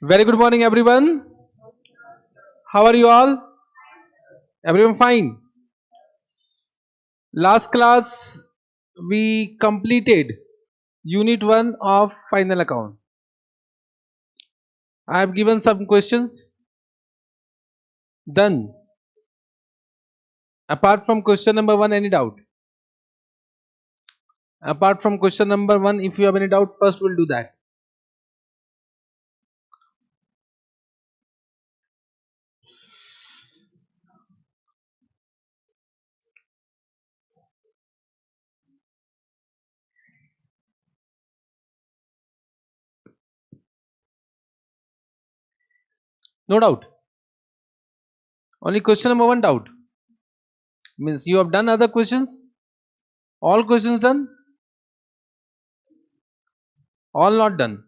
Very good morning, everyone. How are you all? Everyone fine? Last class we completed Unit 1 of Final Account. I have given some questions. Done. Apart from question number 1, any doubt? Apart from question number 1, if you have any doubt, first we'll do that. No doubt. Only question number 1 doubt. Means you have done other questions? All questions done? All not done.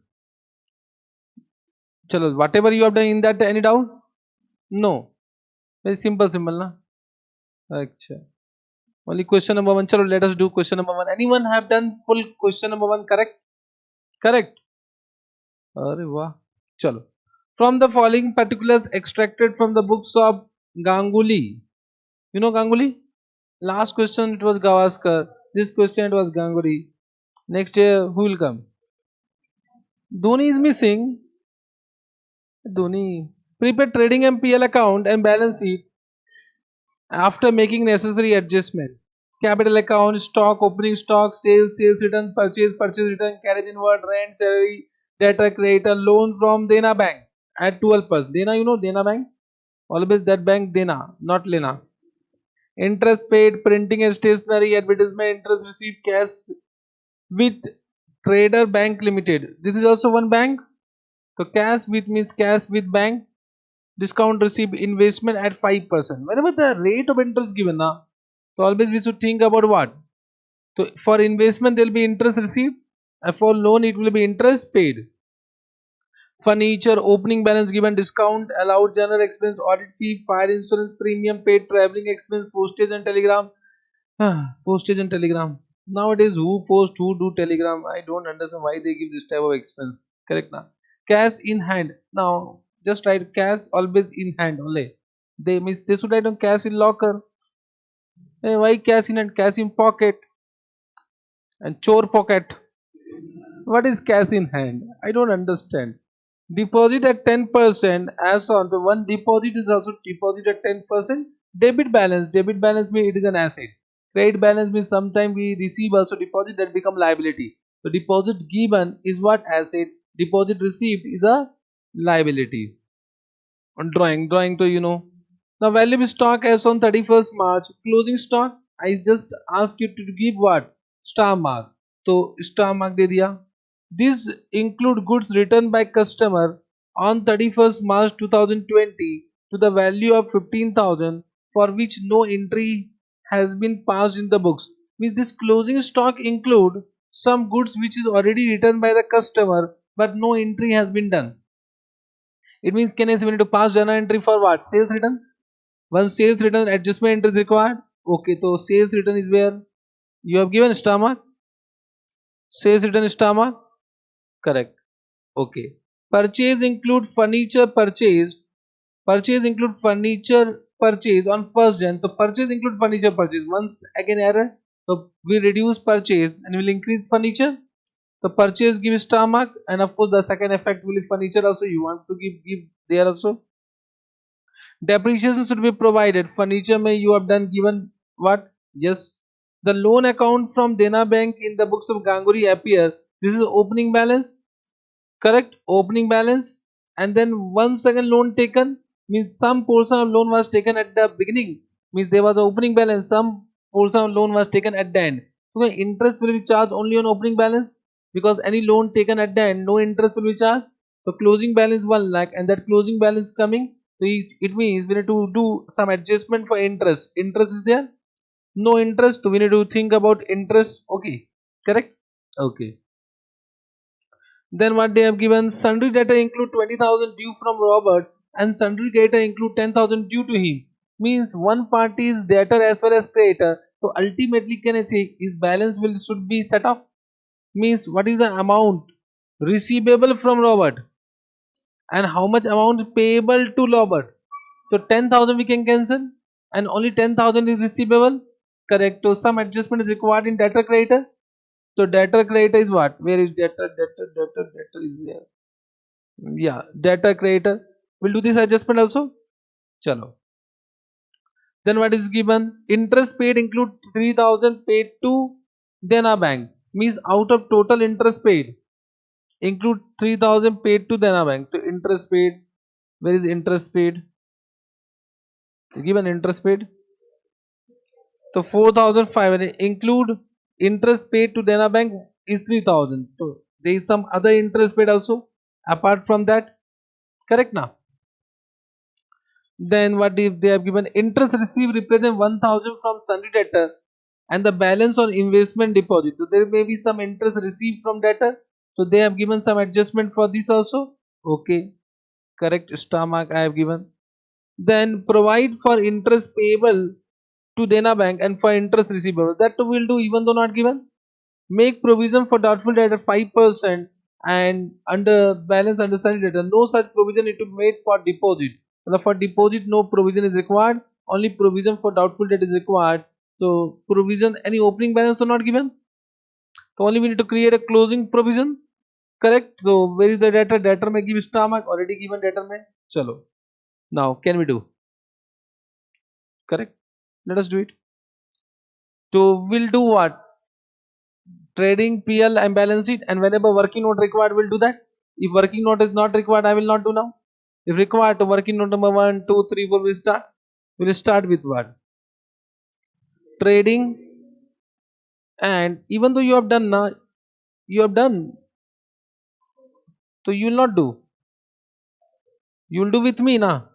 Chalo, whatever you have done in that, any doubt? No. Very simple, na? Acha. Only question number 1. Chalo, let us do question number 1. Anyone have done full question number 1 correct? Correct. Arey wah. Chalo. From the following particulars extracted from the books of Ganguly. You know Ganguly? Last question it was Gavaskar. This question it was Ganguly. Next year who will come? Dhoni is missing. Dhoni. Prepare trading MPL account and balance sheet after making necessary adjustment. Capital account, stock, opening stock, sales return, purchase return, carriage inward, rent, salary, debtor, creditor, loan from Dena Bank at 12%. Dena, you know Dena Bank? Always that bank Dena, not Lena. Interest paid, printing and stationery, advertisement, interest received, cash with Trader Bank Limited. This is also one bank. So cash with means cash with bank. Discount received investment at 5%. Whenever the rate of interest given now, so always we should think about what? So for investment there will be interest received, and for loan it will be interest paid. Furniture, opening balance given, discount allowed, general expense, audit fee, fire insurance premium paid, traveling expense, postage and telegram. Postage and telegram. Nowadays who post, who do telegram? I don't understand why they give this type of expense. Correct now. Cash in hand. Now just write cash always in hand only. They should write on cash in locker. Why cash in hand? Cash in pocket and chore pocket. What is cash in hand? I don't understand. Deposit at 10% as on the one deposit is also deposit at 10%. Debit balance. Debit balance means it is an asset. Credit balance means sometimes we receive also deposit that become liability. So deposit given is what asset. Deposit received is a liability. On drawing to Now value of stock as on 31st March. Closing stock. I just ask you to give what? Star mark. So star mark दे दिया. These include goods returned by customer on 31st March 2020 to the value of 15,000 for which no entry has been passed in the books. Means this closing stock include some goods which is already returned by the customer but no entry has been done. It means we need to pass journal entry for what? Sales return. Once sales return adjustment entry is required. Okay, so sales return is where you have given star mark. Sales return star mark. Correct. Okay. Purchase include furniture purchased. Purchase include furniture purchase on 1st Jan. So purchase include furniture purchase. Once again error. So we reduce purchase and will increase furniture. The purchase give star mark, and of course the second effect will be furniture also. You want to give there also. Depreciation should be provided. Furniture may you have done given what? Yes. The loan account from Dena Bank in the books of Ganguly appear. This is opening balance. Correct, opening balance. And then one second loan taken means some portion of loan was taken at the beginning, means there was an opening balance, some portion of loan was taken at the end. So the interest will be charged only on opening balance, because any loan taken at the end no interest will be charged. So closing balance 1 lakh, and that closing balance coming, so it means we need to do some adjustment for interest. Interest is there, no interest, so we need to think about interest. Okay, correct. Okay. Then what they have given, sundry debtor include 20,000 due from Robert and sundry creditor include 10,000 due to him. Means one party is debtor as well as creditor. So ultimately can I say his balance will should be set off. Means what is the amount receivable from Robert? and how much amount payable to Robert. So 10,000 we can cancel and only 10,000 is receivable. Correct. So some adjustment is required in debtor creditor. So debtor creditor is what? Where is debtor is there. Yeah, debtor creditor. We'll do this adjustment also. Chalo. Then what is given? Interest paid include 3,000 paid to Dena Bank. Means out of total interest paid, include 3,000 paid to Dena Bank. So interest paid. Where is interest paid? Given interest paid. So 4,500 include interest paid to Dena Bank is 3,000. So there is some other interest paid also apart from that. Correct now. Then what if they have given interest received represent 1,000 from sundry debtor and the balance on investment deposit. So there may be some interest received from debtor. So they have given some adjustment for this also. Okay, correct. Star mark I have given. Then provide for interest payable to Dena Bank and for interest receivable. That too will do even though not given. Make provision for doubtful debt at 5% and under balance under sundry debtor. No such provision need to be made for deposit. For deposit, no provision is required. Only provision for doubtful debt is required. So provision, any opening balance are not given. So only we need to create a closing provision. Correct. So where is the debtor? Debtor may give star mark. Already given debtor may. Chalo. Now can we do? Correct. Let us do it. So we'll do what? Trading PL and balance sheet, and whenever working note required we'll do that. If working note is not required I will not do now. If required to working note number 1, 2, 3, 4 will start. We'll start with what? Trading, and even though you have done now, you have done, so you will not do. You will do with me now.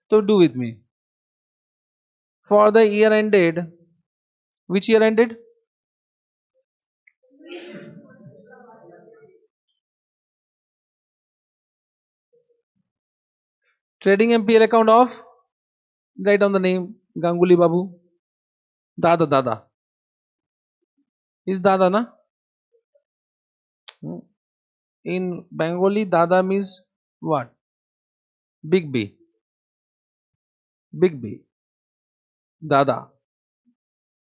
So do with me. For the year ended, which year ended? Trading MPL account of, write down the name, Ganguly Babu. Dada. Is Dada na? In Bengali, Dada means what? Big B. Big B. Dada.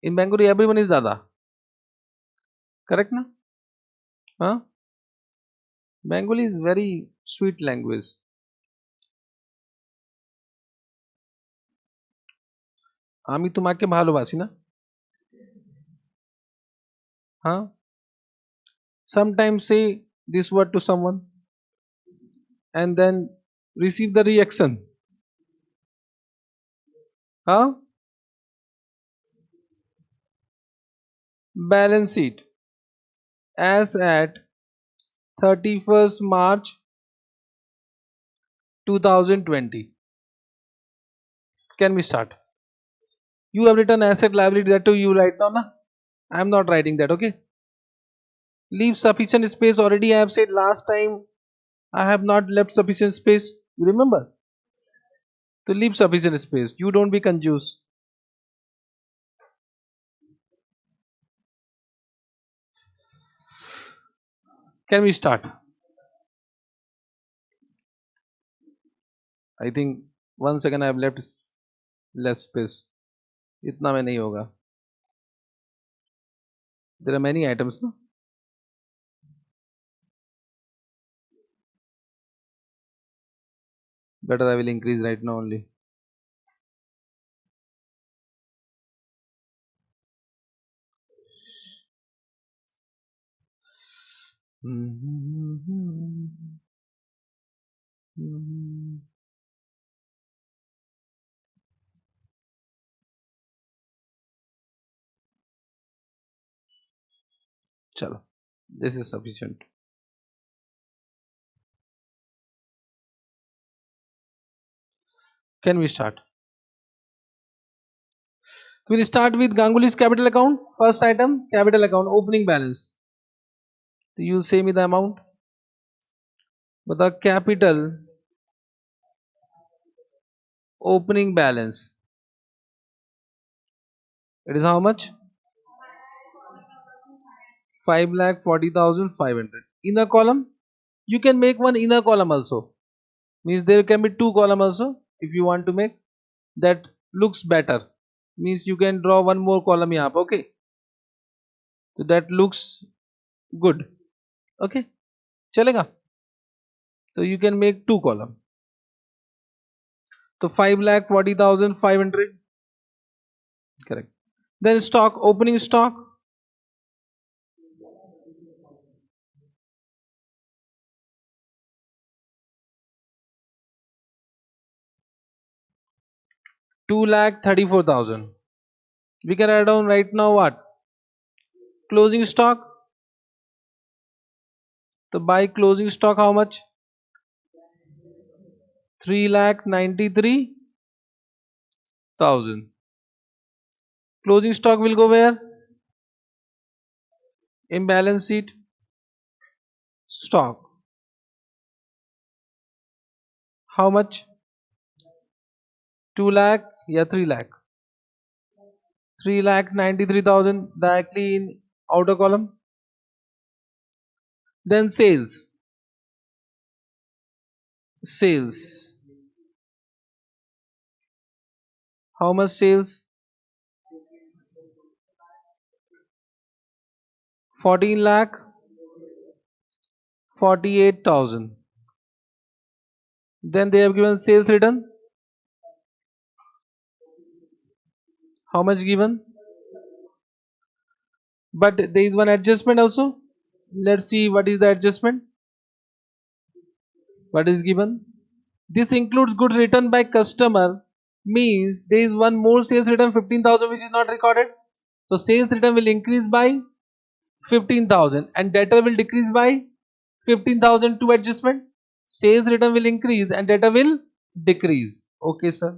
In Bengali, everyone is Dada. Correct na? Huh? Bengali is very sweet language. আমি তোমাকে ভালোবাসি না? Huh? Sometimes say this word to someone and then receive the reaction. Huh? Balance sheet as at 31st March 2020. Can we start? You have written asset liability, that too you write down. Na? I am not writing that. Okay. Leave sufficient space. Already I have said last time I have not left sufficient space. You remember? To leave sufficient space. You don't be confused. Can we start? I think 1 second I have left less space. इतना में नहीं होगा. There are many items, no? Better I will increase right now only. Chalo, this is sufficient. Can we start? We'll start with Ganguly's capital account. First item, capital account, opening balance. So you'll say me the amount. But the capital opening balance, it is how much? 5,40,500. Inner column, you can make one inner column also. Means there can be two column also if you want to make that looks better. Means you can draw one more column here. Okay, so that looks good. Okay, chalega. So you can make two column. So 5,40,500. Correct. Then stock, opening stock. 2,34,000. We can write down right now what? Closing stock. So by closing stock how much? 3,93,000. Closing stock will go where? In balance sheet. Stock. How much? 2 lakh, yeah, 3 lakh. 3,93,000 directly in outer column. Then sales. Sales. How much sales? 14 lakh 48,000. Then they have given sales return. How much given? But there is one adjustment also. Let's see what is the adjustment. What is given? This includes goods returned by customer. Means there is one more sales return 15,000 which is not recorded. So sales return will increase by 15,000 and debtor will decrease by 15,000 to adjustment. Sales return will increase and debtor will decrease. Okay, sir.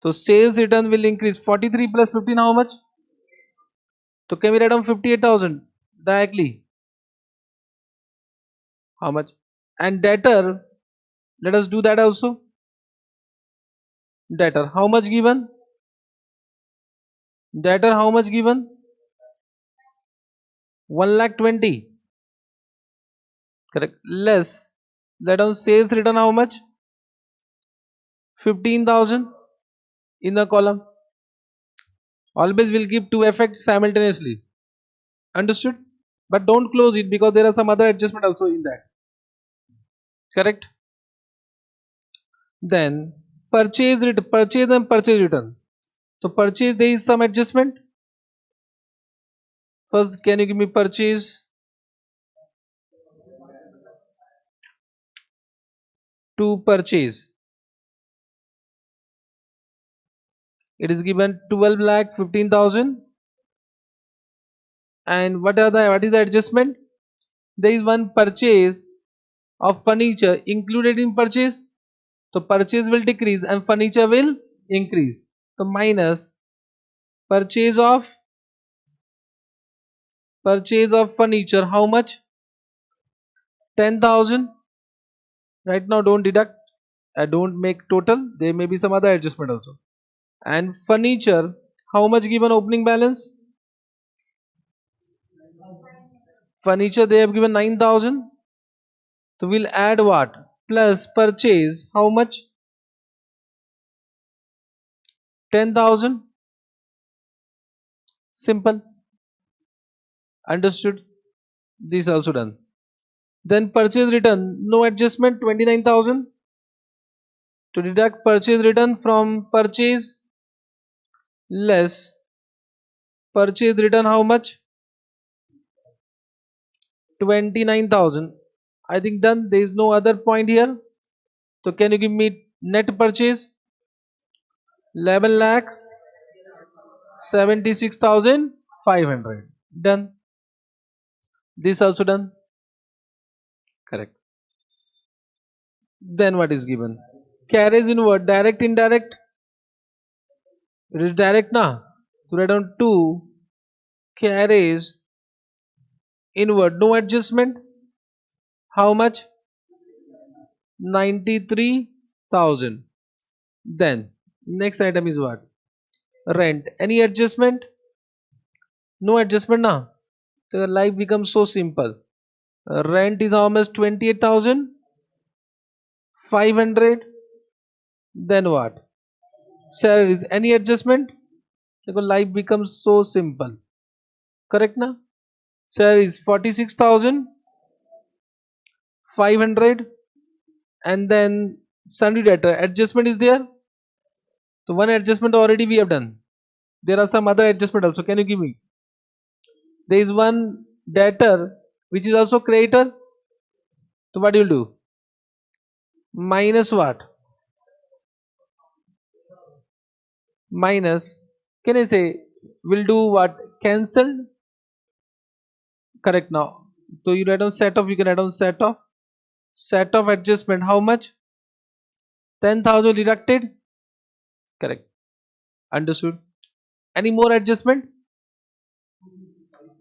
So sales return will increase. 43 plus 15 how much? So can we write down 58,000 directly? How much? And debtor, let us do that also. Debtor, how much given? Debtor, how much given? 1,20,000. Correct. Less. Let down sales return how much? 15,000 in the column. Always will give two effects simultaneously. Understood? But don't close it because there are some other adjustment also in that. Correct? Then purchase and purchase return. So purchase there is some adjustment. First, can you give me purchase to purchase? It is given 12,15,000. And what is the adjustment? There is one purchase of furniture included in purchase. So purchase will decrease and furniture will increase. So minus purchase of furniture how much? 10,000. Right now don't deduct. Don't make total. There may be some other adjustment also. And furniture how much given opening balance? Furniture they have given 9,000. So we'll add what? Plus purchase how much? 10,000. Simple. Understood? This also done. Then purchase return, no adjustment, 29,000. To deduct purchase return from purchase less purchase return how much? 29,000. I think done. There is no other point here. So can you give me net purchase? 11 lakh 76,500. Done. This also done. Correct. Then what is given? Carriage inward, direct, indirect. It is direct now. So write down 2 carriage inward, no adjustment. How much? 93,000. Then next item is what? Rent. Any adjustment? No adjustment now. The life becomes so simple. Rent is how much? 28,500. 500. Then what? Salaries. Any adjustment? Because life becomes so simple. Correct na? Salaries 46,500, and then sundry debtor. Adjustment is there. So one adjustment already we have done. There are some other adjustment also. Can you give me? There is one debtor which is also creditor. So what you will do? Minus what? Minus. Can I say? Will do what? Cancelled. Correct now. So you write down set off. You can write down set off. Set off adjustment. How much? 10,000 deducted. Correct. Understood. Any more adjustment?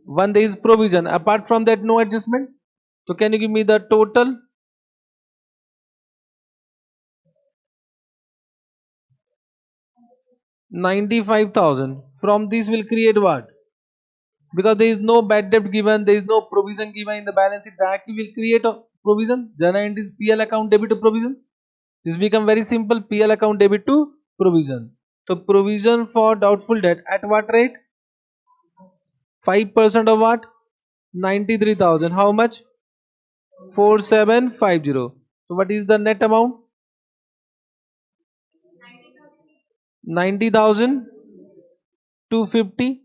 One, there is provision. Apart from that, no adjustment. So can you give me the total? 95,000. From this will create what? Because there is no bad debt given, there is no provision given in the balance sheet. Directly will create a provision. Jana entries PL account debit to provision. This become very simple. PL account debit to provision. So provision for doubtful debt at what rate? 5% of what? 93,000. How much? 4750. So what is the net amount? 90,250.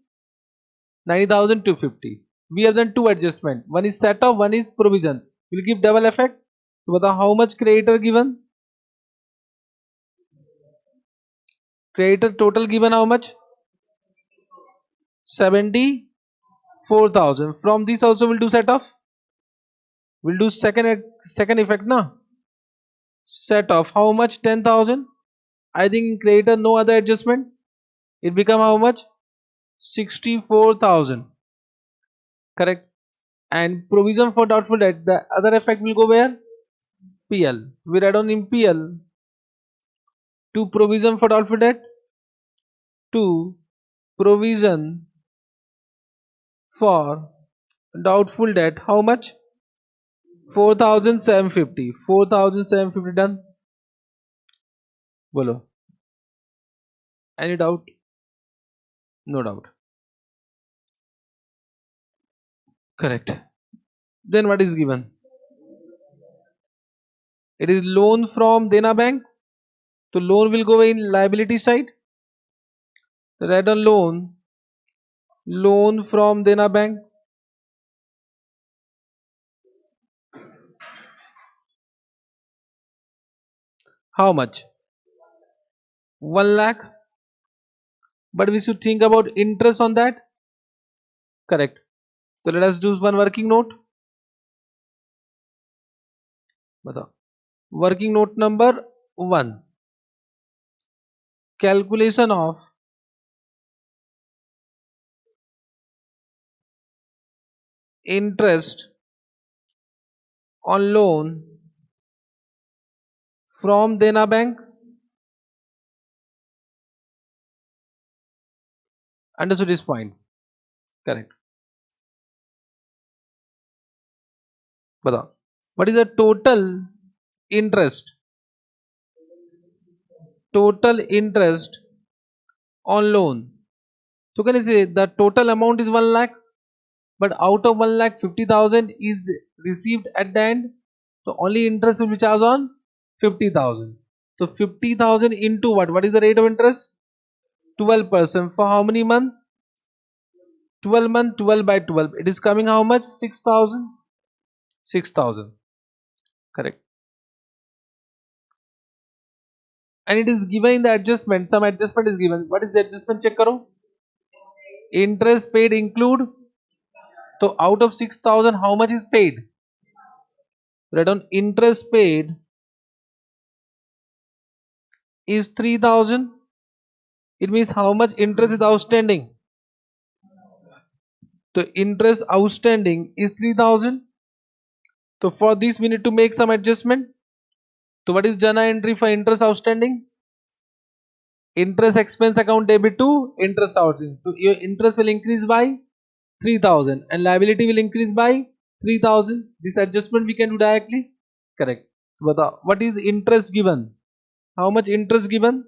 90,250. We have done two adjustment. One is set off, one is provision. Will give double effect. So how much creditor given? Creditor total given how much? 74,000. From this also we'll do set off. We'll do second effect na. Set off how much? 10,000. I think creditor no other adjustment. It become how much? 64,000. Correct. And provision for doubtful debt. The other effect will go where? PL. We write on in PL. To provision for doubtful debt. To provision for doubtful debt. How much? 4,750. 4,750 done. Bolo. Any doubt? No doubt. Correct. Then what is given? It is loan from Dena Bank. So loan will go in liability side. So write on loan. Loan from Dena Bank. How much? 1 lakh. But we should think about interest on that. Correct. So let us do one working note. Working note number 1. Calculation of interest on loan from Dena Bank. Understood this point? Correct. What is the total interest? Total interest on loan. So can you say the total amount is 1 lakh, but out of 1 lakh 50,000 is received at the end. So only interest will be charged on 50,000. So 50,000 into what? What is the rate of interest? 12%. For how many months? 12 months. 12 by 12. It is coming how much? 6,000. 6,000. Correct. And it is given in the adjustment. Some adjustment is given. What is the adjustment? Check karo. Interest paid include. So out of 6,000, how much is paid? Write on interest paid is 3,000. It means how much interest is outstanding. The interest outstanding is 3,000. So for this we need to make some adjustment. So what is Jana entry for interest outstanding? Interest expense account debit to interest outstanding. So your interest will increase by 3,000 and liability will increase by 3,000. This adjustment we can do directly. Correct. तो बताओ what is interest given? How much interest given?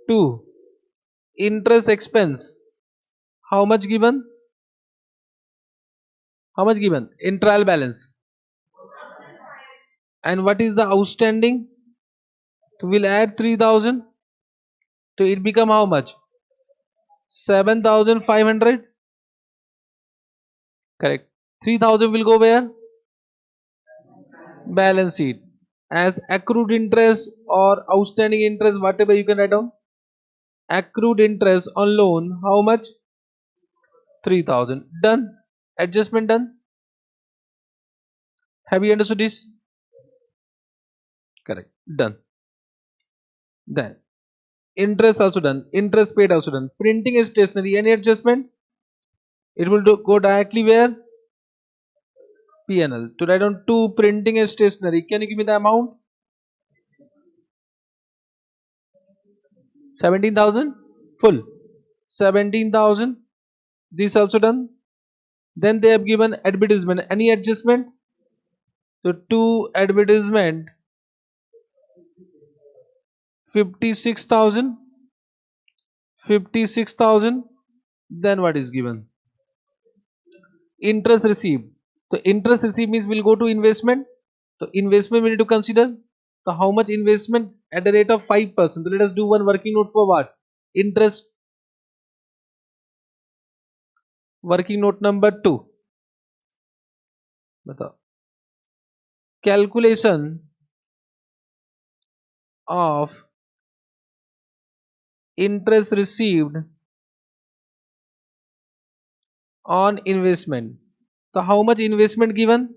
2. Interest expense. How much given? How much given? In trial balance. And what is the outstanding? So we'll add 3000. So it become how much? 7500. Correct. 3000 will go where? Balance sheet. As accrued interest or outstanding interest, whatever you can write down. Accrued interest on loan, how much? 3000. Done. Adjustment done. Have you understood this? Correct. Done. Then interest also done. Interest paid also done. Printing is stationery. Any adjustment? It will go directly where? P&L. To write down 2 printing is stationery. Can you give me the amount? 17,000 full. 17,000. This also done. Then they have given advertisement. Any adjustment? So 2 advertisement 56,000. 56,000. Then what is given? Interest received. So interest received means we'll go to investment. So investment we need to consider. So how much investment at the rate of 5%. So let us do one working note for what? Interest. Working note number 2. Calculation of interest received on investment. So how much investment given?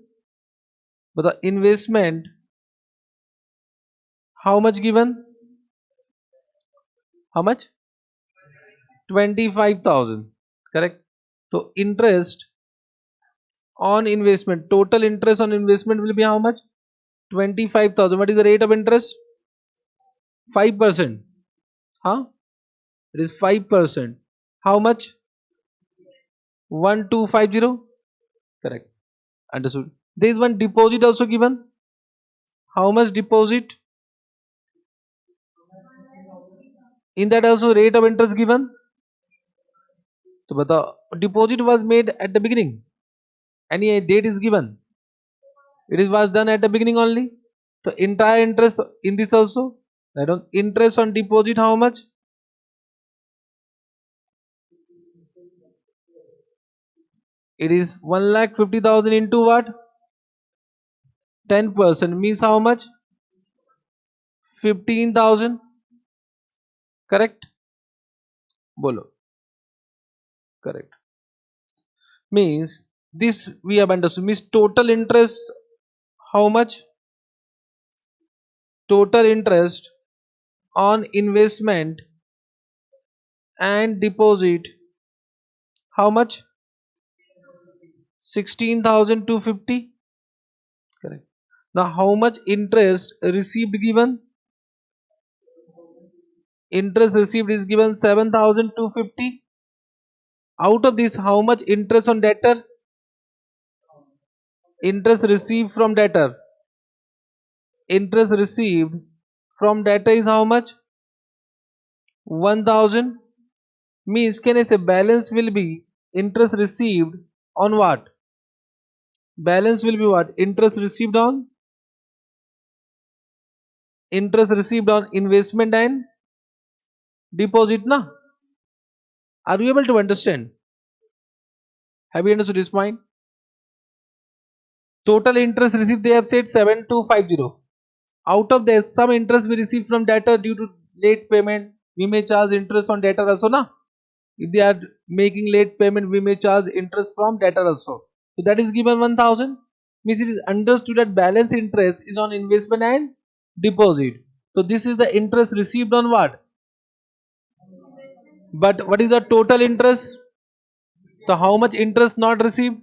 But the investment, how much given? How much? 25,000. Correct. So interest on investment, total interest on investment will be how much? 25,000. What is the rate of interest? 5%. Huh? It is 5%. How much? 1250. Correct. Understood. There is one deposit also given. How much deposit? In that also rate of interest given. So but the deposit was made at the beginning. Any date is given. It was done at the beginning only. So entire interest in this also. I don't interest on deposit how much? It is 1,50,000 into what? 10% means how much? 15,000. Correct? Bolo. Correct. Means this we have understood. Means total interest how much? Total interest on investment and deposit how much? 16,250. Correct. Now how much interest received given? Interest received is given 7,250. Out of this how much interest on debtor? Interest received from debtor. Interest received from debtor is how much? 1,000. Means can I say balance will be interest received on what? Balance will be what? Interest received on investment and deposit na? Are you able to understand? Have you understood this point? Total interest received they have said 7250. Out of this some interest we receive from debtor due to late payment. We may charge interest on debtor also na? If they are making late payment we may charge interest from debtor also. So that is given 1,000. Means it is understood that balance interest is on investment and deposit. So this is the interest received on what? But what is the total interest? So how much interest not received?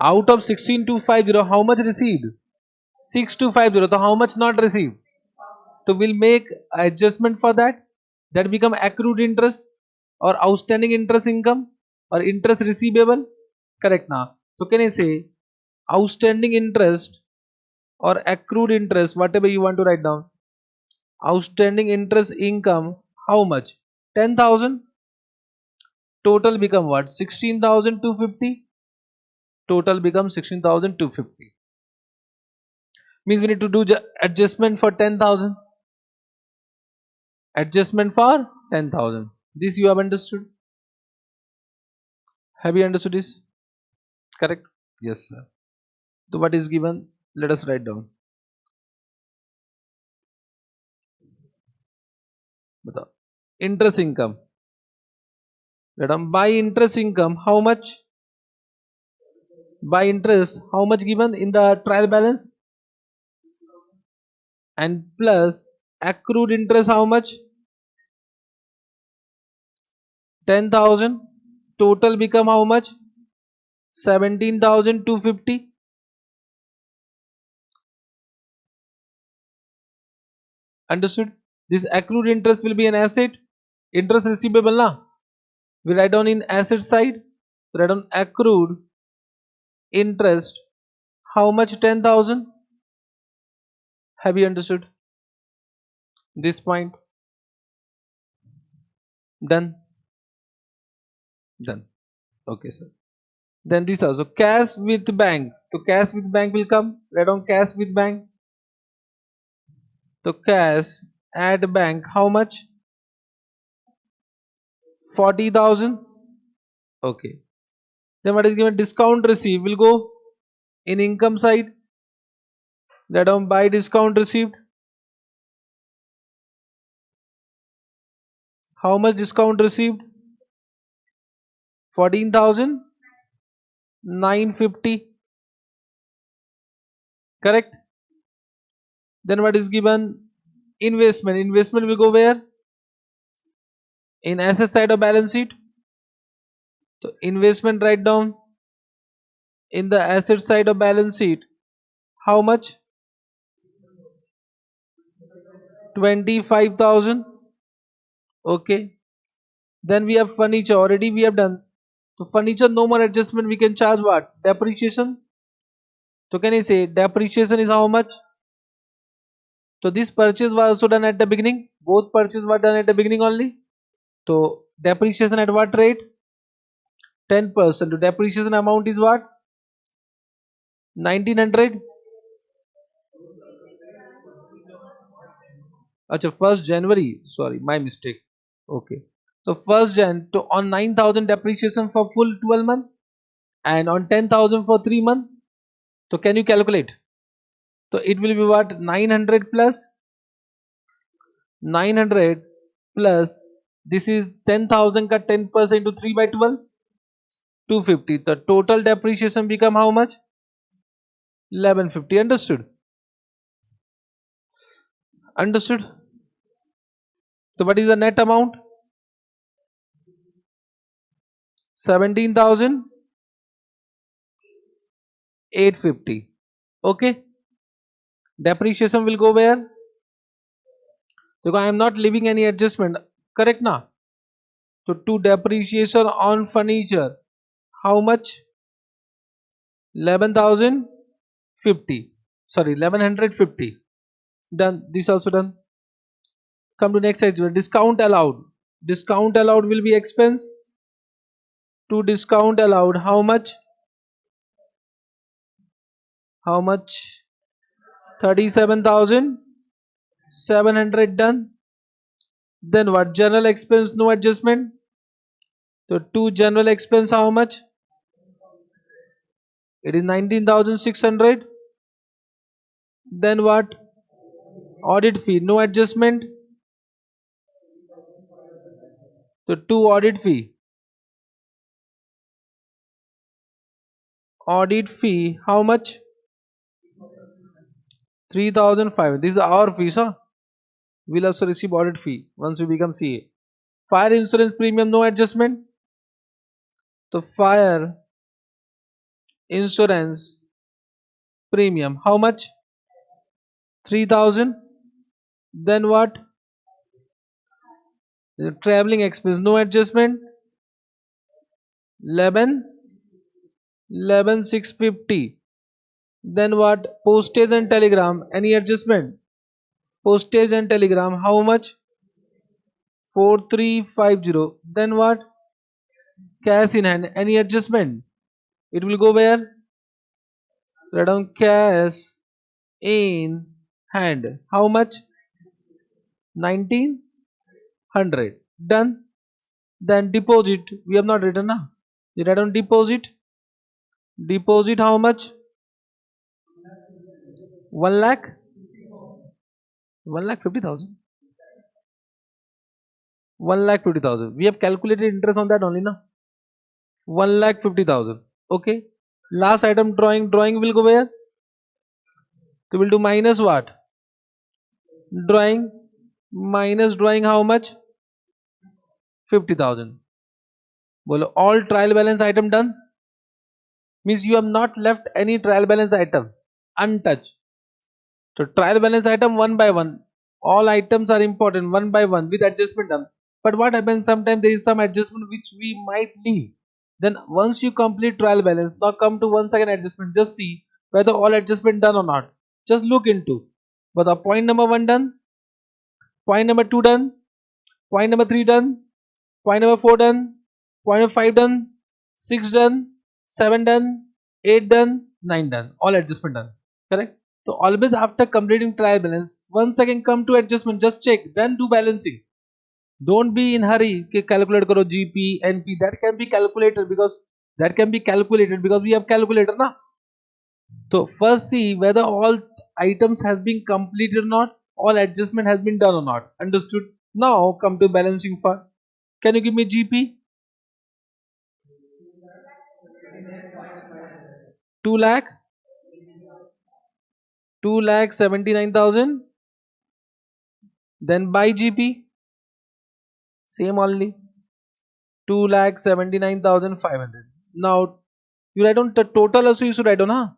Out of 16,250 how much received? 6,250. So how much not received? So we'll make adjustment for that. That become accrued interest or outstanding interest income or interest receivable. Correct now. So can I say outstanding interest or accrued interest, whatever you want to write down. Outstanding interest income, how much? 10,000. Total become what? 16,250. Total becomes 16,250. Means we need to do adjustment for 10,000. Adjustment for 10,000. This you have understood? Have you understood this? Correct? Yes, sir. So what is given? Let us write down. बताओ. Interest income. Let them by interest income. How much? By interest, how much given in the trial balance? And plus accrued interest, how much? 10,000. Total become how much? 17,250. Understood? This accrued interest will be an asset. Interest receivable na. We write down in asset side. Write down accrued interest. How much? 10,000. Have you understood this point? Done. Done. Okay, sir. Then this also cash with bank. So cash with bank will come. Write down cash with bank. So cash at bank, how much? 40,000. Okay. Then what is given? Discount receipt will go in income side. Write down by discount received. How much discount received? 14,950. Correct. Then what is given? Investment. Investment will go where? In asset side of balance sheet. So investment write down in the asset side of balance sheet. How much? 25,000. Okay. Then we have furniture. Already we have done. So furniture, no more adjustment. We can charge what? Depreciation. So can I say depreciation is how much? So this purchase was also done at the beginning. Both purchases were done at the beginning only. So depreciation at what rate? 10%. So depreciation amount is what? 1900. Acha, 1st January. Sorry, my mistake. Okay. So 1st Jan to on 9,000 depreciation for full 12 months and on 10,000 for 3 months. So can you calculate? So it will be what? 900 plus 900 plus this is 10,000 ka 10% into 3 by 12, 250. The total depreciation become how much? 1150. Understood? Understood? So what is the net amount? 17,850. Okay. Depreciation will go where? So I am not leaving any adjustment. Correct na? So to depreciation on furniture. How much? 11,050. Sorry, 1150. Done. This also done. Come to next example. Discount allowed. Discount allowed will be expense. To discount allowed, how much? How much? 37,700. Done. Then what? General expense, no adjustment. So to general expense, how much? It is 19,600. Then what? Audit fee, no adjustment. So to audit fee. Audit fee, how much? 3,500. This is our fees, huh? We'll also receive audit fee once we become CA. Fire insurance premium, no adjustment. So fire insurance premium, how much? 3,000. Then what? The traveling expense, no adjustment. 11,650. Then what? Postage and telegram. Any adjustment? Postage and telegram. How much? 4350. Then what? Cash in hand. Any adjustment? It will go where? Write down cash in hand. How much? 1900. Done. Then deposit. We have not written now. You write down deposit. Deposit how much? 1 lakh. 1,50,000. 1,50,000. We have calculated interest on that only now. 1,50,000. Okay. Last item drawing. Drawing will go where? So we'll do minus what? Drawing. Minus drawing how much? 50,000. Bolo, all trial balance item done. Means you have not left any trial balance item untouched. So trial balance item one by one. All items are important one by one with adjustment done. But what happens sometimes there is some adjustment which we might leave. Then once you complete trial balance, now come to one second adjustment. Just see whether all adjustment done or not. Just look into. But the point number 1 done, point number 2 done, point number 3 done, point number 4 done, point number 5 done, 6 done, 7 done, 8 done, 9 done. All adjustment done. Correct? So always after completing trial balance, once again come to adjustment, just check, then do balancing. Don't be in hurry कि calculate करो GP, NP. That can be calculated because we have calculator ना. So first see whether all items has been completed or not, all adjustment has been done or not. Understood? Now come to balancing part. Can you give me GP? 2 lakh, 2,79,000. Then by GP, same only, 2,79,500. Now you write down the total also you should write down, huh?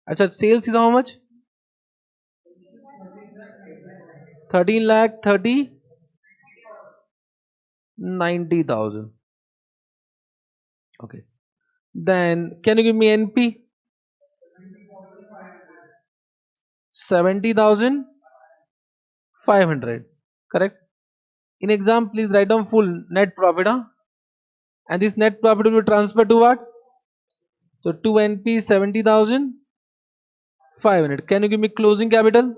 Acha, sales is how much? 13 lakh 90,000. Okay. Then can you give me NP? 70,500. Correct. In exam, please write down full net profit, huh? And this net profit will be transferred to what? So 2 NP 70,500. Can you give me closing capital?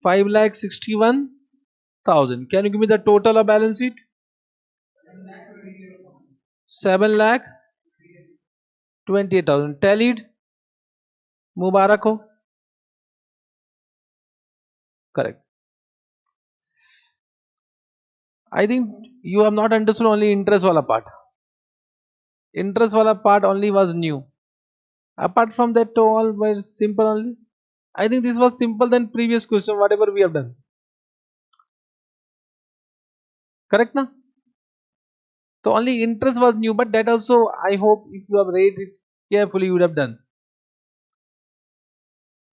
5,61,000. Can you give me the total of balance sheet? 7,28,000. Tallied? Mubarak ho? Correct. I think you have not understood only interest wala part. Interest wala part only was new. Apart from that, all were simple only. I think this was simple than previous question, whatever we have done. Correct na? So only interest was new, but that also I hope if you have read it carefully, you would have done.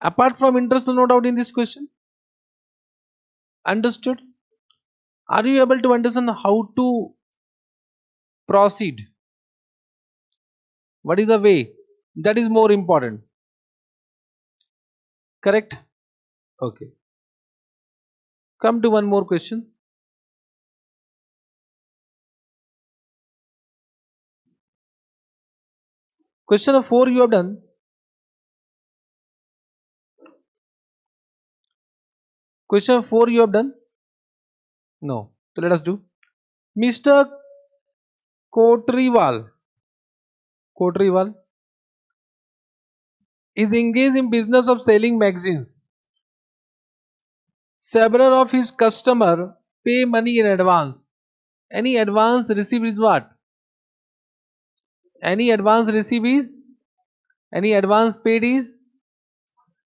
Apart from interest, no doubt in this question. Understood? Are you able to understand how to proceed? What is the way? That is more important. Correct? Okay. Come to one more question. Question of 4 you have done. Question 4 you have done? No. So let us do. Mr. Kotriwal is engaged in business of selling magazines. Several of his customers pay money in advance. Any advance received is what? Any advance received is? Any advance paid is?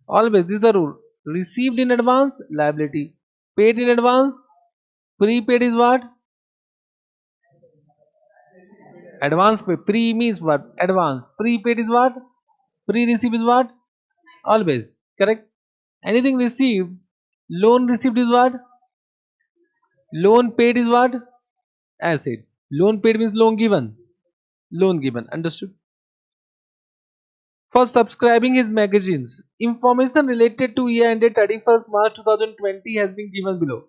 Always, this is the rule. Received in advance, liability. Paid in advance, prepaid is what? Advance pay. Pre means what? Advance. Prepaid is what? Pre-received is what? Always. Correct? Anything received, loan received is what? Loan paid is what? Asset. Loan paid means loan given. Loan given. Understood? for subscribing his magazines. Information related to year ended 31st March 2020 has been given below.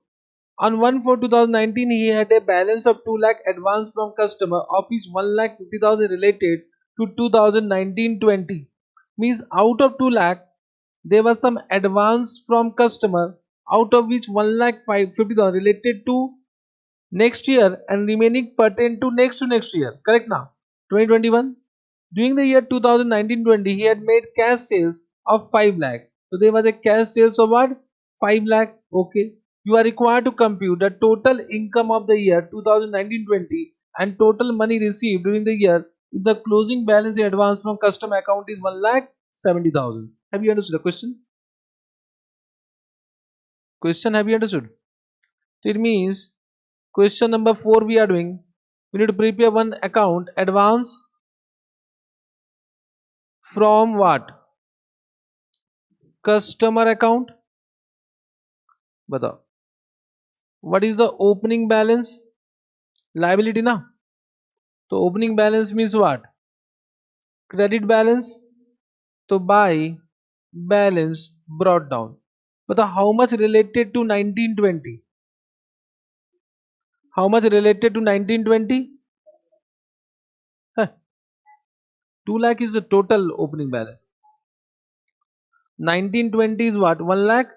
On 1/4/2019, he had a balance of 2 lakh advance from customer, of which 1,50,000 related to 2019-20. Means out of 2 lakh, there was some advance from customer, out of which 1,50,000 related to next year and remaining pertain to next year. Correct now? 2021. During the year 2019-20, he had made cash sales of 5 lakh. So there was a cash sales of what? 5 lakh. Okay. You are required to compute the total income of the year 2019-20 and total money received during the year if the closing balance in advance from customer account is 1,70,000. Have you understood the question? Question, have you understood? It means question number 4 we are doing. We need to prepare one account advance from what? Customer account. बताओ. What is the opening balance? Liability na. So opening balance means what? Credit balance. So buy balance brought down. But how much related to 1920? How much related to 1920? Huh. 2 lakh is the total opening balance. 1920 is what? 1 lakh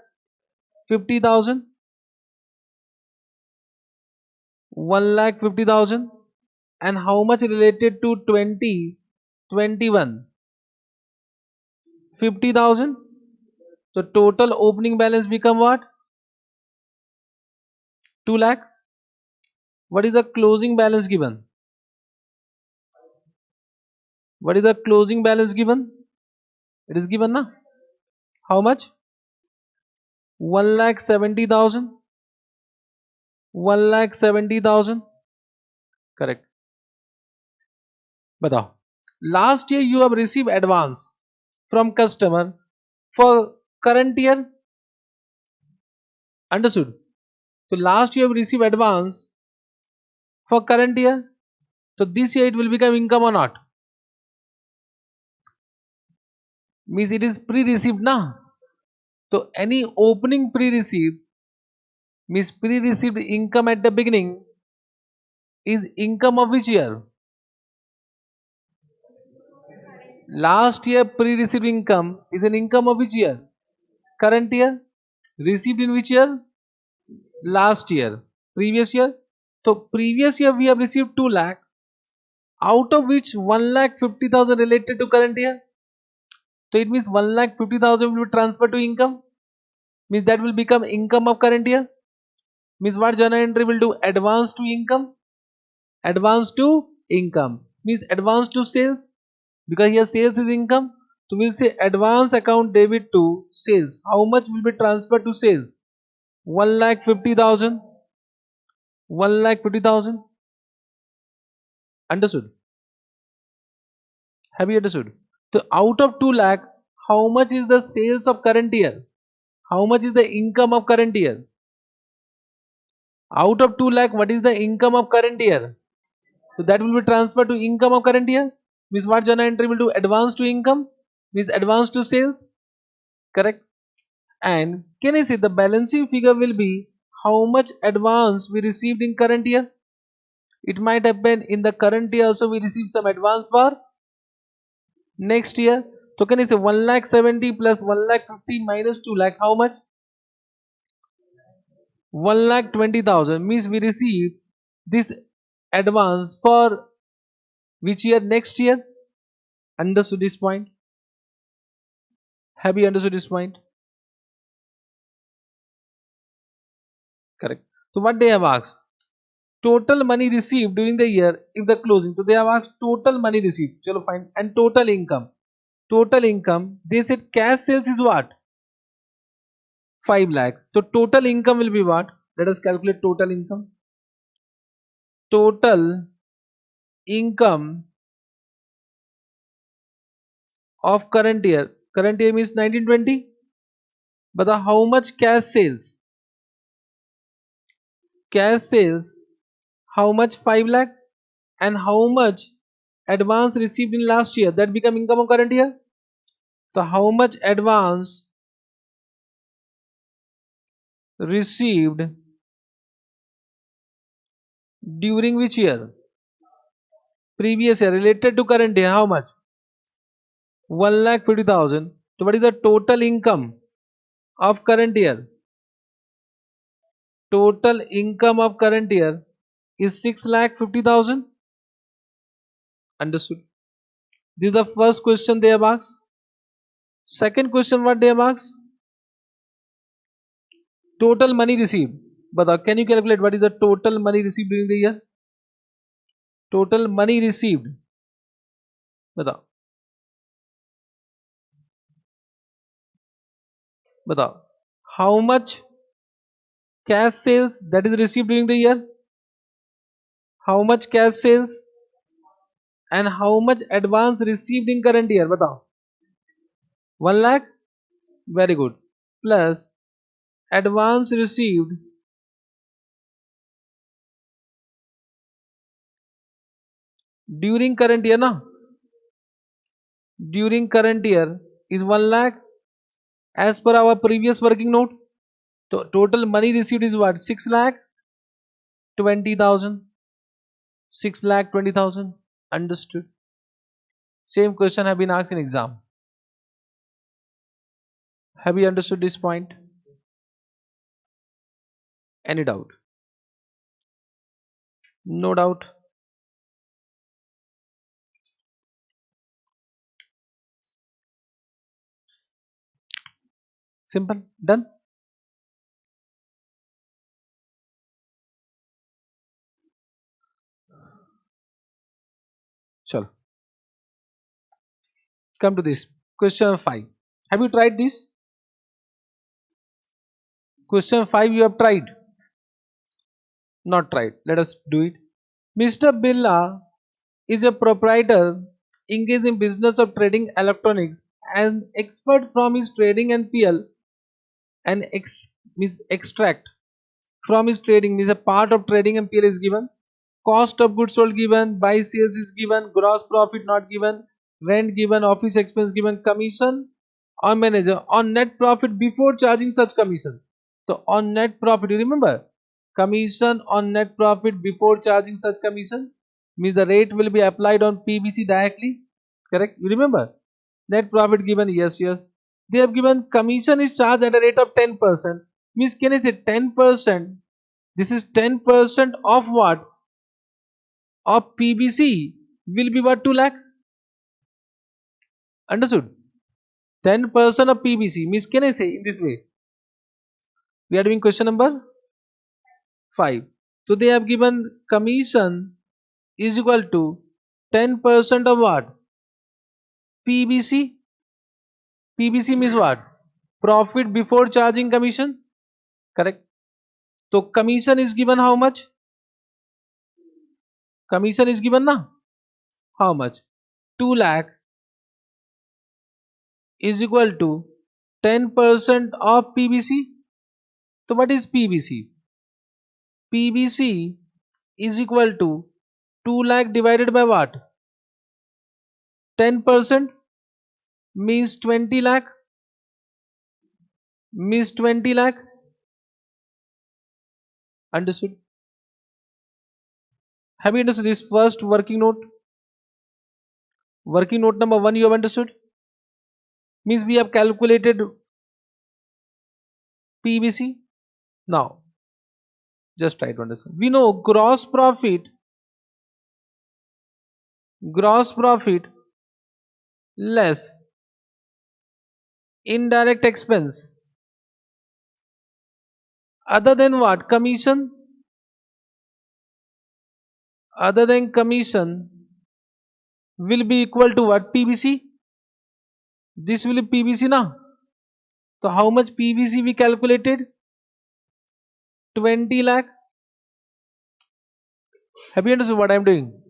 50,000. 1,50,000. And how much related to 2021? 50,000. So total opening balance become what? 2 lakh. What is the closing balance given? What is the closing balance given? It is given na? How much? 1,70,000. 1,70,000. Correct. बताओ. Last year you have received advance from customer for current year. Understood? So last year you have received advance for current year. So this year it will become income or not? Means it is pre-received na. So any opening pre-received means pre-received income at the beginning is income of which year? Last year pre-received income is an income of which year? Current year. Received in which year? Last year. Previous year. So previous year we have received 2 lakh, out of which 1,50,000 related to current year. So it means 1,50,000 will be transferred to income. Means that will become income of current year. Means what journal entry will do? Advance to income. Advance to income means advance to sales, because here sales is income. So we'll say advance account debit to sales. How much will be transferred to sales? 1,50,000. 1,50,000. Understood? Have you understood? So out of 2 lakh, how much is the sales of current year? How much is the income of current year? Out of 2 lakh, what is the income of current year? So that will be transferred to income of current year. Means what journal entry will do? Advance to income means advance to sales. Correct? And can I say the balancing figure will be how much advance we received in current year? It might happen in the current year also we received some advance for next year. So can I say 1,70,000 plus 1,50,000 minus 2 lakh, how much? 1,20,000 means we received this advance for which year? Next year. Understood this point? Have you understood this point? Correct. So what they have asked? Total money received during the year if the closing. So they have asked total money received. Chalo fine. And total income. Total income. They said cash sales is what? 5 lakh. So total income will be what? Let us calculate total income. Total income of current year. Current year means 1920. But how much cash sales? Cash sales. How much? 5 lakh. And how much advance received in last year? That become income of current year. So how much advance received during which year? Previous year related to current year. How much? 1,50,000. So what is the total income of current year? Total income of current year is 6,50,000. Understood? This is the first question they have asked. Second question what they have asked? Total money received. But can you calculate what is the total money received during the year? Total money received. बताओ बताओ. How much cash sales that is received during the year? How much cash sales and how much advance received in current year? बताओ. 1 lakh. Very good. Plus advance received during current year, na? During current year is 1 lakh as per our previous working note. So total money received is what? 6 lakh 20,000. 6 lakh 20,000. Understood? Same question have been asked in exam. Have you understood this point? Any doubt? No doubt. Simple. Done. Chalo. Come to this. Question 5. Have you tried this? Question 5 you have tried. Not tried. Let us do it. Mr. Billa is a proprietor engaged in business of trading electronics and expert from his trading and PL and extract from his trading means a part of trading and PL is given. Cost of goods sold given, buy sales is given, gross profit not given, rent given, office expense given, commission on manager on net profit before charging such commission. So on net profit, you remember commission on net profit before charging such commission means the rate will be applied on PBC directly. Correct? You remember net profit given? Yes, yes. They have given commission is charged at a rate of 10%. Means can I say 10%? This is 10% of what? Of PBC will be what? 2 lakh. Understood? 10% of PBC means can I say in this way? We are doing question number 5. So they have given commission is equal to 10% of what? PBC. PBC means what? Profit before charging commission. Correct? So commission is given how much? Commission is given na? How much? 2 lakh is equal to 10% of PBC. So what is PBC? PBC is equal to 2 lakh divided by what? 10% means 20 lakh. Means 20 lakh. Understood? Have you understood this first working note? Working note number 1 you have understood? Means we have calculated PBC. Now, just try to understand. We know gross profit less indirect expense other than what? Commission. Other than commission will be equal to what? PBC. This will be PBC now. So how much PBC we calculated? 20 lakh. Have you understood what I am doing?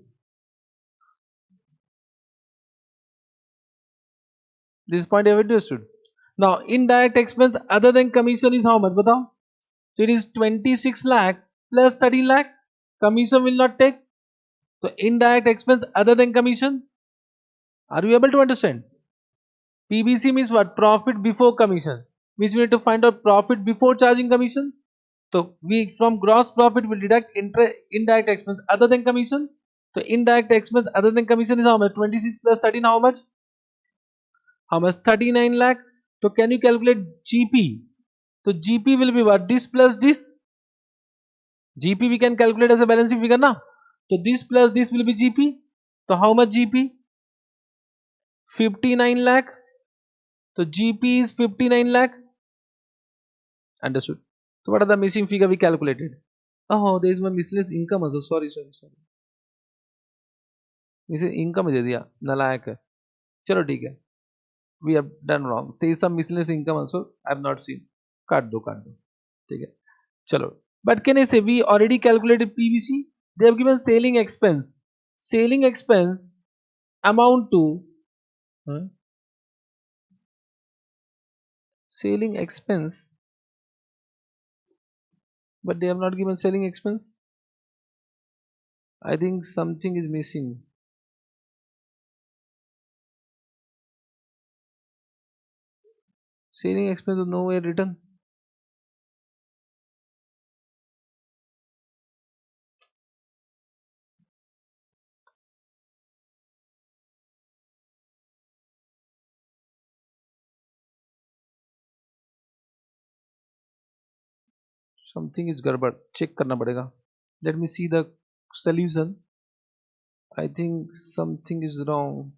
This point I have understood. Now indirect expense other than commission is how much? Batao. So it is 26 lakh plus 13 lakh. Commission will not take. So indirect expense other than commission. Are you able to understand? PBC means what? Profit before commission. Means we need to find out profit before charging commission. So we from gross profit will deduct indirect expense other than commission. So indirect expense other than commission is how much? 26 plus 13 how much? How much? 39 lakh. So can you calculate GP? So GP will be what? This plus this. GP we can calculate as a balancing figure now. So this plus this will be GP. So how much GP? 59 lakh. So GP is 59 lakh. Understood. So what are the missing figure we calculated? Oh, there is one miscellaneous income also. Sorry. Miscellaneous income दे दिया नालायक है. चलो ठीक है. We have done wrong. There is some miscellaneous income also. I have not seen. काट दो. ठीक है. चलो. But can I say we already calculated PVC? They have given selling expense. Selling expense amount to huh? Selling expense, but they have not given selling expense. I think something is missing. Selling expense is nowhere written. Something is गड़बड़. Check करना पड़ेगा. Let me see the solution. I think something is wrong.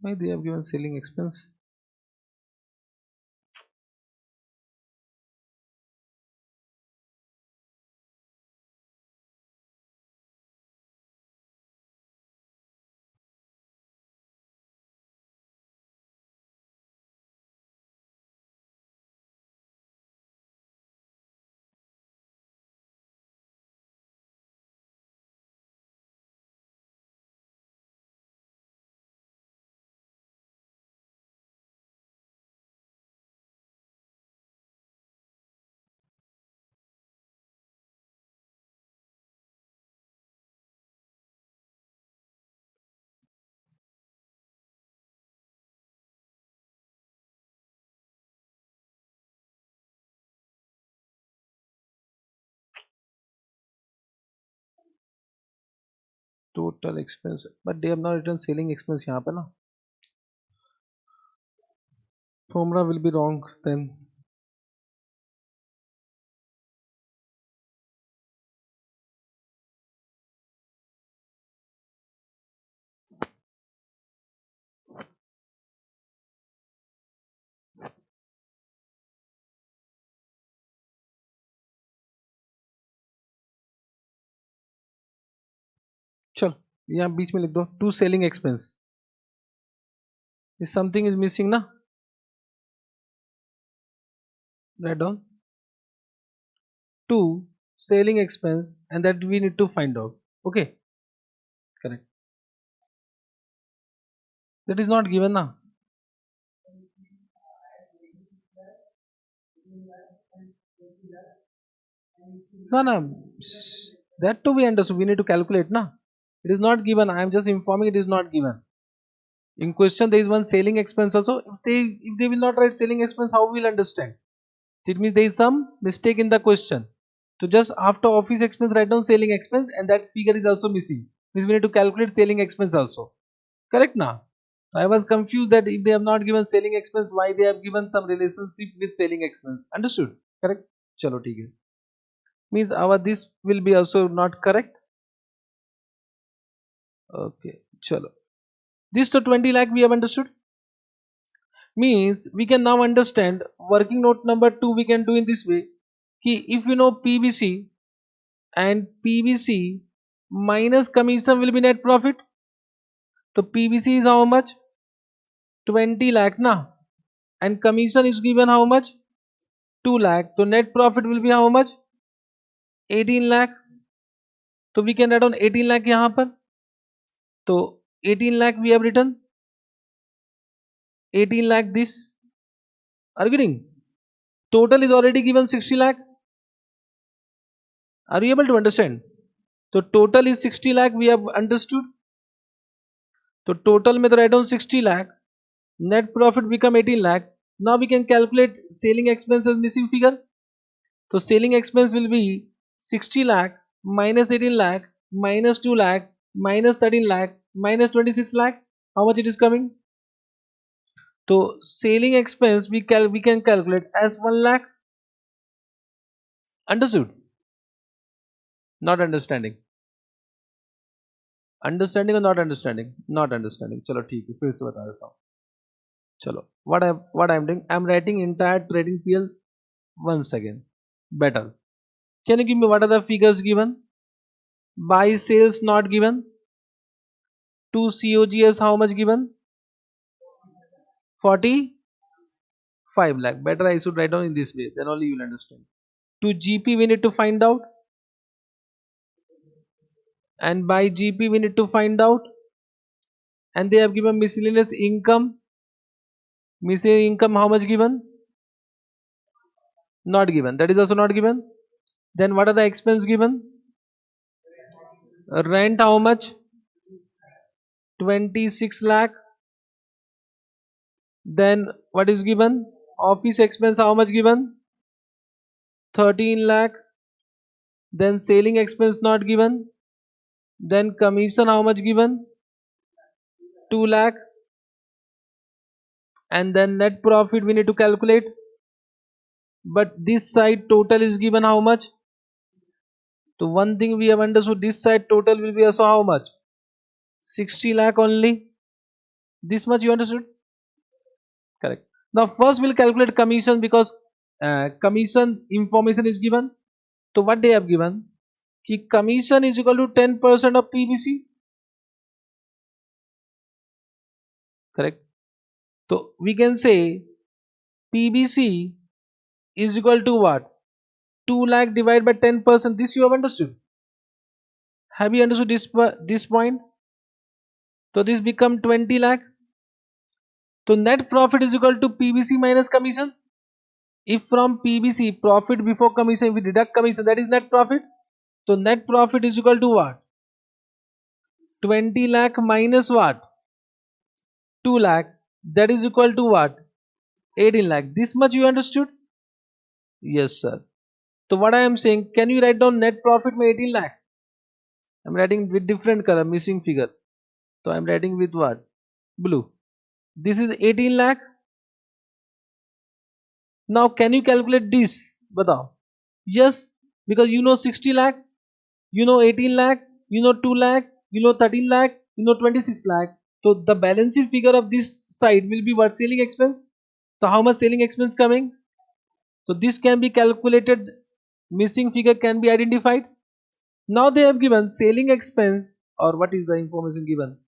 Why they have given selling expense? Total expense, but they have not written selling expense यहाँ पे ना. Formula will be wrong then. चल यहाँ बीच में लिख दो. To selling expense. If something is missing ना. Write down. To selling expense and that we need to find out. Okay. Correct. That is not given now. No. That too we understood. We need to calculate now. It is not given. I am just informing it is not given. In question there is one selling expense also. If they will not write selling expense, how we will understand? It means there is some mistake in the question. So just after office expense write down selling expense and that figure is also missing. Means we need to calculate selling expense also. Correct now? I was confused that if they have not given selling expense, why they have given some relationship with selling expense. Understood? Correct? Chalo ठीक है. Means our this will be also not correct. Okay. Chalo. This to 20 lakh we have understood. Means we can now understand working note number 2 we can do in this way. If you know PBC and PBC minus commission will be net profit. So PBC is how much? 20 lakh na, and commission is given how much? 2 lakh. So net profit will be how much? 18 lakh. So we can add on 18 lakh यहाँ पर. So 18 lakh we have written. 18 lakh this. Are you getting? Total is already given 60 lakh. Are you able to understand? So total is 60 lakh we have understood. So total में तो write down 60 lakh. Net profit become 18 lakh. Now we can calculate selling expense as missing figure. So selling expense will be 60 lakh minus 18 lakh minus 2 lakh minus 13 lakh minus 26 lakh. How much it is coming? So selling expense we can calculate as 1 lakh. Understood? Not understanding. Understanding or not understanding? Not understanding. चलो ठीक है फिर से बता देता हूँ. चलो what I'm doing, I'm writing entire trading PL once again. Better. Can you give me what are the figures given? Buy sales not given. To COGS how much given? 45 lakh. Better I should write down in this way, then only you will understand. To GP we need to find out, and by GP we need to find out, and they have given miscellaneous income. Miscellaneous income how much given? Not given. That is also not given. Then what are the expense given? Rent how much? 26 lakh. Then what is given? Office expense how much given? 13 lakh. Then selling expense not given. Then commission how much given? 2 lakh. And then net profit we need to calculate. But this side total is given how much? So one thing we have understood, this side total will be also how much? 60 lakh only. This much you understood? Correct. Now first we'll calculate commission, because commission information is given. So what they have given? Ki commission is equal to 10% of PBC. Correct. So we can say PBC is equal to what? 2 lakh divided by 10%. This you have understood. Have you understood this point? So this become 20 lakh. So net profit is equal to PBC minus commission. If from PBC profit before commission we deduct commission, that is net profit. So net profit is equal to what? 20 lakh minus what? 2 lakh. That is equal to what? 18 lakh. This much you understood? Yes sir. So what I am saying, can you write down net profit में 18 lakh? I am writing with different color, missing figure. So I am writing with what? Blue. This is 18 lakh. Now can you calculate this? Batao. Yes, because you know 60 lakh, you know 18 lakh, you know 2 lakh, you know 13 lakh, you know 26 lakh. So the balancing figure of this side will be what? Selling expense. So how much selling expense coming? So this can be calculated, missing figure can be identified. Now they have given selling expense, or what is the information given?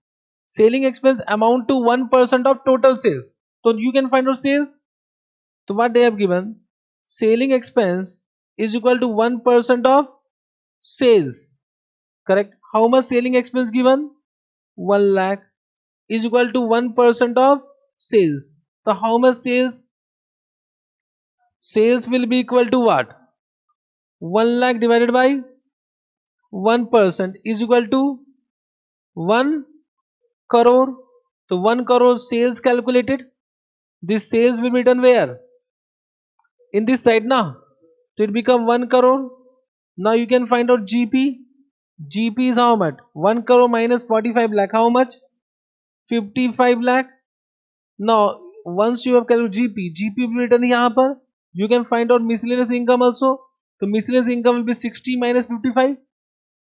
Selling expense amount to 1% of total sales. So you can find out sales. So what they have given? Selling expense is equal to 1% of sales. Correct. How much selling expense given? 1 lakh is equal to 1% of sales. So how much sales? Sales will be equal to what? 1 lakh divided by 1% is equal to 1 crore. So 1 crore sales calculated. This sales will be done where? In this side now. So it become 1 crore. Now you can find out GP. GP is how much? 1 crore minus 45 lakh. How much? 55 lakh. Now once you have calculated GP will be written यहाँ पर. You can find out miscellaneous income also. So miscellaneous income will be 60 minus 55.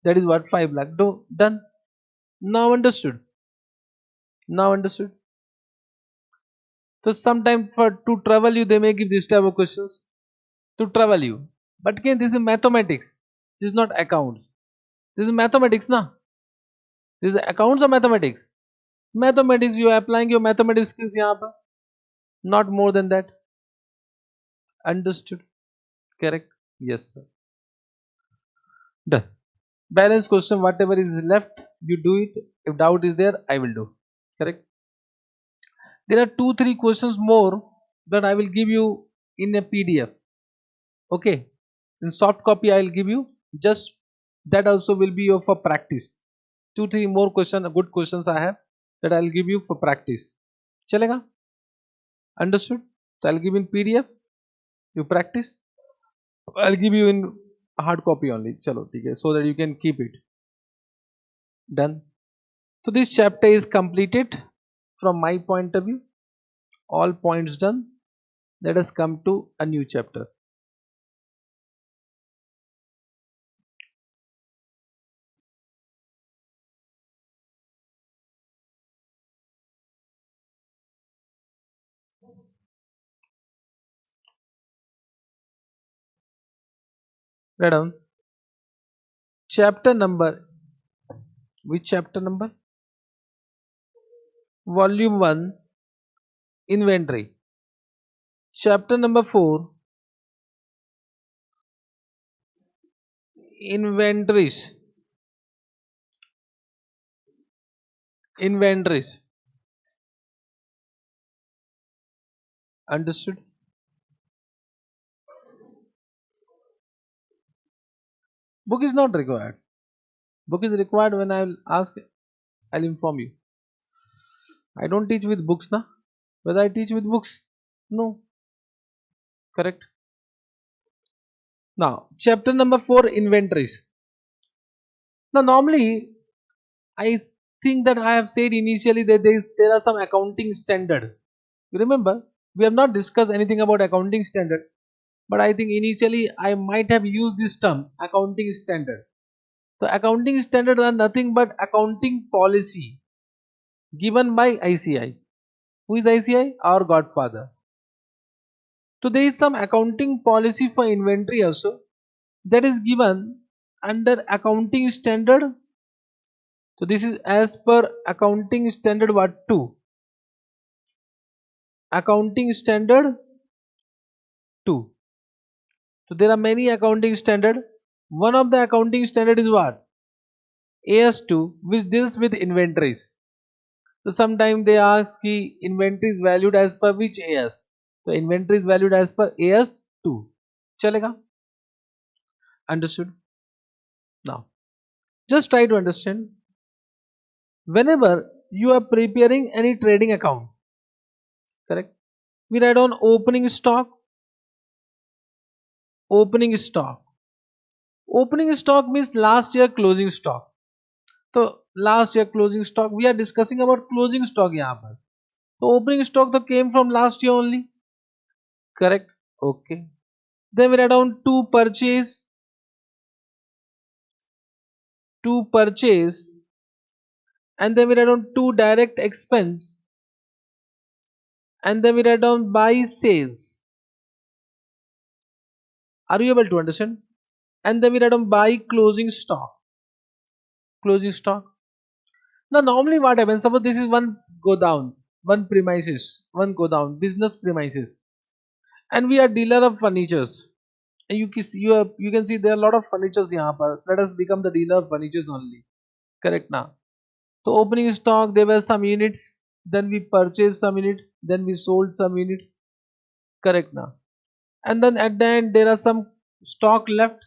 That is what? 5 lakh. Done. Now understood. Now understood. So sometimes for to travel you they may give this type of questions to travel you. But again this is mathematics. This is not accounts. This is mathematics na. This is accounts or mathematics. Mathematics you are applying your mathematics skills यहाँ पर. Not more than that. Understood? Correct? Yes sir. Done. Balance question whatever is left you do it. If doubt is there I will do. Correct? There are 2-3 questions more that I will give you in a PDF. Okay. In soft copy I will give you. Just that also will be your for practice. 2-3 more good questions I have that I will give you for practice. Chalega? Understood? So I will give in PDF. You practice. I'll give you in hard copy only. Chalo, okay, so that you can keep it. Done. So this chapter is completed from my point of view. All points done. Let us come to a new chapter. Right on. Chapter number. Which chapter number? Volume 1. Inventory. Chapter number 4. Inventories. Inventories. Understood? Book is not required. Book is required when I will ask, I'll inform you. I don't teach with books, na? Whether I teach with books? No. Correct. Now, chapter number 4, inventories. Now, normally, I think that I have said initially that there are some accounting standard. You remember, we have not discussed anything about accounting standard, but I think initially I might have used this term, accounting standard. So, accounting standards are nothing but accounting policy given by ICI. Who is ICI? Our godfather. So, there is some accounting policy for inventory also that is given under accounting standard. So this is as per accounting standard what 2? Accounting standard 2. So there are many accounting standard. One of the accounting standard is what? AS2 which deals with inventories. So sometimes they ask ki inventory is valued as per which AS? So inventory is valued as per AS2. Chalega? Understood? Now just try to understand. Whenever you are preparing any trading account, correct? We write on opening stock. Opening stock. Opening stock means last year closing stock. So last year closing stock, we are discussing about closing stock यहाँ पर. So opening stock तो came from last year only. Correct? Okay. Then we write down to purchase. To purchase. And then we write down to direct expense. And then we write down buy sales. Are you able to understand? And then we write down buy closing stock. Closing stock. Now normally what happens, suppose this is one go down, one premises, one go down, business premises, and we are dealer of furnitures. And you can see there are a lot of furnitures here. Let us become the dealer of furnitures only. Correct now. So opening stock there were some units, then we purchased some unit, then we sold some units. Correct now. And then at the end there are some stock left.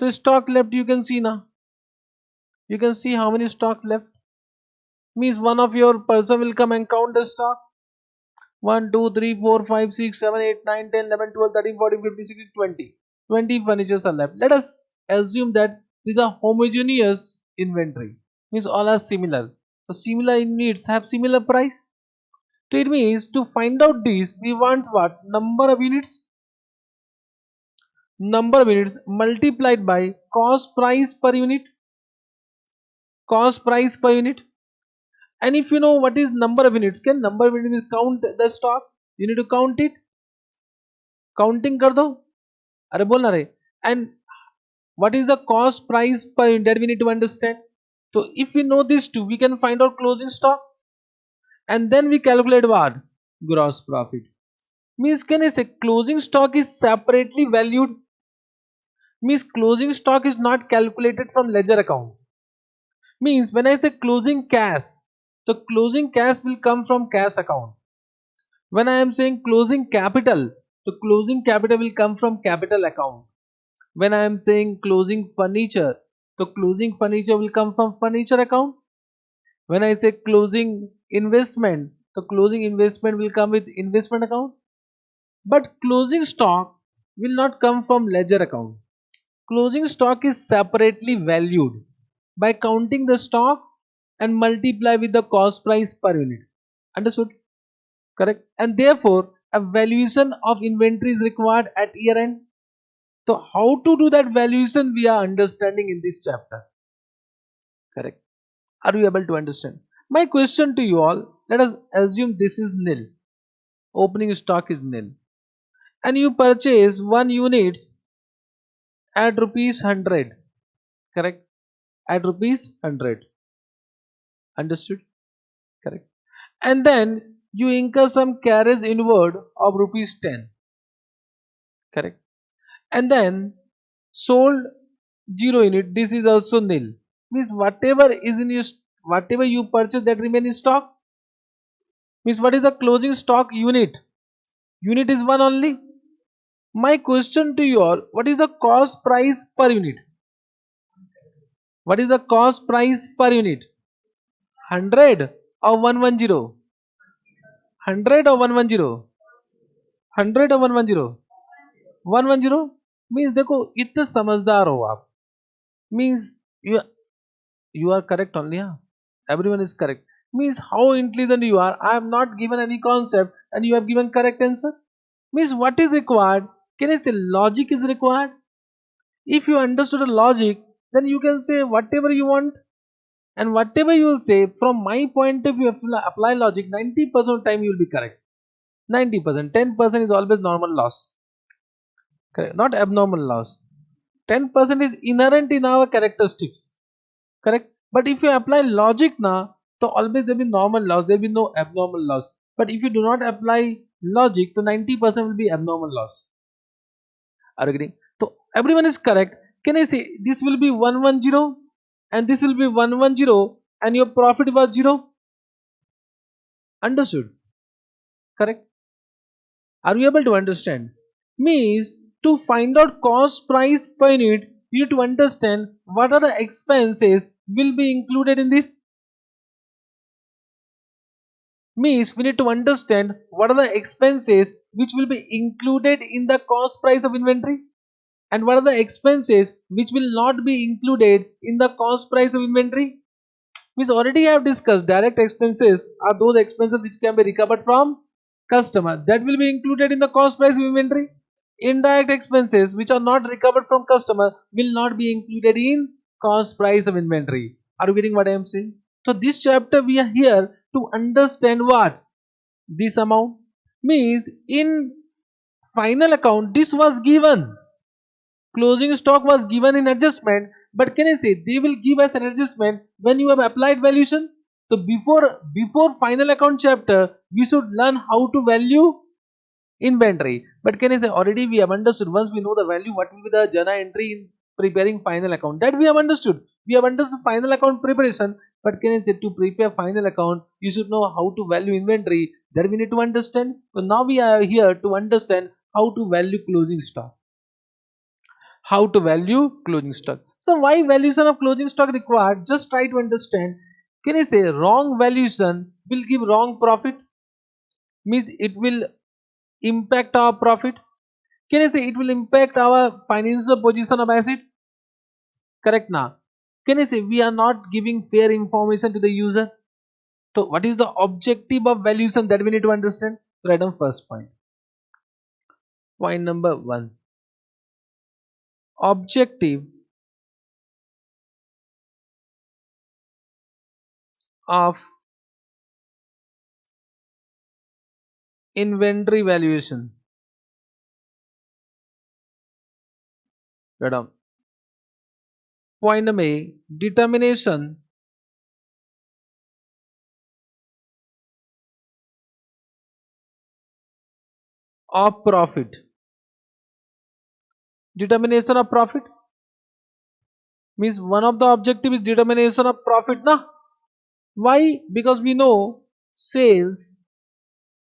So stock left you can see now. You can see how many stock left. Means one of your person will come and count the stock. 1, 2, 3, 4, 5, 6, 7, 8, 9, 10, 11, 12, 13, 14, 15, 16, 20. 20 furnitures are left. Let us assume that these are homogeneous inventory. Means all are similar. So similar units have similar price. So it means to find out this, we want what? Number of units. Number of units multiplied by cost price per unit. Cost price per unit. And if you know what is number of units, can number of units count the stock? You need to count it. Counting कर दो. अरे बोलना रे. And what is the cost price per unit that we need to understand? So if we know these two, we can find out closing stock, and then we calculate what? Gross profit. Means can I say closing stock is separately valued? Means closing stock is not calculated from ledger account. Means when I say closing cash, the closing cash will come from cash account. When I am saying closing capital, the closing capital will come from capital account. When I am saying closing furniture, the closing furniture will come from furniture account. When I say closing investment, the closing investment will come with investment account. But closing stock will not come from ledger account. Closing stock is separately valued by counting the stock and multiply with the cost price per unit. Understood? Correct? And therefore, a valuation of inventory is required at year end. So, how to do that valuation we are understanding in this chapter. Correct? Are you able to understand? My question to you all, let us assume this is nil. Opening stock is nil. And you purchase 1 units at rupees 100. Correct? At rupees 100. Understood? Correct. And then you incur some carriage inward of rupees 10. Correct. And then sold 0 unit. This is also nil. Means whatever is in your whatever you purchase that remain in stock. Means what is the closing stock unit? Unit is one only. My question to you all, what is the cost price per unit? What is the cost price per unit? 100 or 110? 100 or 110? 100 or 110? 110 means देखो इतने समझदार हो आप. Means you you are correct only. Yeah, everyone is correct. Means how intelligent you are. I have not given any concept and you have given correct answer. Means what is required? Can I say logic is required? If you understood the logic, then you can say whatever you want, and whatever you will say from my point of view, if you apply logic, 90% of time you will be correct. 90%, 10% is always normal loss. Correct? Not abnormal loss. 10% is inherent in our characteristics. Correct? But if you apply logic now, so always there will be normal loss, there will be no abnormal loss. But if you do not apply logic, so 90% will be abnormal loss. Are you agreeing? So everyone is correct. Can I say this will be 110 and this will be 110 and your profit was 0? Understood? Correct? Are you able to understand? Means to find out cost price per unit, you need to understand what are the expenses will be included in this. Means we need to understand what are the expenses which will be included in the cost price of inventory, and what are the expenses which will not be included in the cost price of inventory. Means already I have discussed direct expenses are those expenses which can be recovered from customer, that will be included in the cost price of inventory. Indirect expenses which are not recovered from customer will not be included in cost price of inventory. Are you getting what I am saying? So this chapter we are here to understand what this amount means. In final account this was given, closing stock was given in adjustment, but can I say they will give us an adjustment when you have applied valuation. So before final account chapter we should learn how to value inventory. But can I say already we have understood, once we know the value, what will be the journal entry in preparing final account, that we have understood. We have understood final account preparation, but can I say to prepare final account you should know how to value inventory, that we need to understand. So now we are here to understand how to value closing stock. How to value closing stock. So why valuation of closing stock required? Just try to understand. Can I say wrong valuation will give wrong profit? Means it will impact our profit. Can I say it will impact our financial position of asset? Correct now. Can I say we are not giving fair information to the user? So what is the objective of valuation, that we need to understand? Write down first point. Point number 1. Objective of Inventory valuation. Write down. Point number A, determination of profit. Determination of profit means one of the objective is determination of profit na. Why? Because we know sales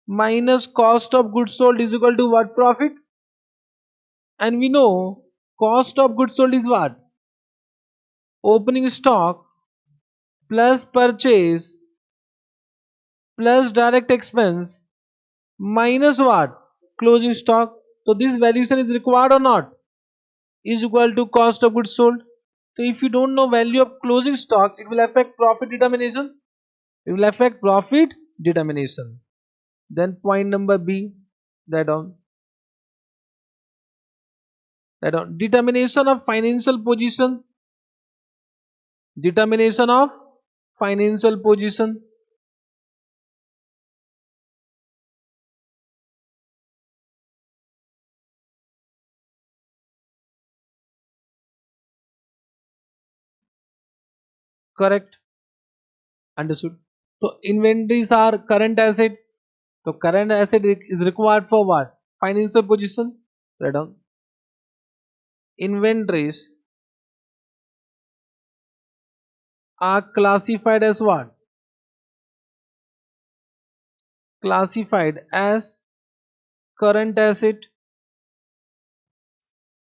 minus cost of goods sold is equal to what? Profit. And we know cost of goods sold is what? Opening stock plus purchase plus direct expense minus what? Closing stock. So this valuation is required or not? Is equal to cost of goods sold. So if you don't know value of closing stock, it will affect profit determination. It will affect profit determination. Then point number B, that on. That on. Determination of financial position. Determination of financial position. Correct. Understood. So inventories are current asset. So current asset is required for what? Financial position. Write down. Inventories are classified as what? Classified as current asset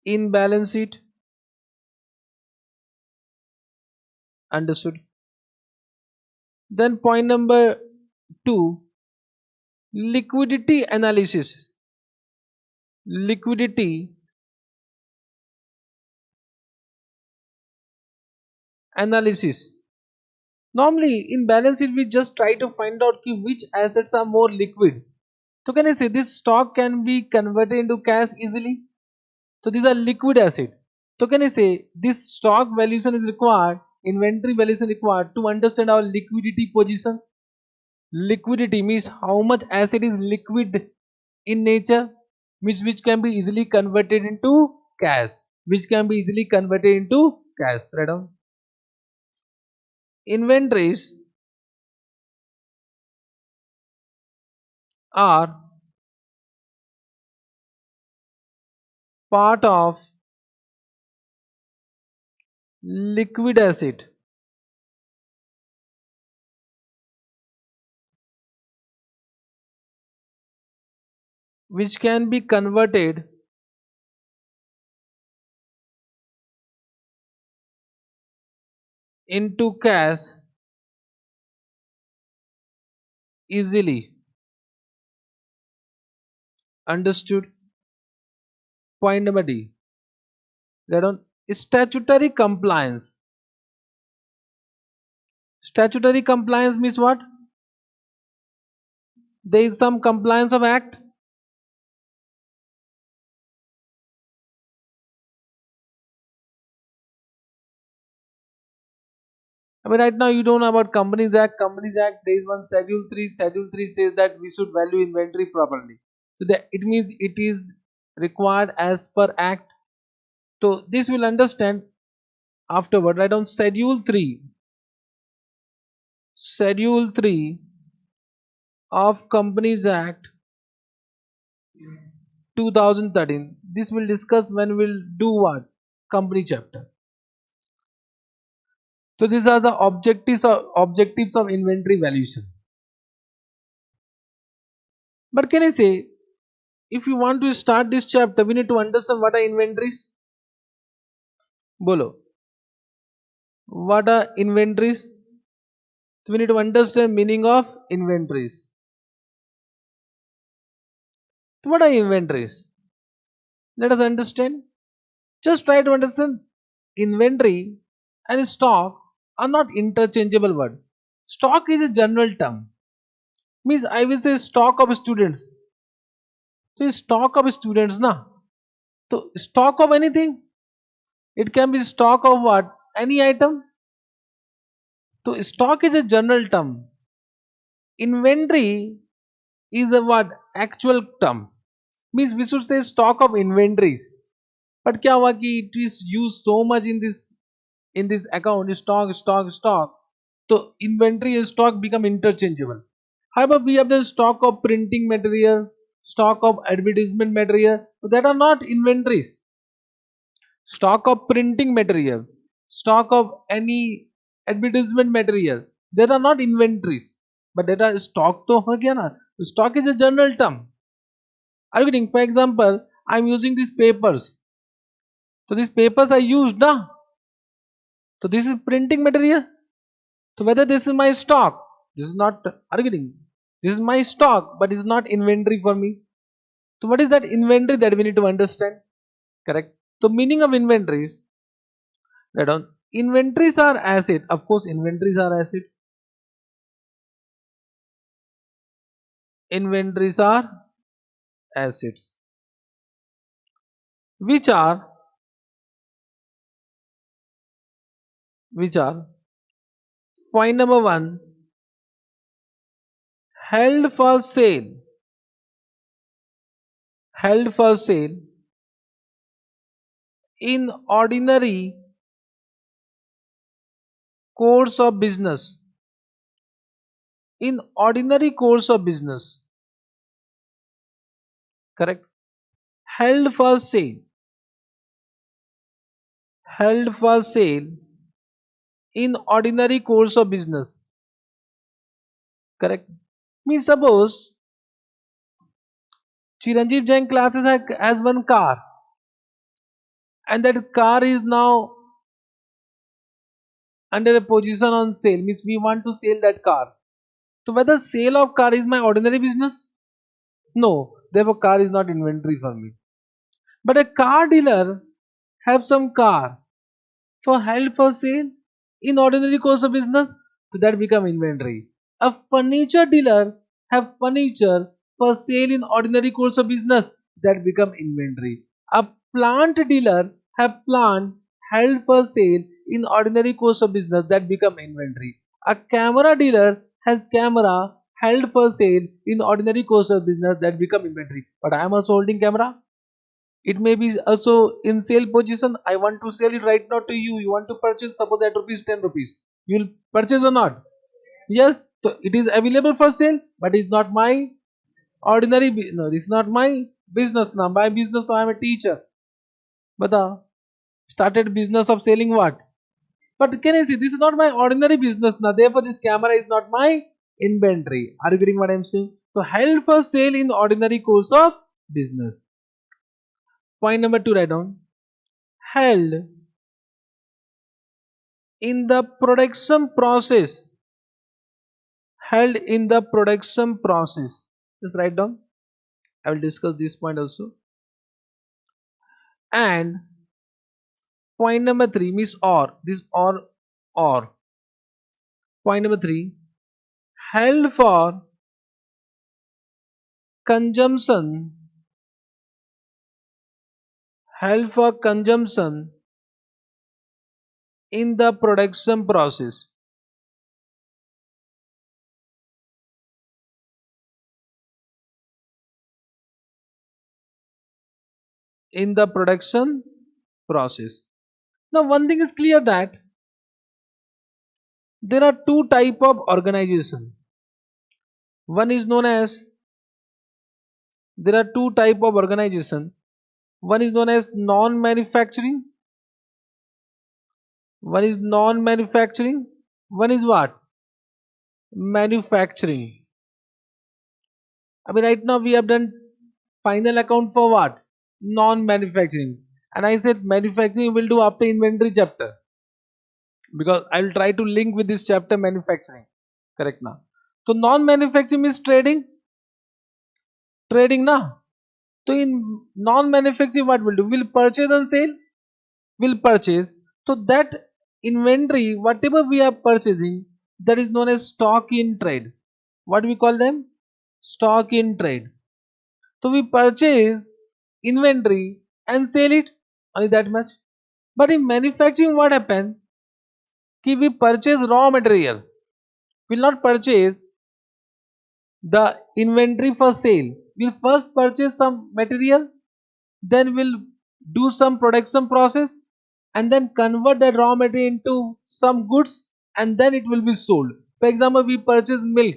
in balance sheet. Understood. Then point number 2, liquidity analysis. Liquidity analysis. Normally in balance sheet we just try to find out which assets are more liquid. So can I say this stock can be converted into cash easily? So these are liquid assets. So can I say this stock valuation is required, inventory valuation required to understand our liquidity position. Liquidity means how much asset is liquid in nature, which can be easily converted into cash. Which can be easily converted into cash. Right on. Inventories are part of liquid asset which can be converted into cash easily. Understood? Point number D. Right on. Statutory compliance. Statutory compliance means what? There is some compliance of act. I mean, right now you don't know about Companies Act. Companies Act, there is one Schedule 3. Schedule 3 says that we should value inventory properly. So that it means it is required as per Act. So this will understand afterward. Write down Schedule 3. Schedule 3 of Companies Act 2013. This will discuss when we'll do what? Company chapter. So these are the objectives of inventory valuation. But can I say, if you want to start this chapter, we need to understand what are inventories. Bolo. What are inventories? So we need to understand meaning of inventories. So what are inventories? Let us understand. Just try to understand. Inventory and stock are not interchangeable words. Stock is a general term. Means I will say stock of students. So stock of students na. So stock of anything. It can be stock of what? Any item. So stock is a general term. Inventory is a what? actual term means we should say stock of inventories. But क्या हुआ कि it is used so much in this account stock. So inventory and stock become interchangeable. However, we have the stock of printing material, stock of advertisement material, so that are not inventories. Stock of printing material, stock of any advertisement material, that are not inventories, but that are stock to हो गया ना. Stock is a general term. Are you getting? For example, I am using these papers. So these papers are used now. So this is printing material. So whether this is my stock, this is not arguing. This is my stock, but it's not inventory for me. So what is that inventory that we need to understand? Correct. The meaning of inventories. Write down. Inventories are asset. Of course, inventories are assets. Inventories are assets, which are which are point number one, held for sale. Held for sale in ordinary course of business. In ordinary course of business. Correct. Held for sale. Held for sale in ordinary course of business. Correct. Means suppose Chiranjeev Jain classes has one car, and that car is now under a position on sale. Means we want to sell that car. So whether sale of car is my ordinary business? No. Therefore car is not inventory for me. But a car dealer have some car for held for sale in ordinary course of business, so that become inventory. A furniture dealer have furniture for sale in ordinary course of business, that become inventory. A plant dealer have plant held for sale in ordinary course of business, that become inventory. A camera dealer has camera held for sale in ordinary course of business, that become inventory. But I am also holding camera. It may be also in sale position. I want to sell it right now to you. You want to purchase, suppose at rupees 10 rupees. You will purchase or not? Yes. So it is available for sale, but it's not my ordinary. No, it's not my business now. My business now. I am a teacher. But started business of selling what? But can I say this is not my ordinary business now? Therefore, this camera is not my inventory. Are you getting what I am saying? So held for sale in ordinary course of business. Point number 2, write down. Held in the production process. Held in the production process. Just write down. I will discuss this point also. And point number 3 means or. This or. Point number 3. Held for consumption. Held for consumption in the production process. In the production process. Now one thing is clear that there are two type of organization. One is known as, there are two type of organization. One is known as non-manufacturing. One is non-manufacturing. One is what? Manufacturing. I mean right now we have done final account for what? Non-manufacturing. And I said manufacturing will do after inventory chapter. Because I will try to link with this chapter manufacturing. Correct now. So non-manufacturing is trading. Trading now. So in non-manufacturing what will do? Will purchase and sale. Will purchase. So that inventory, whatever we are purchasing, that is known as stock in trade. What do we call them? Stock in trade. So we purchase inventory and sell it, only that much. But in manufacturing what happens? Ki we purchase raw material. We will not purchase the inventory for sale. we'll first purchase some material, then we'll do some production process, and then convert that raw material into some goods, and then it will be sold. For example, we purchase milk,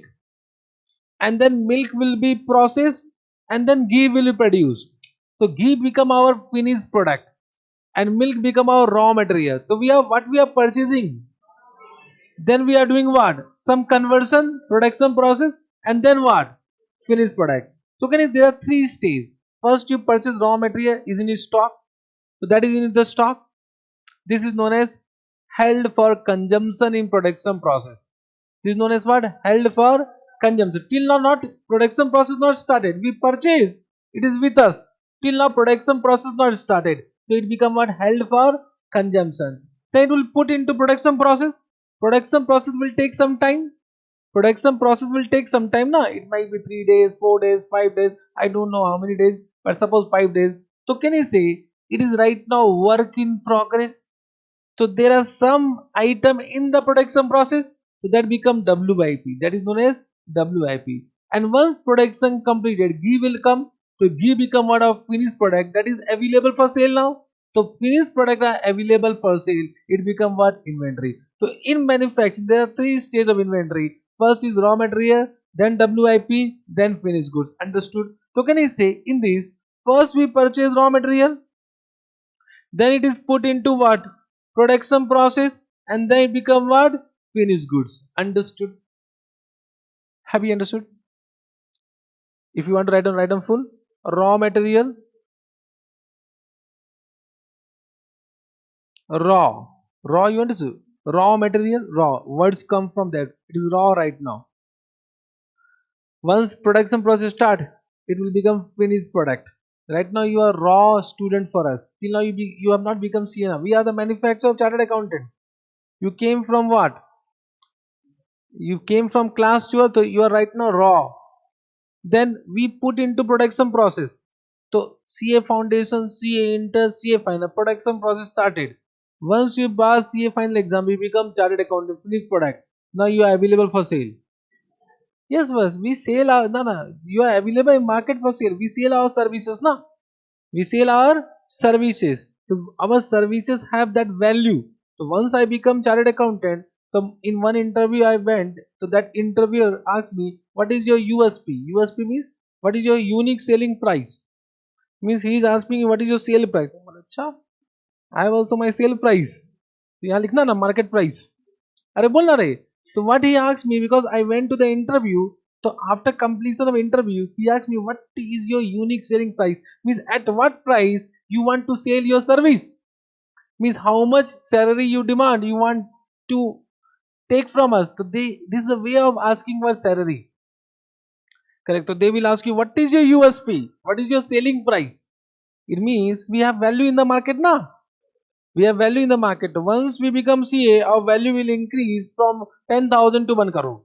and then milk will be processed, and then ghee will be produced. So ghee become our finished product, and milk become our raw material. So we are what we are purchasing, then we are doing what, some conversion, production process, and then what, finished product. So can you, there are three stages. First you purchase raw material is in stock, so that is in the stock. This is known as held for consumption in production process. This is known as what, held for consumption. Till now not production process not started, we purchase, it is with us, till now production process not started, so it become what, held for consumption. Then it will put into production process. Production process will take some time. Production process will take some time now, it might be 3 days, 4 days, 5 days, I don't know how many days, but suppose 5 days. So can you say it is right now work in progress? So there are some item in the production process, so that become WIP, that is known as WIP. And once production completed, ghee will come. So ghee become what, of finished product, that is available for sale now. So finished product are available for sale, it become what, inventory. So in manufacturing there are three stages of inventory. First is raw material, then WIP, then finished goods. Understood? So can I say in this, first we purchase raw material, then it is put into what, production process, and then it become what, finished goods. Understood? Have you understood? If you want to write down full, raw material, raw you understood, raw material, raw words come from that, it is raw right now. Once production process start, it will become finished product. Right now you are raw student for us, till now you have not become CNA. We are the manufacturer of chartered accountant. You came from what, you came from class 12, so you are right now raw. Then we put into production process. So CA foundation, CA inter, CA final, production process started. Once you pass CA final exam, you become chartered accountant, finished product. Now you are available for sale. Yes, boss. We sell our no. You are available in market for sale. We sell our services, na. We sell our services. So our services have that value. So once I become chartered accountant, so in one interview I went, so that interviewer asked me, what is your USP? USP means what is your unique selling price? Means he is asking me what is your sale price. I बोला, अच्छा, I have also my sale price. तो यहाँ लिखना ना market price. अरे बोलना रे. So what he asked me, because I went to the interview, so after completion of interview, he asked me what is your unique selling price. Means at what price you want to sell your service. Means how much salary you demand, you want to take from us. So this is a way of asking for salary. Correct. So they will ask you what is your USP, what is your selling price. It means we have value in the market now. We have value in the market. Once we become CA, our value will increase from 10,000 to 1 crore.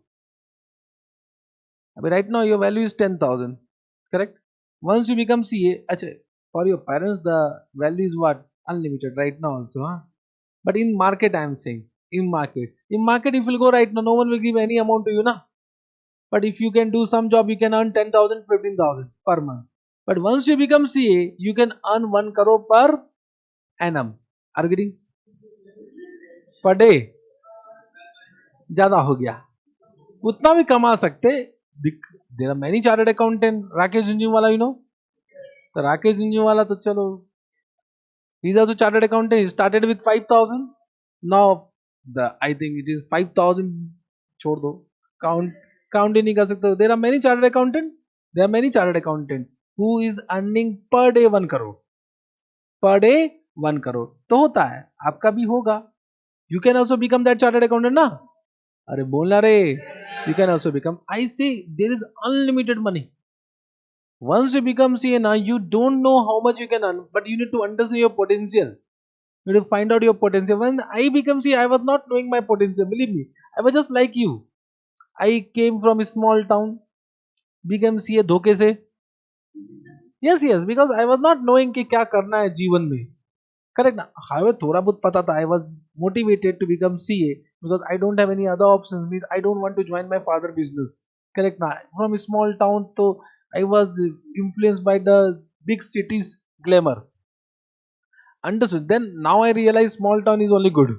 Right now your value is 10,000. Correct? Once you become CA, achha, for your parents the value is what? Unlimited right now also. Huh? But in market I am saying. In market. In market if you go right now, no one will give any amount to you. Na? But if you can do some job, you can earn 10,000, 15,000 per month. But once you become CA, you can earn 1 crore per annum. Agree? Per day ज़्यादा हो गया, उतना भी कमा सकते. There are many chartered accountant. Rakesh Junjunwala, you know. तो राकेश झुंझुनवाला तो चलो, he is also chartered accountant. He started with 5,000. Now I think it is 5,000. छोड़ दो, count ही नहीं कर सकते. There are many chartered accountant. There are many chartered accountant who is earning per day 1 crore. Per day 1 crore. तो होता है, आपका भी होगा. You can also become that chartered accountant ना. अरे बोलना रे. You can also become. I say there is unlimited money. Once you become CA now, you don't know how much you can earn, but you need to understand your potential. You need to find out your potential. When I become CA, I was not knowing my potential. Believe me, I was just like you. I came from a small town, became CA धोखे से. Yes, because I was not knowing कि क्या करना है जीवन में. Correct ना? हमें थोड़ा बहुत पता था. I was motivated to become CA because I don't have any other options. Means I don't want to join my father business. Correct ना? From a small town, तो I was influenced by the big cities glamour. Understood. Then now I realize small town is only good.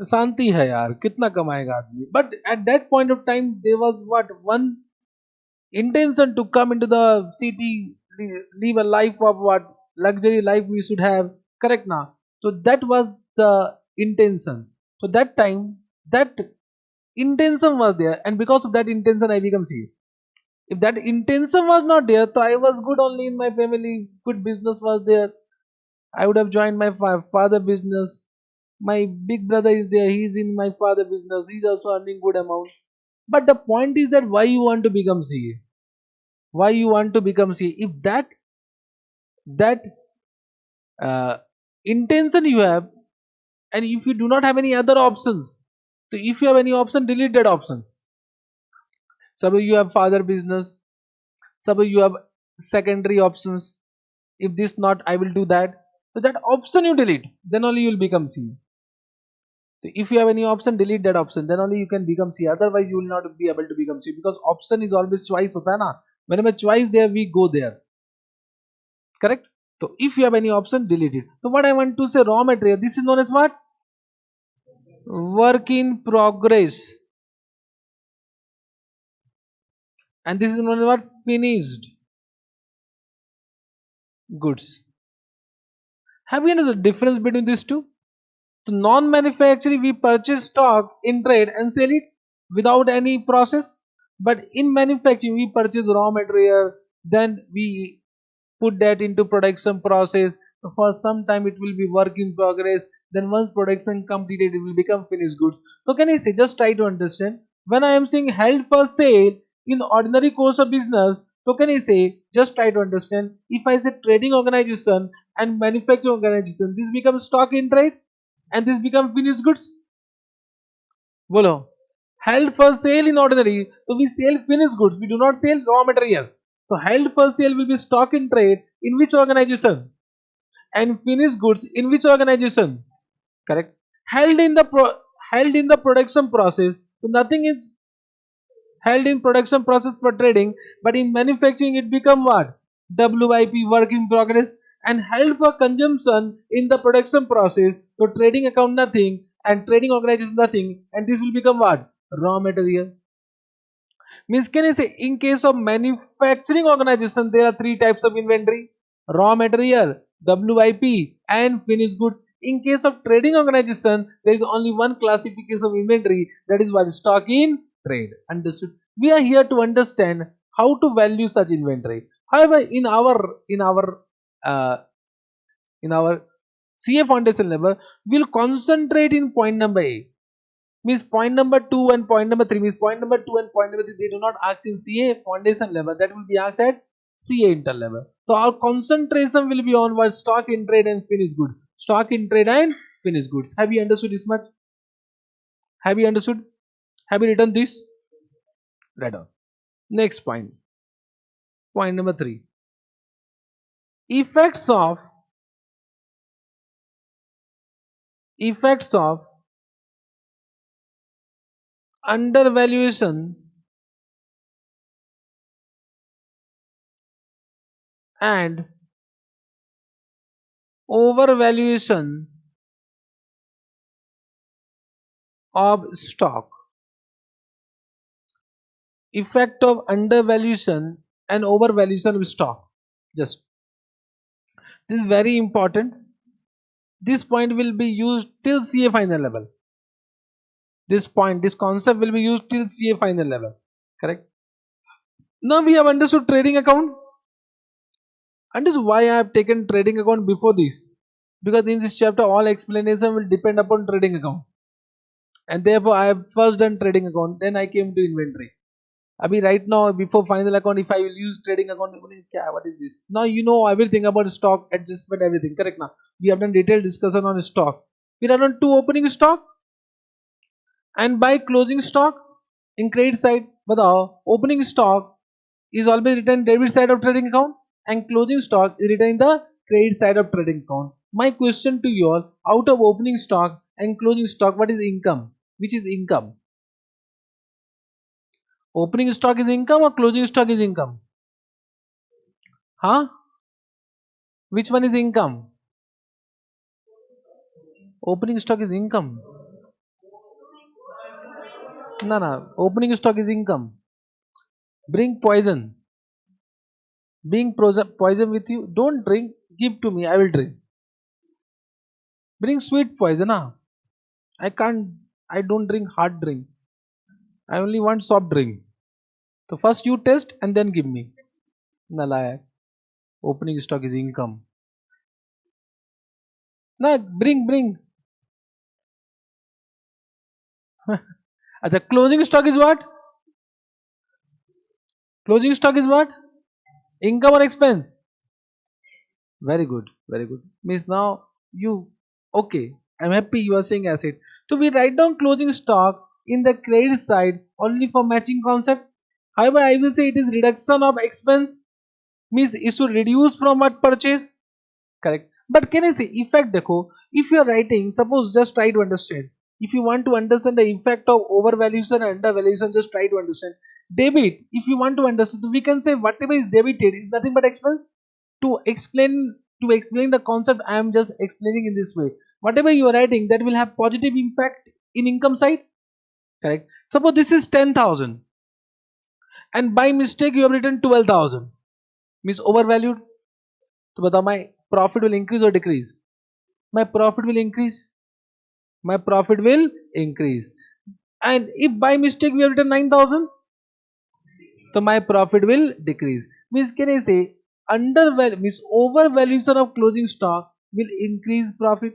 शांति है यार, कितना कमाएगा आदमी. But at that point of time there was what one intention to come into the city, live a life of what luxury life we should have. Correct now. So that was the intention. So that time that intention was there, and because of that intention I become CEO. If that intention was not there, so I was good only in my family, good business was there, I would have joined my father business. My big brother is there, he's in my father business, he's also earning good amount. But the point is that why you want to become CA? Why you want to become CA? If that uh, intention you have, and if you do not have any other options, so if you have any option, delete that options. Suppose you have father business, suppose you have secondary options. If this not, I will do that. So that option you delete, then only you will become C. So if you have any option, delete that option, then only you can become C. Otherwise you will not be able to become C, because option is always choice hota hai na. Whenever choice there, we go there. Correct? So if you have any option, delete it. So what I want to say, raw material, this is known as what? Work in progress. And this is known as what? Finished goods. Have you noticed the difference between these two? So non-manufacturing, we purchase stock in trade and sell it without any process. But in manufacturing, we purchase raw material, then we put that into production process. So for some time it will be work in progress. Then once production completed, it will become finished goods. So can I say, just try to understand. When I am saying held for sale in ordinary course of business, so can I say, just try to understand. If I say trading organization and manufacturing organization, this becomes stock in trade and this become finished goods. Bolo. Held for sale in ordinary, so we sell finished goods, we do not sell raw material. So held for sale will be stock in trade in which organization, and finished goods in which organization. Correct. Held in the held in the production process, so nothing is held in production process for trading, but in manufacturing it become what? WIP, work in progress. And held for consumption in the production process, so trading account nothing and trading organization nothing, and this will become what? Raw material. Means can I say, in case of manufacturing organization there are three types of inventory: raw material, WIP, and finished goods. In case of trading organization there is only one classification of inventory, that is what? Stock in trade. Understood? We are here to understand how to value such inventory. However, uh, in our CA foundation level, we'll concentrate in point number A. Means point number 2 and point number 3, means point number 2 and point number 3, they do not ask in CA foundation level, that will be asked at CA inter level. So our concentration will be on what? Stock in trade and finished good. Stock in trade and finished goods. Have you understood this much? Have you understood? Have you written this? Right on. Next point. Point number 3. Effects of effects of undervaluation and overvaluation of stock. Effect of undervaluation and overvaluation of stock. Just this is very important. This point will be used till CA final level. This concept will be used till CA final level. Correct. Now we have understood trading account. And this is why I have taken trading account before this. Because in this chapter all explanation will depend upon trading account. And therefore I have first done trading account, then I came to inventory. Abhi right now before final account, if I will use trading account, what is this? Now you know everything about stock adjustment, everything. Correct now. We have done detailed discussion on stock. We have done two opening stock and by closing stock in credit side. But opening stock is always written debit side of trading account and closing stock is written in the credit side of trading account. My question to you all: out of opening stock and closing stock, what is income? Which is income? Opening stock is income or closing stock is income? Huh? Which one is income? Opening stock is income. No, no. Opening stock is income. Bring poison. Bring poison with you. Don't drink. Give to me. I will drink. Bring sweet poison. Ah. I can't. I don't drink hard drink. I only want soft drink. So first you test and then give me. Nalayak. Opening stock is income. Na bring. Acha, closing stock is what? Closing stock is what? Income or expense? Very good, very good. Means now you okay. I'm happy you are saying asset. So we write down closing stock in the credit side only for matching concept. However, I will say it is reduction of expense. Means is to reduce from what purchase. Correct. But can I say effect देखो, if you are writing, suppose just try to understand. If you want to understand the effect of overvaluation and undervaluation, just try to understand. Debit, if you want to understand, we can say whatever is debited is nothing but expense. To explain the concept, I am just explaining in this way. Whatever you are writing, that will have positive impact in income side. Correct. Suppose this is 10,000 and by mistake you have written 12,000. Means overvalued. So बताओ my profit will increase or decrease? My profit will increase. My profit will increase. And if by mistake we have written 9,000, so my profit will decrease. Means can I say undervalue means overvaluation of closing stock will increase profit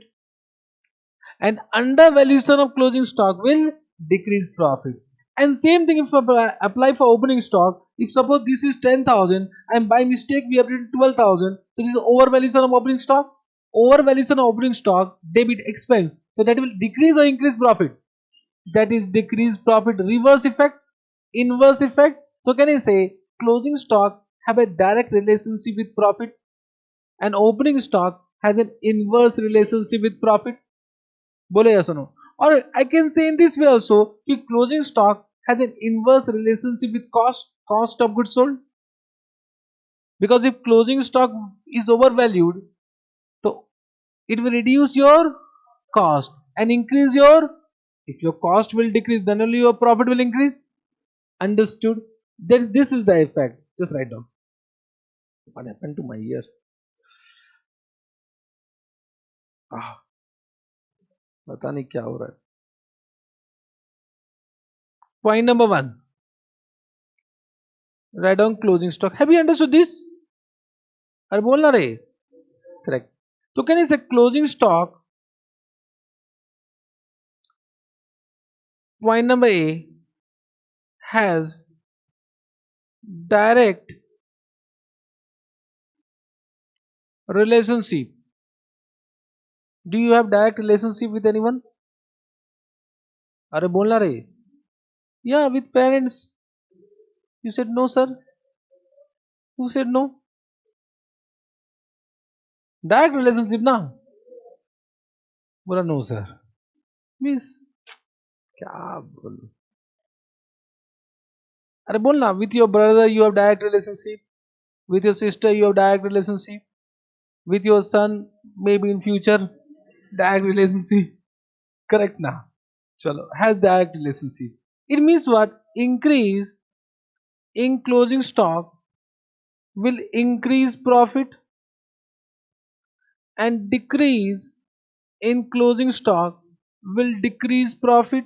and undervaluation of closing stock will decrease profit. And same thing if apply for opening stock. If suppose this is 10,000 and by mistake we have written 12,000, so this is overvaluation of opening stock. Overvaluation of opening stock, debit expense. So that will decrease or increase profit. That is decrease profit. Reverse effect, inverse effect. So can I say closing stock have a direct relationship with profit and opening stock has an inverse relationship with profit? बोले yes or no? Or I can say in this way also कि closing stock has an inverse relationship with cost of goods sold. Because if closing stock is overvalued, so it will reduce your cost and increase your, if your cost will decrease then only your profit will increase. Understood? This is the effect. Just write down. What happened to my ear? Ah, पता नहीं क्या हो रहा है. Point number 1. Write down closing stock. Have you understood this? अरे बोलना रे. Correct. So can I say closing stock? Point number A has direct relationship. Do you have direct relationship with anyone? अरे बोलना रे. Yeah, with parents. You said no, sir. Who said no? Direct relationship ना. बोला no, sir. Means क्या बोलूं. अरे बोलना. With your brother you have direct relationship. With your sister you have direct relationship. With your son maybe in future direct relationship. Correct ना. चलो has direct relationship. It means what? Increase in closing stock will increase profit and decrease in closing stock will decrease profit.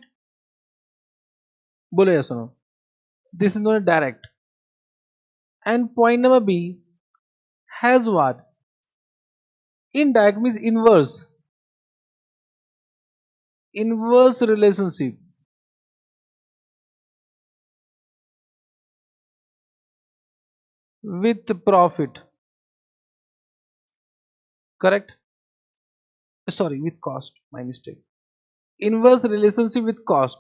बोलो yes or no? This is not direct. And point number B has what? Indirect means inverse. Inverse relationship with profit. Correct? Sorry, with cost. My mistake. Inverse relationship with cost.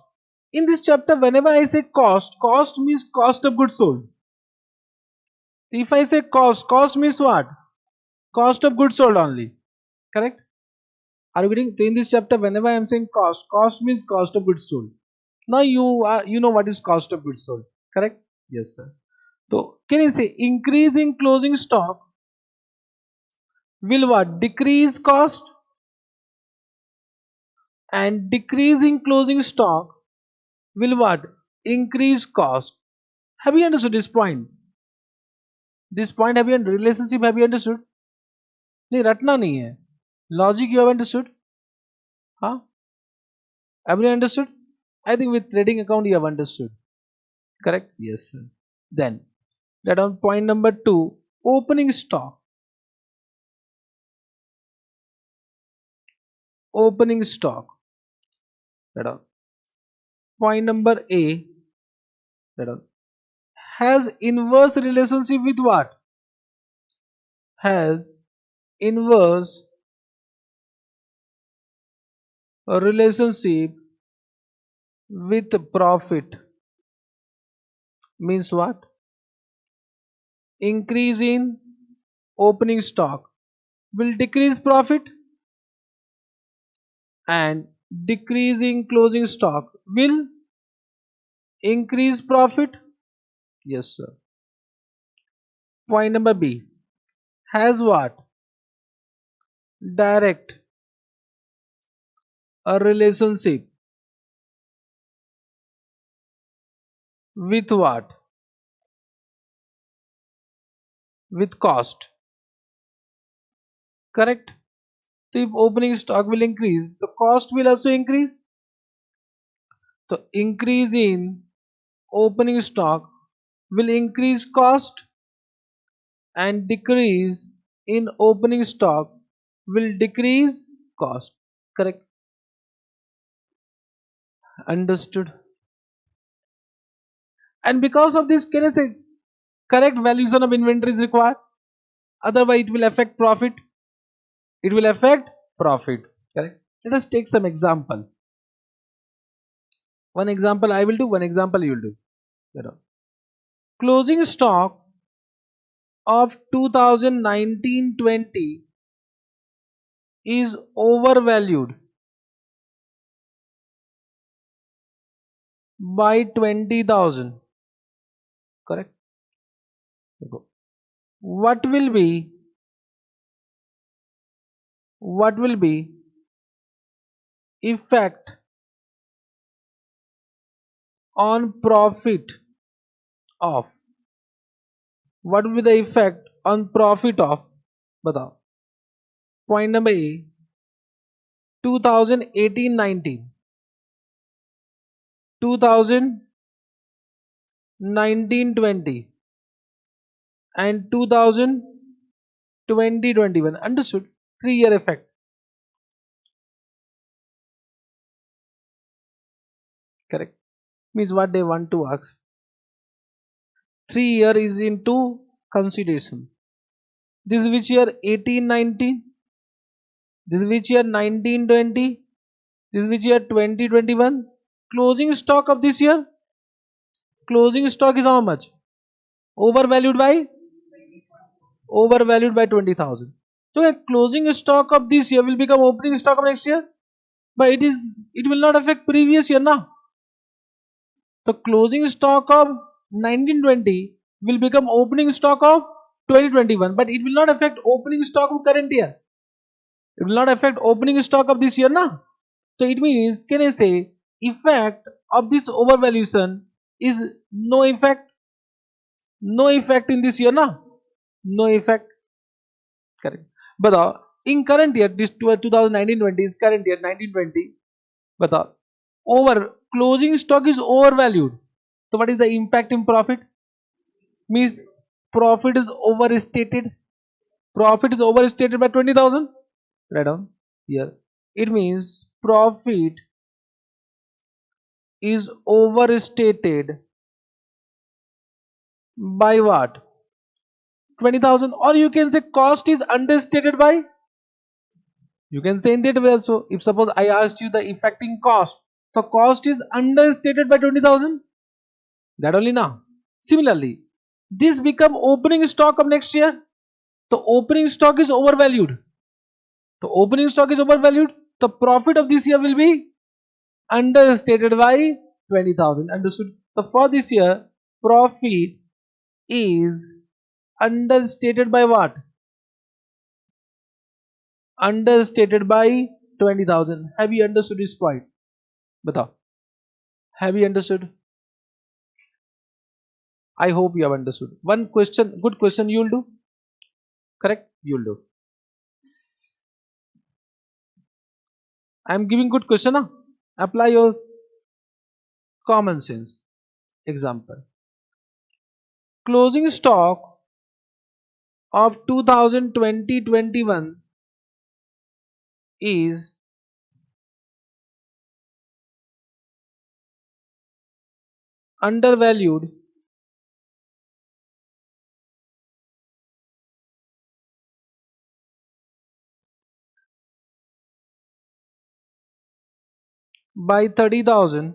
In this chapter, whenever I say cost means cost of goods sold. If I say cost means what? Cost of goods sold only. Correct? Are you getting? In this chapter, whenever I am saying cost means cost of goods sold. Now you know what is cost of goods sold. Correct? Yes, sir. So can you say increase in closing stock will what? Decrease cost, and decreasing closing stock will what? Increase cost. Have you understood this point? This point have you relationship have you understood? नहीं रटना नहीं है. Logic you have understood? Huh? Have you understood? I think with trading account you have understood. Correct? Yes, sir. Then that on point number 2, opening stock. Opening stock. That on point number A. That on has inverse relationship with what? Has inverse relationship with profit. Means what? Increase in opening stock will decrease profit, and decreasing closing stock will increase profit. Yes, sir. Point number B. Has what? Direct a relationship with what? With cost. Correct? So if opening stock will increase, the cost will also increase. So increase in opening stock will increase cost, and decrease in opening stock will decrease cost. Correct? Understood? And because of this, can I say correct valuation of inventory is required? Otherwise it will affect profit. It will affect profit. Correct? Let us take some example. One example I will do, one example you will do. Closing stock of 2019-20 is overvalued by 20,000. Correct? What will be effect on profit of, what will be the effect on profit of, बताओ. Point number A, 2018-19, 2019-20 and 2020-21. Understood? 3-year effect. Correct? Means what they want to ask. 3 year is into consideration. This is which year? 18-19. This is which year? 19-20. This is which year? 20-21. Closing stock of this year. Closing stock is how much? Overvalued by 20,000. So a closing stock of this year will become opening stock of next year, but it will not affect previous year now. The closing stock of 1920 will become opening stock of 2021, but it will not affect opening stock of current year. It will not affect opening stock of this year now. So it means, can I say, effect of this overvaluation is no effect in this year now. No effect. Correct. But in current year, this 2019-20 is current year 1920. But over closing stock is overvalued. So what is the impact in profit? Means profit is overstated. Profit is overstated by 20,000. Write down here. It means profit is overstated by what? 20,000. Or you can say cost is understated by. You can say in that way also. If suppose I asked you the effecting cost, the cost is understated by 20,000. That only now. Similarly, this become opening stock of next year. The opening stock is overvalued. The opening stock is overvalued. The profit of this year will be understated by 20,000. Understood? So for this year, profit is understated by what? understated by 20,000. Have you understood this point? Batao. Have you understood? I hope you have understood. One question, good question you will do. Correct? You will do. I am giving good question. Huh? Apply your common sense. Example. Closing stock of 2020-21 is undervalued by 30,000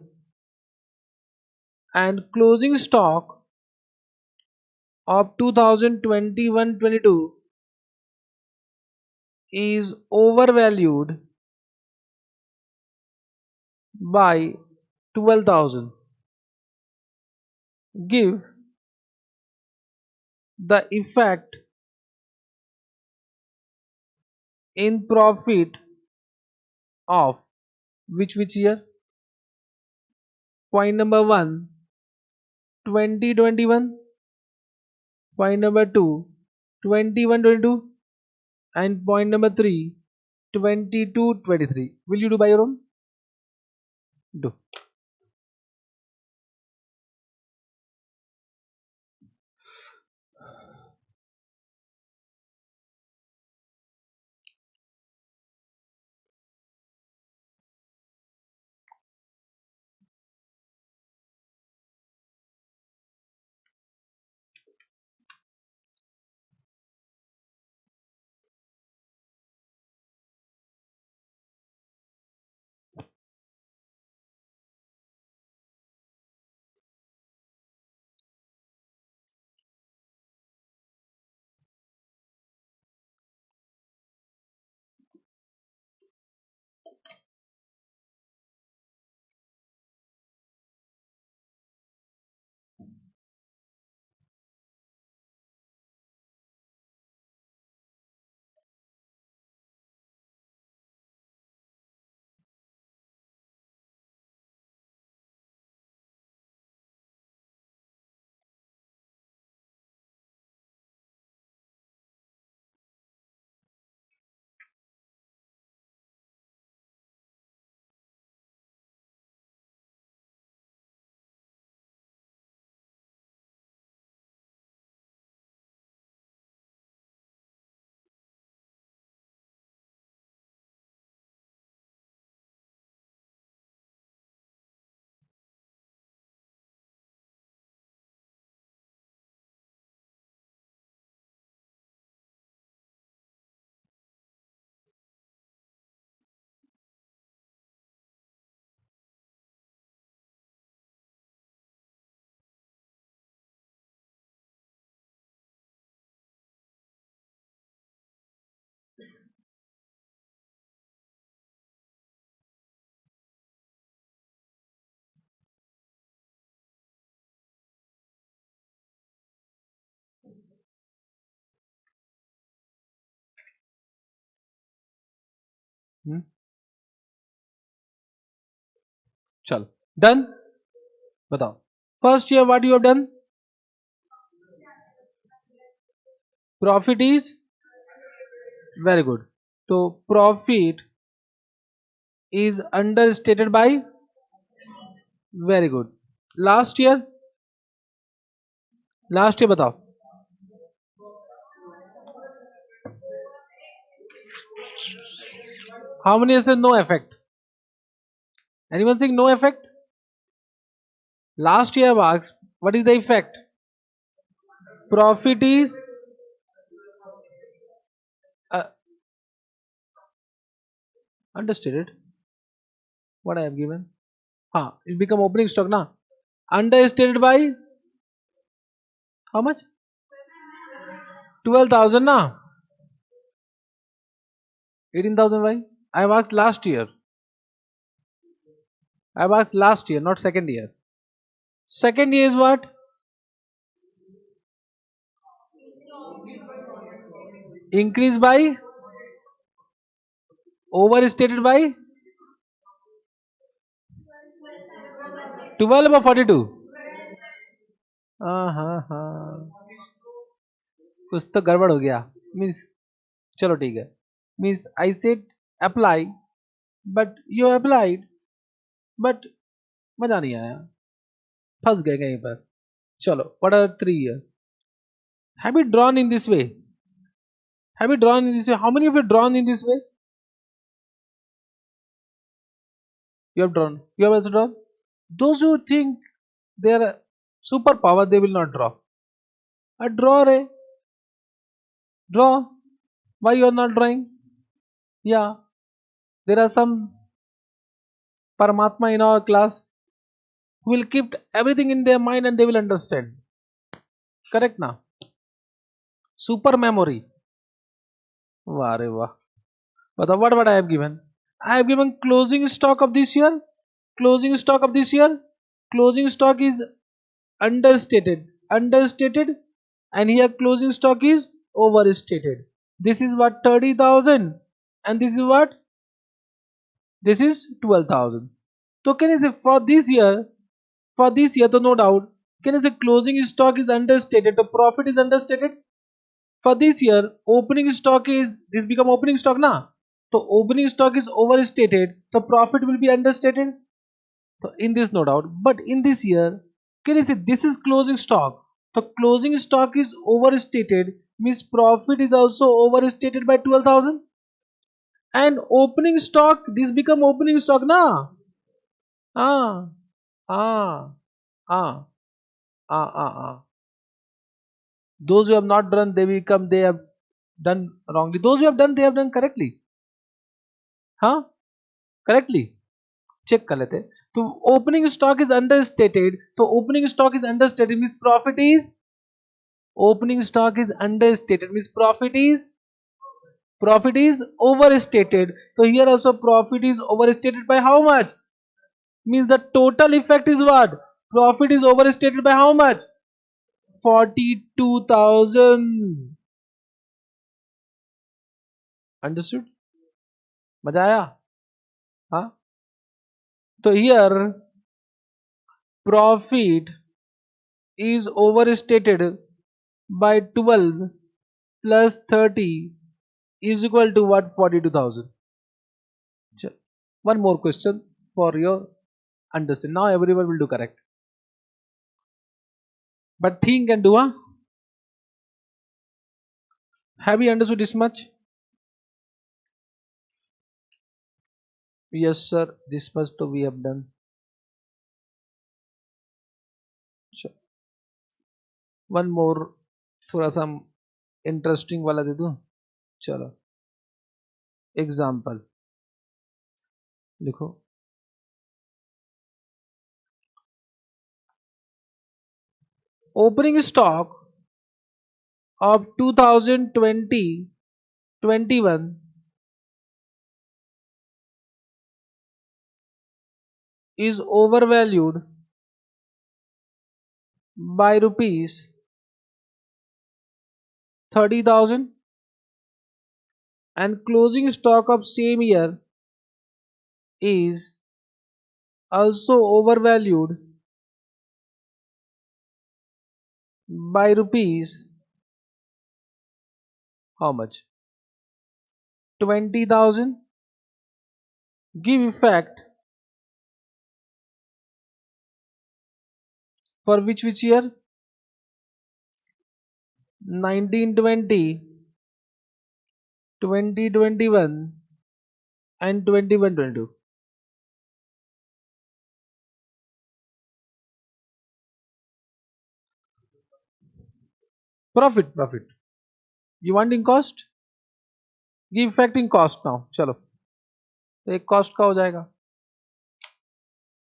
and closing stock of 2021-22 is overvalued by 12,000. Give the effect in profit of which year? Point number 1, 2021. Point number 2, 21-22. And point number 3, 22-23. Will you do by your own? Do. Hmm? Chalo. Done? Batao. First year what you have done? Profit is very good. So profit is understated by very good. Last year? Last year batao. How many said no effect? Anyone saying no effect? Last year works. What is the effect? Profit is uh, understated. What I have given? It become opening stock na. Understated by how much? 12,000 na. 18,000 why? I worked last year. I worked last year, not second year. Second year is what? Increase by Overstated by 12 or 42? हाँ हाँ, कुछ तो गड़बड़ हो गया. Means चलो ठीक है. Means I said apply, but you applied, but मजा नहीं आया, फंस गए कहीं पर. चलो, what are 3 years? Have you drawn in this way? Have you drawn in this way? How many of you drawn in this way? You have drawn. You have also drawn. Those who think they are superpower, they will not draw. A draw, re. Draw. Why you are not drawing? Yeah, there are some Paramatma in our class who will keep everything in their mind and they will understand. Correct now? Super memory. Wow, re wow. But what I have given? I have given closing stock of this year. Closing stock of this year. Closing stock is understated. Understated. And here closing stock is overstated. This is what 30,000 and this is what? This is 12,000. So can you say for this year, so no doubt, can you say closing stock is understated, the profit is understated? For this year, opening stock is, this become opening stock na? So opening stock is overstated, the profit will be understated. So in this no doubt, but in this year, can you say this is closing stock? The closing stock is overstated, means profit is also overstated by 12,000. And opening stock, this become opening stock na? Ah, ah, ah, ah. Those who have not done, they have done wrongly. Those who have done, they have done correctly. Huh? Correctly. Check कर लेते. तो opening stock is understated. तो opening stock is understated means profit is, opening stock is understated means profit is overstated. So here also profit is overstated by how much? Means the total effect is what? Profit is overstated by how much? 42,000. Understood? मजा आया? हाँ. तो here profit is overstated by 12 plus 30 is equal to what? 42,000. One more question for your understanding. Now everyone will do correct. But think and do, huh? Have you understood this much? Yes, sir. This much to we have done. Sure. One more, थोड़ा सा interesting वाला दे दूं. चलो, example लिखो. Opening stock of 2020-21 is overvalued by rupees 30,000 and closing stock of same year is also overvalued by rupees how much? 20,000. Give effect for which year? 1920, 2021 and 21-22. Profit. You want in cost? Give effect in cost now. चलो, तो एक cost का हो जाएगा.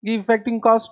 Give effect in cost.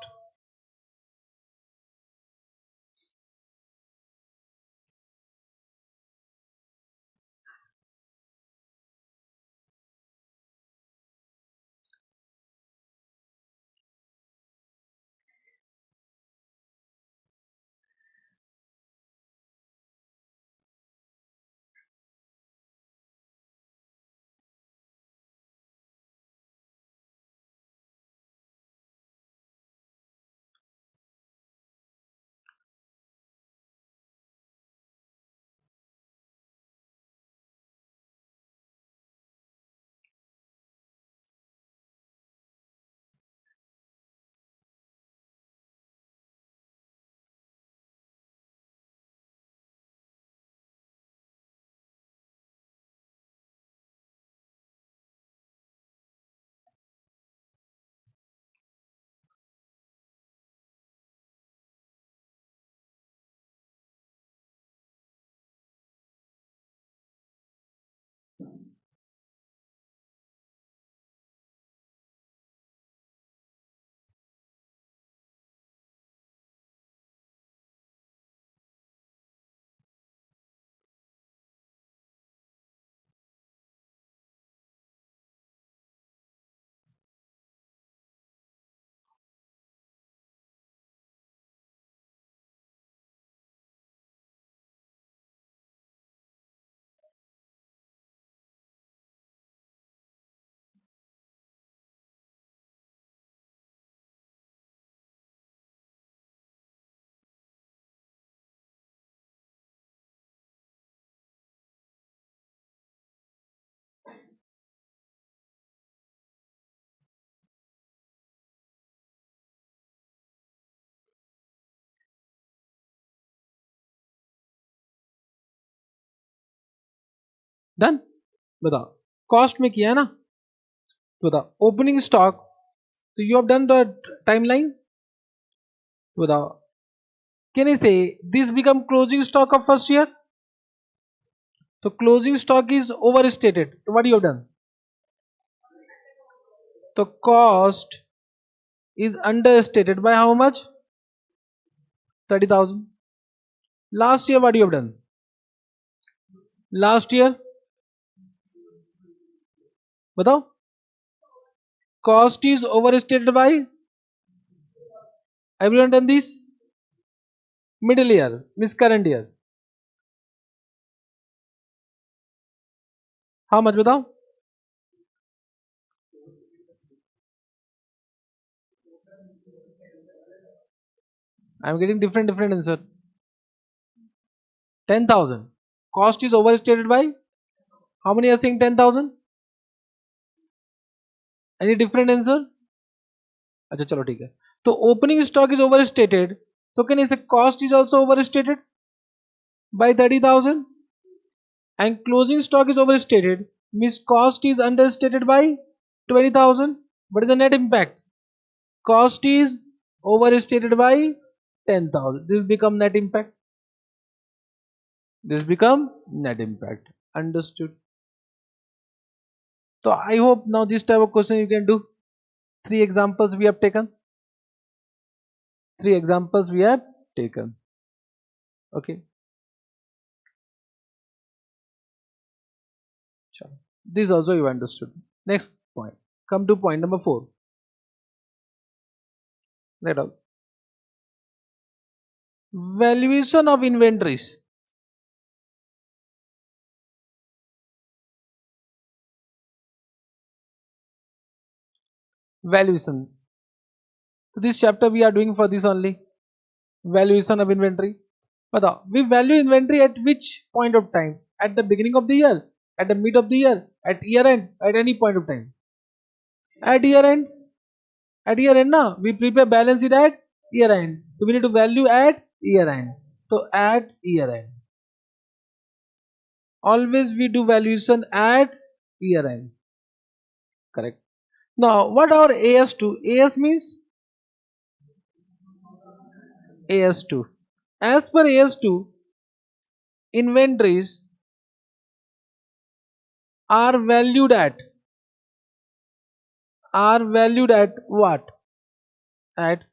Done. बताओ cost में किया है ना, बताओ ओपनिंग स्टॉक, तो you have done the timeline. बताओ can I say this become closing stock of first year, तो closing stock is overstated, तो व्हाट यू हैव डन, तो cost is understated by how much, 30,000. Last year what you have done, last year बताओ cost is overstated by, everyone done this, middle year means current year, how much बताओ, I am getting different answer, 10,000. Cost is overstated by how many are saying 10,000, any different answer, अच्छा चलो ठीक है, तो opening stock is overstated, तो can I say cost is also overstated by 30,000, and closing stock is overstated means cost is understated by 20,000. What is the net impact, cost is overstated by 10,000, this become net impact, this become net impact, understood. So I hope now this type of question you can do. Three examples we have taken, three examples we have taken, okay. Sure. This also you understood. Next point, come to point number 4. Let out valuation of inventories. Valuation, so this chapter we are doing for this only, valuation of inventory. बताओ we value inventory at which point of time, at the beginning of the year, at the mid of the year, at year end, at any point of time, at year end, at year end na, we prepare balance sheet at year end, so we need to value at year end, so at year end, always we do valuation at year end, correct. Now what our as2, as means as2, as per as2 inventories are valued at what, at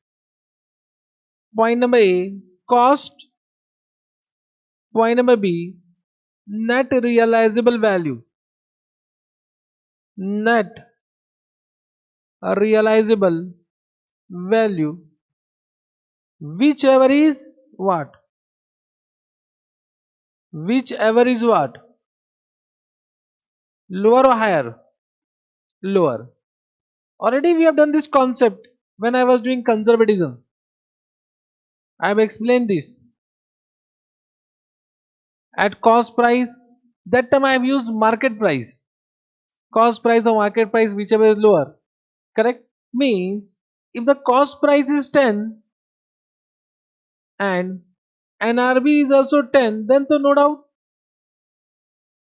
point number A cost, point number B net realizable value, net realizable value, whichever is what, whichever is what, lower or higher, lower. Already we have done this concept when I was doing conservatism, I have explained this. At cost price, that time I have used market price, cost price or market price, whichever is lower, correct. Means if the cost price is 10 and NRV is also 10, then so no doubt,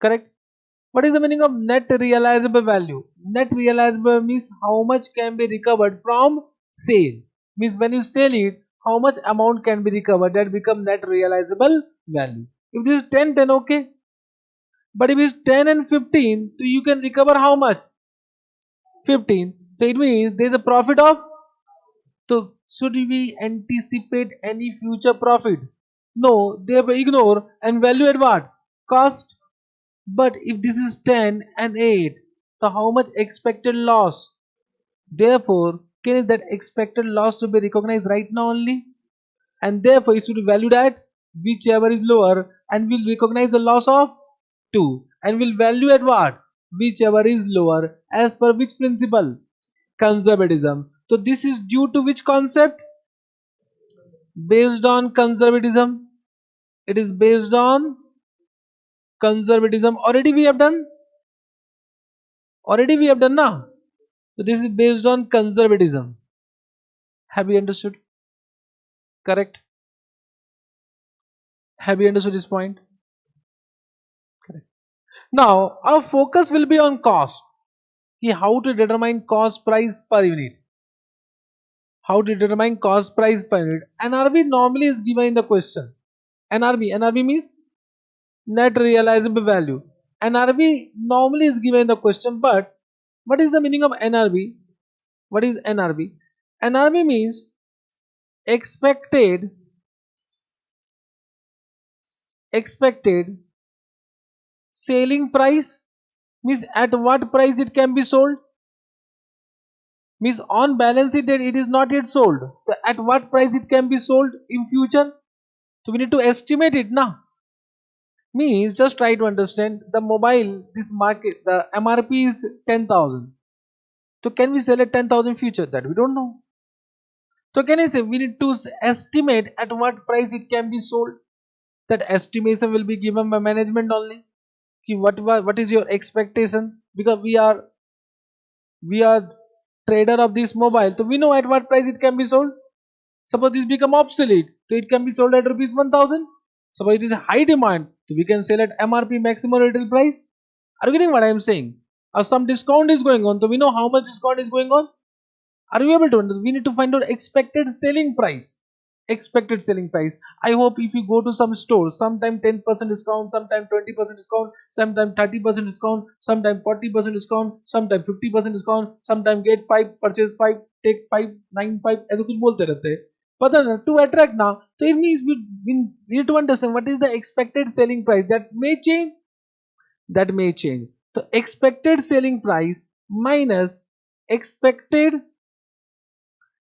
correct. What is the meaning of net realizable value? Net realizable means how much can be recovered from sale, means when you sell it how much amount can be recovered, that become net realizable value. If this is 10, then okay, but if it's 10 and 15, so you can recover how much, 15, so it means there is a profit of, so should we anticipate any future profit, no, they ignore and value at what, cost. But if this is 10 and 8, so how much expected loss, therefore can that expected loss to be recognized right now only, and therefore it should be valued at whichever is lower, and will recognize the loss of 2 and will value at what, whichever is lower, as per which principle, conservatism. So this is due to which concept, based on conservatism, it is based on conservatism. Already we have done now, so this is based on conservatism. Have you understood, correct, have you understood this point, correct. Now our focus will be on cost. How to determine cost price per unit. How to determine cost price per unit. NRV normally is given in the question. NRV means net realizable value. NRV normally is given in the question, but what is the meaning of NRV? What is NRV? NRV means expected selling price, means at what price it can be sold, means on balance sheet date it is not yet sold, so at what price it can be sold in future, so we need to estimate it now. Means just try to understand the mobile, this market, the MRP is 10,000, so can we sell at 10,000 future? That we don't know. So can I say we need to estimate at what price it can be sold. That estimation will be given by management only. What is your expectation, because we are trader of this mobile, so we know at what price it can be sold. Suppose this become obsolete, so it can be sold at rupees 1000. Suppose it is a high demand, so we can sell at MRP, maximum retail price. Are you getting what I am saying? Or some discount is going on, so we know how much discount is going on. Are you able to understand? We need to find out expected selling price. Expected selling price. I hope if you go to some store, sometime 10% discount, sometime 20% discount, sometime 30% discount, sometime 40% discount, sometime 50% discount, sometime get 5 purchase 5 take 5 9 5, ऐसे कुछ बोलते रहते हैं. But then to attract now, so it means we need to understand what is the expected selling price. That may change. That may change. So expected selling price minus expected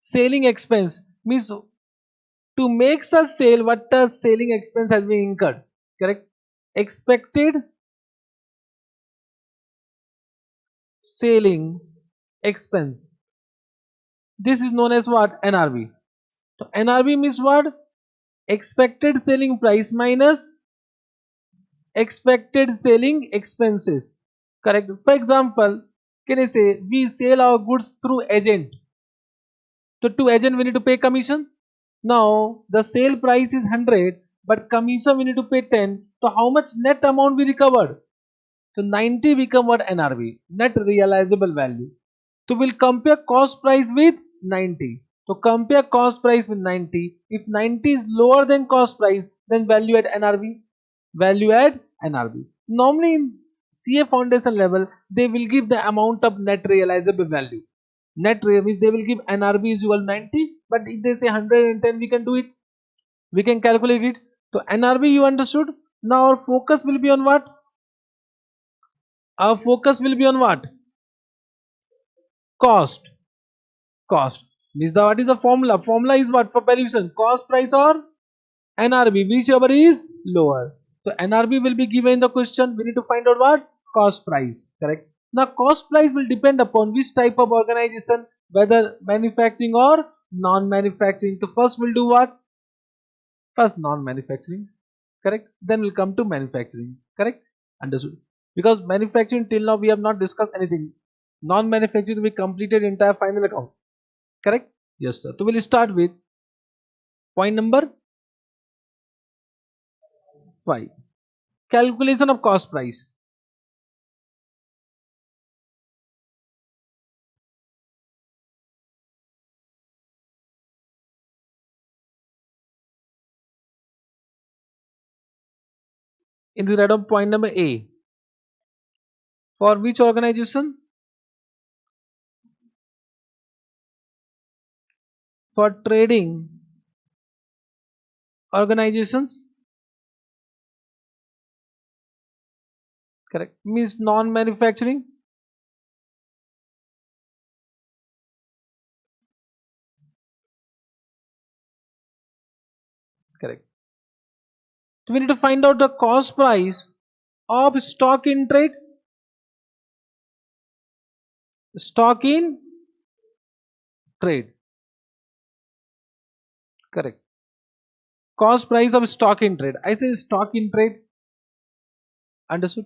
selling expense means to make such sale, what the selling expense has been incurred. Correct? Expected selling expense. This is known as what? NRV. So NRV means what? Expected selling price minus expected selling expenses. Correct? For example, can I say we sell our goods through agent. So to agent we need to pay commission. Now the sale price is 100, but commission we need to pay 10. So how much net amount we recovered? So 90 become what? NRV, net realizable value. So we'll compare cost price with 90. So compare cost price with 90. If 90 is lower than cost price, then value at NRV. Value at NRV. Normally in CA foundation level, they will give the amount of net realizable value. Net means they will give NRV is equal 90, but if they say 110, we can do it. We can calculate it. So NRV you understood. Now our focus will be on what? Our focus will be on what? Cost. Cost. Means what is the formula? Formula is what for valuation? Cost price or NRV, whichever is lower. So NRV will be given in the question. We need to find out what? Cost price. Correct. Now cost price will depend upon which type of organization, whether manufacturing or non-manufacturing. So first we'll do what? First non-manufacturing. Correct. Then we'll come to manufacturing. Correct. Understood. Because manufacturing till now we have not discussed anything. Non-manufacturing we completed entire final account. Correct. Yes sir. So we'll start with point number 5. Calculation of cost price. In the write down point number A. For which organization? For trading organizations. Correct. Means non-manufacturing. Correct. So we need to find out the cost price of stock in trade. Stock in trade. Correct. Cost price of stock in trade. I say stock in trade. Understood?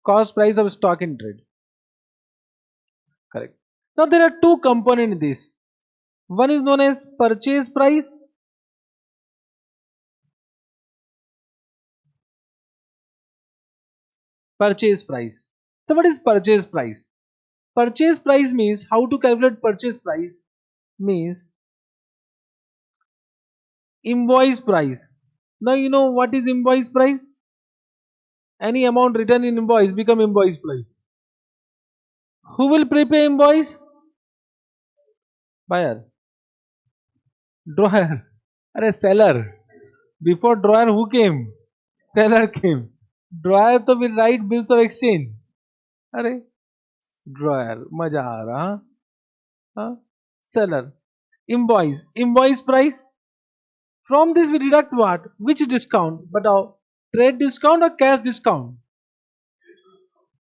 Cost price of stock in trade. Correct. Now there are two components in this. One is known as purchase price. Purchase price. So what is purchase price? Purchase price means how to calculate purchase price means invoice price. Now you know what is invoice price? Any amount written in invoice become invoice price. Who will prepay invoice? Buyer. Drawer. अरे seller. Before drawer who came? Seller came. Drawer तो will write bills of exchange. अरे drawer मजा आ रहा हाँ? Seller. Invoice. Invoice price. From this we deduct what? Which discount? But trade discount or cash discount?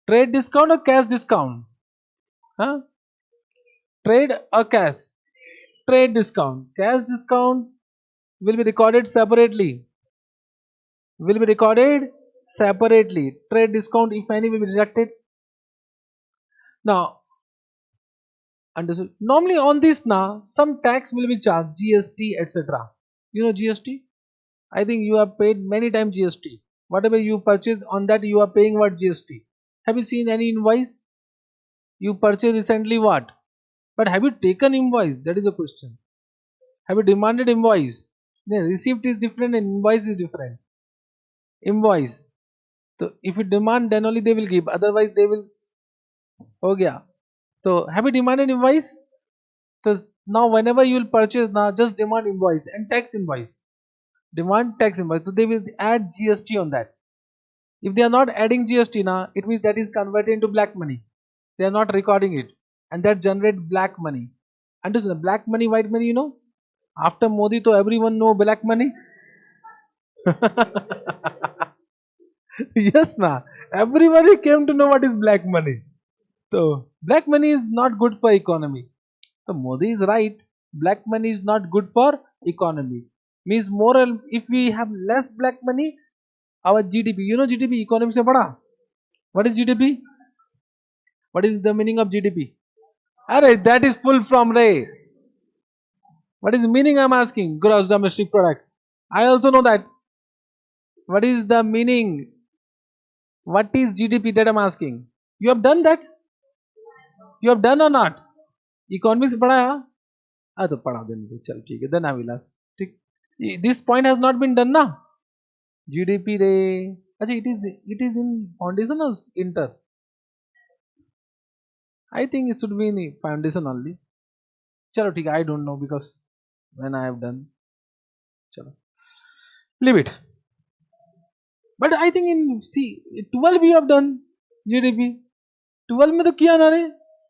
Trade discount or cash discount? Huh? Trade or cash? Trade discount. Cash discount will be recorded separately. Will be recorded separately. Trade discount, if any, will be deducted. Now, understood. Normally on this now, some tax will be charged, GST, etc. You know GST? I think you have paid many times GST. Whatever you purchase on that, you are paying what GST. Have you seen any invoice? You purchased recently what? But have you taken invoice? That is a question. Have you demanded invoice? The receipt is different and invoice is different. Invoice. So if you demand, then only they will give. Otherwise, they will. Oh yeah. So have you demanded invoice? So now whenever you will purchase, now just demand invoice and tax invoice. Demand tax invoice. So they will add GST on that. If they are not adding GST now, it means that is converted into black money. They are not recording it, and that generate black money. Understand? Black money, white money. You know. After Modi, to everyone know black money. Yes, na. Everybody came to know what is black money. So black money is not good for economy. So Modi is right. Black money is not good for economy. Means moral. If we have less black money, our GDP. You know GDP economy se bada. What is GDP? What is the meaning of GDP? Arey, that is full from Ray. What is the meaning? I'm asking. Gross domestic product. I also know that. What is the meaning? What is GDP that I'm asking? You have done that? You have done or not? Economics पढ़ा है? हाँ तो पढ़ा देने दो चल ठीक है then I will ask ठीक this point has not been done ना GDP रे अच्छा it is in foundation or inter I think it should be in foundation only चलो ठीक है I don't know because when I have done चलो leave it but I think in see 12 you have done GDP 12 में तो किया ना रे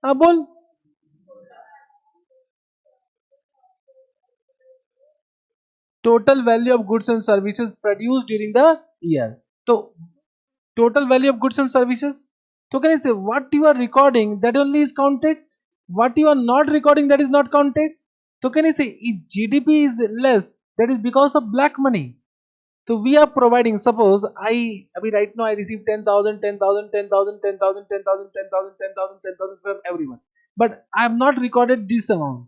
हाँ बोल total value of goods and services produced during the year. So, total value of goods and services. So, can I say what you are recording that only is counted? What you are not recording that is not counted? So, can I say if GDP is less, that is because of black money. So, we are providing, suppose I mean, right now I receive 10,000, 10,000, 10,000, 10,000, 10,000, 10,000, 10,000, 10,000 from everyone. But I have not recorded this amount.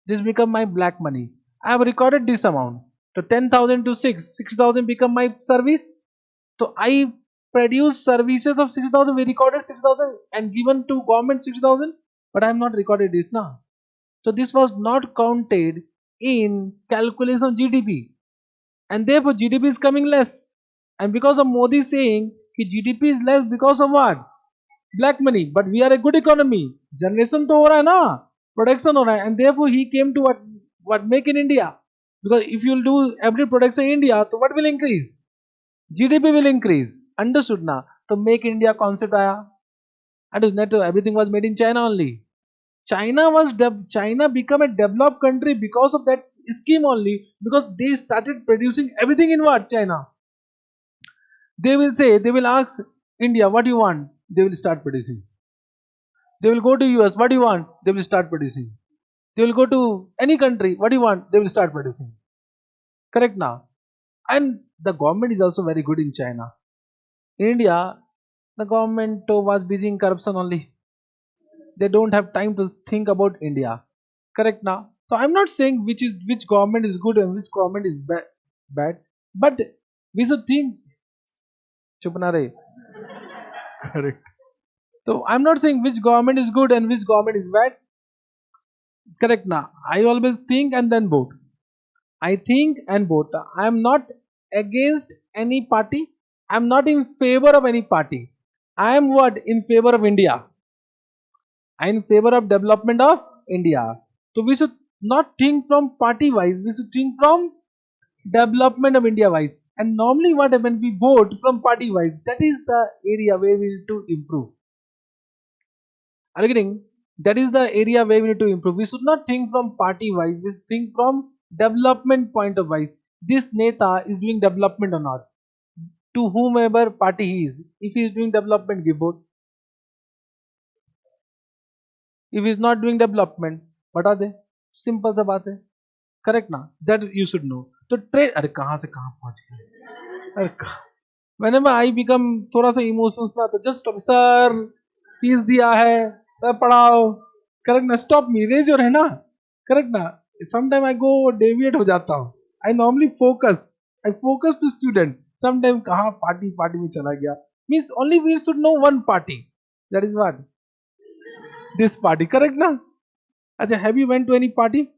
This become my black money. I have recorded this amount. So 10,000 to 6,000 become my service. So I produce services of 6,000. We recorded 6,000 and given to government 6,000. But I have not recorded this now. So this was not counted in calculation of GDP. And therefore GDP is coming less. And because of Modi saying GDP is less because of what? Black money. But we are a good economy. Generation to ho raha hai na. Production ho raha hai. And therefore he came to what make in India. Because if you will do every production in India, so what will increase? GDP will increase. Understood na? So make in India concept aaya. And everything was made in China only. China become a developed country because of that scheme only. Because they started producing everything in what? China. They will say, they will ask India, what do you want? They will start producing. They will go to US, what do you want? They will start producing. They will go to any country, what do you want? They will start producing. Correct now? And the government is also very good in China. In India, the government was busy in corruption only. They don't have time to think about India. Correct now? So I'm not saying which government is good and which government is bad. But we should think. Chup na re. Correct. So I'm not saying which government is good and which government is bad. Correct now. I always think and then vote. I think and vote. I am not against any party. I am not in favor of any party. I am what? In favor of India. I am in favor of development of India. So we should not think from party wise. We should think from development of India wise. And normally what happens? We vote from party wise. That is the area where we need to improve. Are you getting? That is the area where we need to improve. We should not think from party wise. We should think from development point of wise. This Neta is doing development or not. To whomever party he is. If he is doing development, give vote. If he is not doing development, बता दे. Simple सा बात है. Correct ना? That you should know. तो trade अरे कहाँ से कहाँ पहुँच गए? अरे whenever I become थोड़ा सा emotions ना तो just stop. Sir, फीस दिया है. Sir पढ़ाओ. Correct ना? Stop me. Raise your hand ना. Correct ना? Sometimes I go deviate हो जाता हूँ. I normally focus. I focus to student. Sometimes कहाँ party में चला गया. Means only we should know one party. That is what? This party. Correct ना? अच्छा, have you went to any party?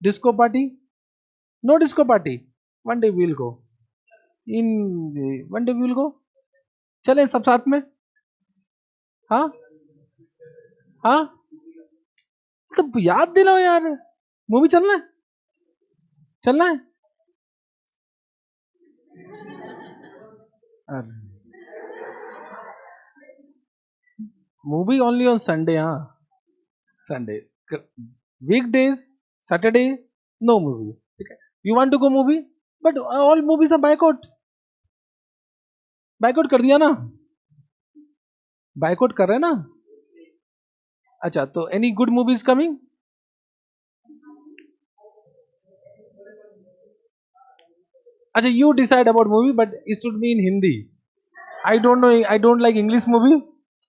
Disco party? No disco party. One day we will go. One day we will go. चलें सब साथ में. हाँ हाँ तो याद दिलाओ यार. मूवी चलना है. चलना है. Movie only on Sunday. हाँ Sunday. Weekdays Saturday no movie. ठीक है. You want to go movie but all movies are boycott. Boycott कर दिया ना. बायकॉट कर रहे हैं ना. अच्छा तो एनी गुड मूवीज कमिंग. अच्छा you decide about movie but it should be in Hindi. I don't know. I don't like English movie.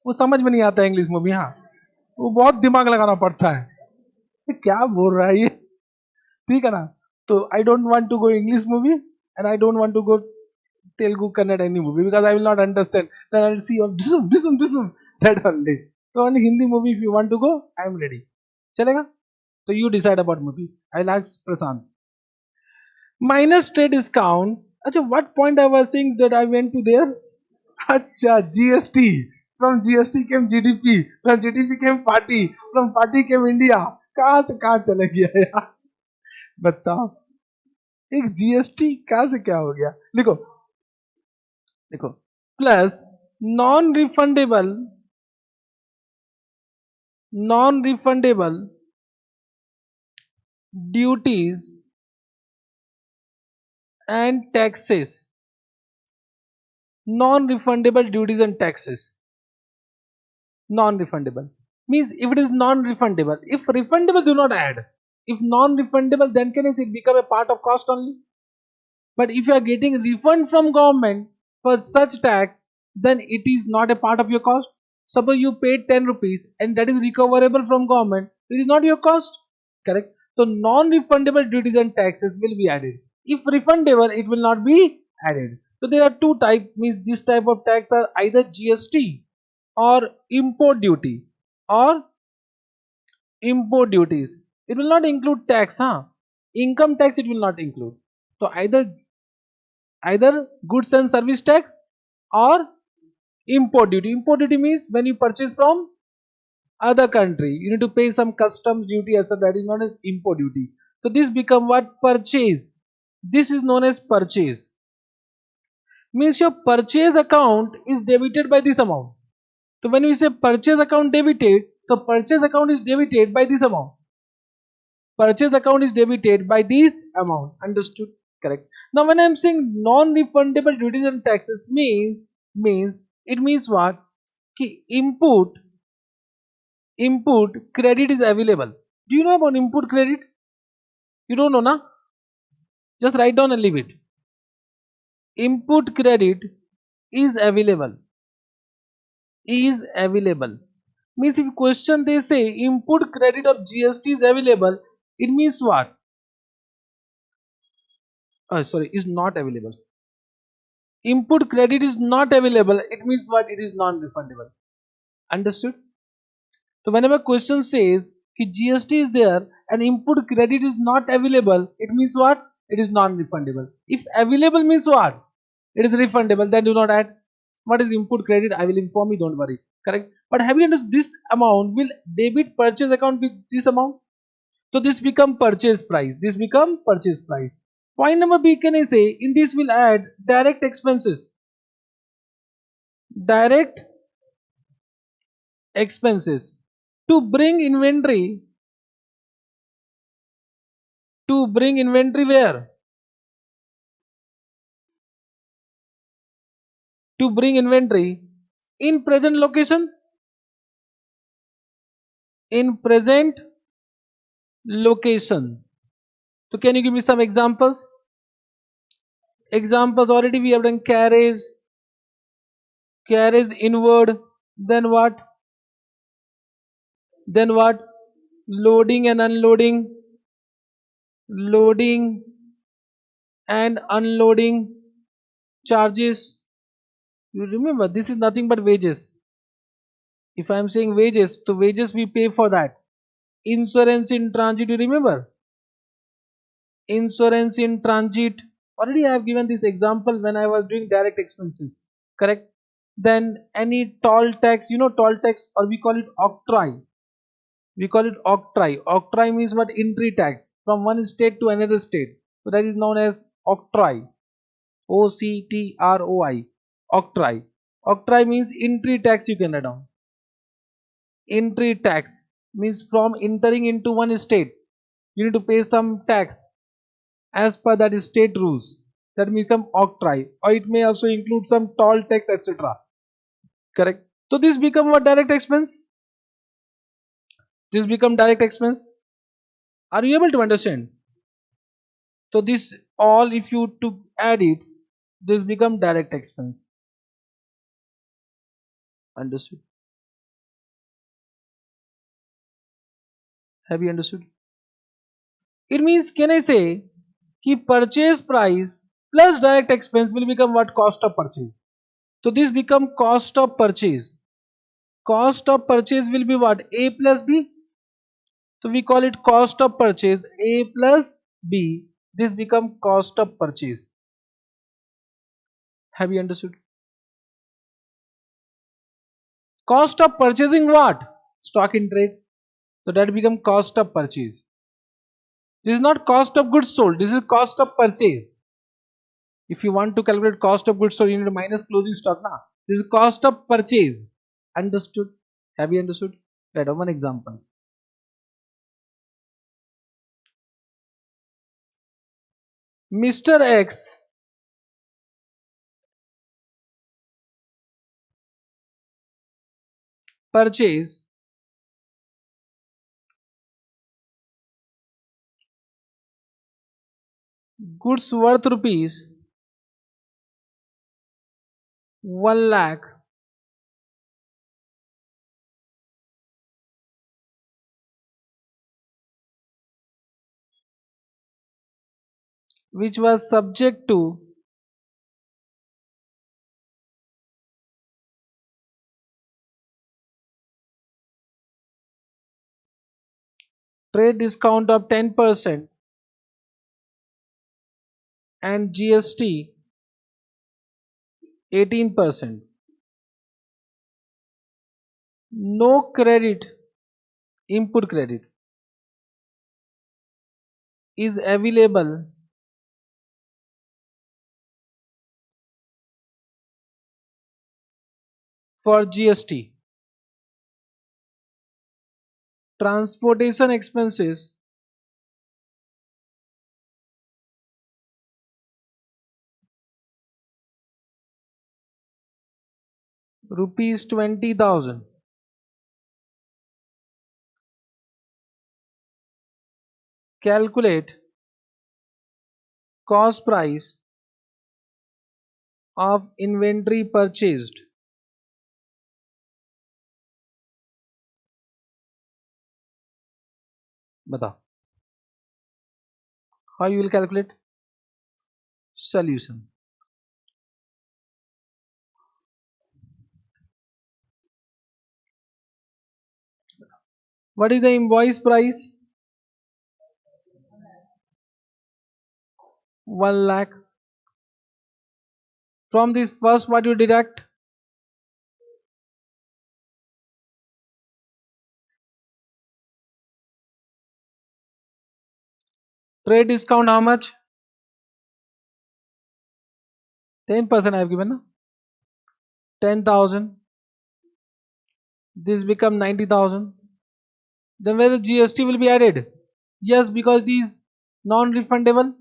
वो समझ में नहीं आता है इंग्लिश मूवी. हाँ वो बहुत दिमाग लगाना पड़ता है. ये क्या बोल रहा है ये. ठीक है ना. तो I don't want to go English movie and I don't want to go Telugu Kannada any movie because I will not understand. Then I'll see on this that only. So only Hindi movie if you want to go, I am ready. चलेगा. तो you decide about movie. I'll ask Prasant. Minus trade discount. अच्छा what point I was saying that I went to there? अच्छा GST. From GST came GDP. From GDP came party. From party came India. कहाँ से कहाँ चले गया यार. बताओ. एक GST कहाँ से क्या हो गया. लिखो देखो. Plus non refundable duties and taxes. Non-refundable duties and taxes. Non-refundable means if it is non-refundable. If refundable, do not add. If non-refundable, then can it become a part of cost only? But if you are getting refund from government for such tax, then it is not a part of your cost. Suppose you paid 10 rupees and that is recoverable from government, it is not your cost. Correct. So non-refundable duties and taxes will be added. If refundable, it will not be added. So there are two types. Means this type of tax are either GST or import duty or import duties. It will not include tax. Income tax it will not include. So either goods and service tax or import duty. Import duty means when you purchase from other country, you need to pay some customs duty, etc. That is known as import duty. So this become what? Purchase. This is known as purchase. Means your purchase account is debited by this amount. So when we say purchase account debited, so purchase account is debited by this amount. Purchase account is debited by this amount. Understood? Correct. Now when I am saying non-refundable duties and taxes means it means what? Ki input credit is available. Do you know about input credit? You don't know, na? Just write down and leave it. Input credit is available. Is available. Means if question they say input credit of GST is available, it means what? Sorry, is not available. input credit is not available, it means what? It is non-refundable. Understood? So whenever question says कि GST is there and input credit is not available, it means what? It is non-refundable. If available means what? It is refundable, then do not add. What is input credit? I will inform you, don't worry. Correct? But have you understood this amount will debit purchase account with this amount? So this become purchase price. This become purchase price. Point number B, can I say in this will add direct expenses. Direct expenses to bring inventory, where? To bring inventory in present location, in present location. So can you give me some examples? Examples already we have done: carriage inward, then what? Then what? Loading and unloading, loading and unloading charges. You remember this is nothing but wages. If I am saying wages, so wages we pay for that. Insurance in transit, you remember? Insurance in transit. Already I have given this example when I was doing direct expenses. Correct? Then any toll tax, you know toll tax, or we call it octroi. We call it octroi. Octroi means what? Entry tax from one state to another state. So that is known as octroi. OCTROI. Octroi. Octroi means entry tax, you can write down. Entry tax means from entering into one state, you need to pay some tax as per that state rules. That may become octroi, or it may also include some toll tax, etc. Correct? So this become what? Direct expense. This become direct expense. Are you able to understand? So this all, if you to add it, this become direct expense. Understood? Have you understood? It means, can I say कि purchase price plus direct expense will become what? Cost of purchase. So this become cost of purchase. Cost of purchase will be what? A plus B. So we call it cost of purchase A plus B. This become cost of purchase. Have you understood? Cost of purchasing what? Stock in trade. So that become cost of purchase. This is not cost of goods sold. This is cost of purchase. If you want to calculate cost of goods sold, you need to minus closing stock. Now, this is cost of purchase. Understood? Have you understood? Right. One example. Mr. X purchase goods worth rupees 1 lakh which was subject to trade discount of 10% and GST 18%. No credit, input credit, is available for GST. Transportation expenses rupees 20,000. Calculate cost price of inventory purchased. बताओ how you will calculate? Solution. What is the invoice price? 1 lakh. From this first, what you deduct? Trade discount how much? 10% I have given. 10,000. This become 90,000. Then whether GST will be added? Yes, because these non-refundable,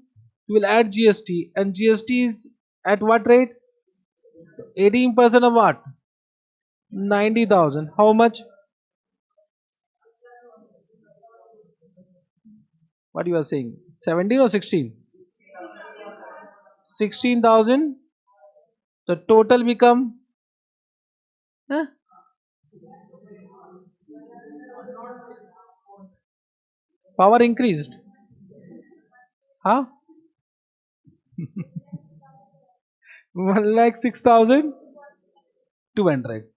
you will add GST, and GST is at what rate? 18% of what? 90,000. How much? What you are saying? 17 or 16? 16,000. The total become, huh? Power increased. Huh? 1,06,200.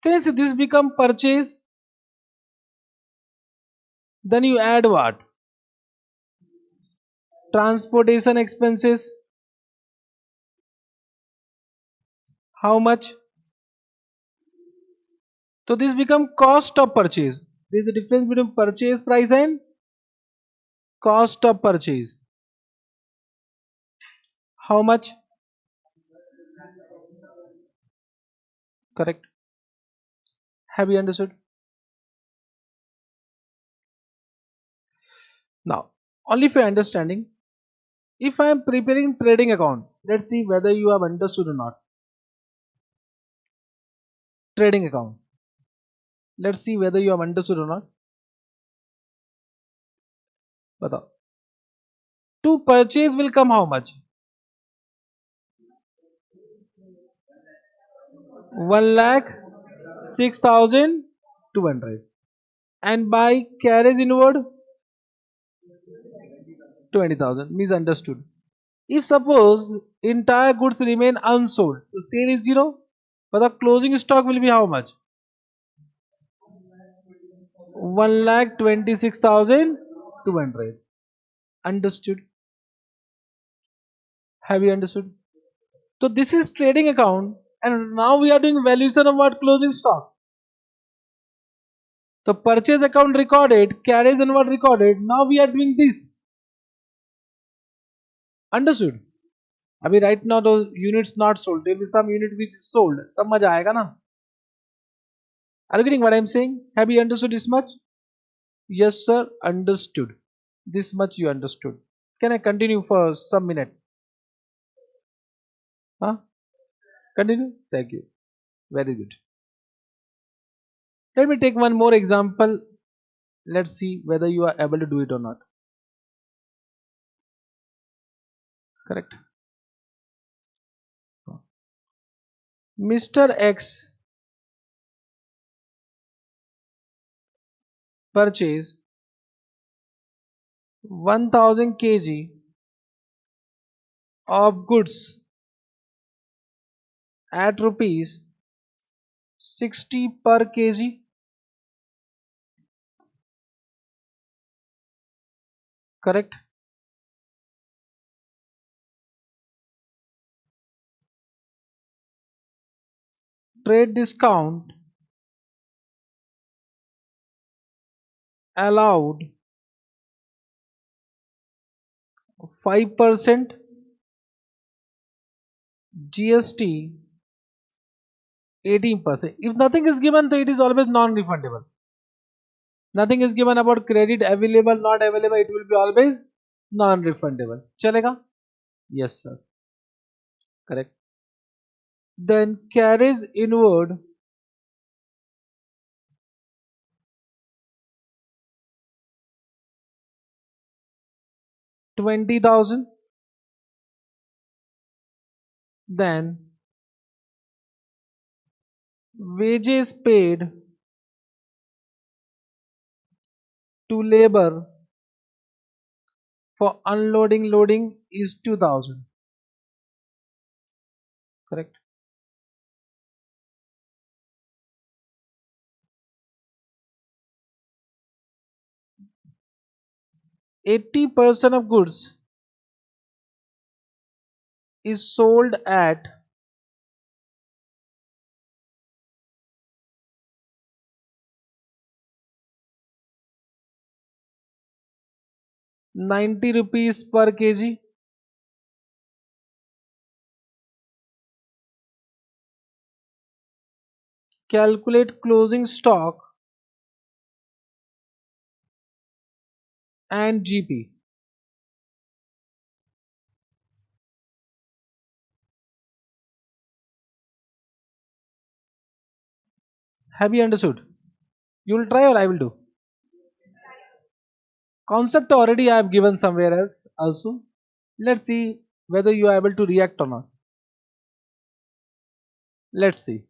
Can you see this become purchase? Then you add what? Transportation expenses. How much? So this become cost of purchase. There is a difference between purchase price and cost of purchase. How much? Correct. Have you understood? Now, only for understanding, if I am preparing trading account, let's see whether you have understood or not. Trading account. Let's see whether you have understood or not. Batao. To purchase will come how much? 1,06,200. And by carriage inward 20,000. Misunderstood. If suppose entire goods remain unsold, so sale is 0, but the closing stock will be how much? 1,26,200. Understood? Have you understood? So this is trading account, and now we are doing valuation of what? Closing stock. So purchase account recorded, carriage and what recorded. Now we are doing this. Understood? अभी right now those units not sold. There will be some unit which is sold. तब मजा आएगा ना? Are you getting what I am saying? Have you understood this much? Yes, sir. Understood. This much you understood. Can I continue for some minute? Huh? Continue? Thank you. Very good. Let me take one more example. Let's see whether you are able to do it or not. Correct. Mr. X purchased 1000 kg of goods at rupees 60 per kg. Correct. Trade discount allowed 5%, GST 18%. If nothing is given, so it is always non-refundable. Nothing is given about credit available, not available, it will be always non-refundable. Chalega? Yes, sir. Correct. Then carries inward 20,000. Then wages paid to labor for unloading loading is 2,000. Correct. 80% of goods is sold at 90 rupees per kg. Calculate closing stock and GP. Have you understood? You will try or I will do? Concept already I have given somewhere else also. Let's see whether you are able to react or not. Let's see.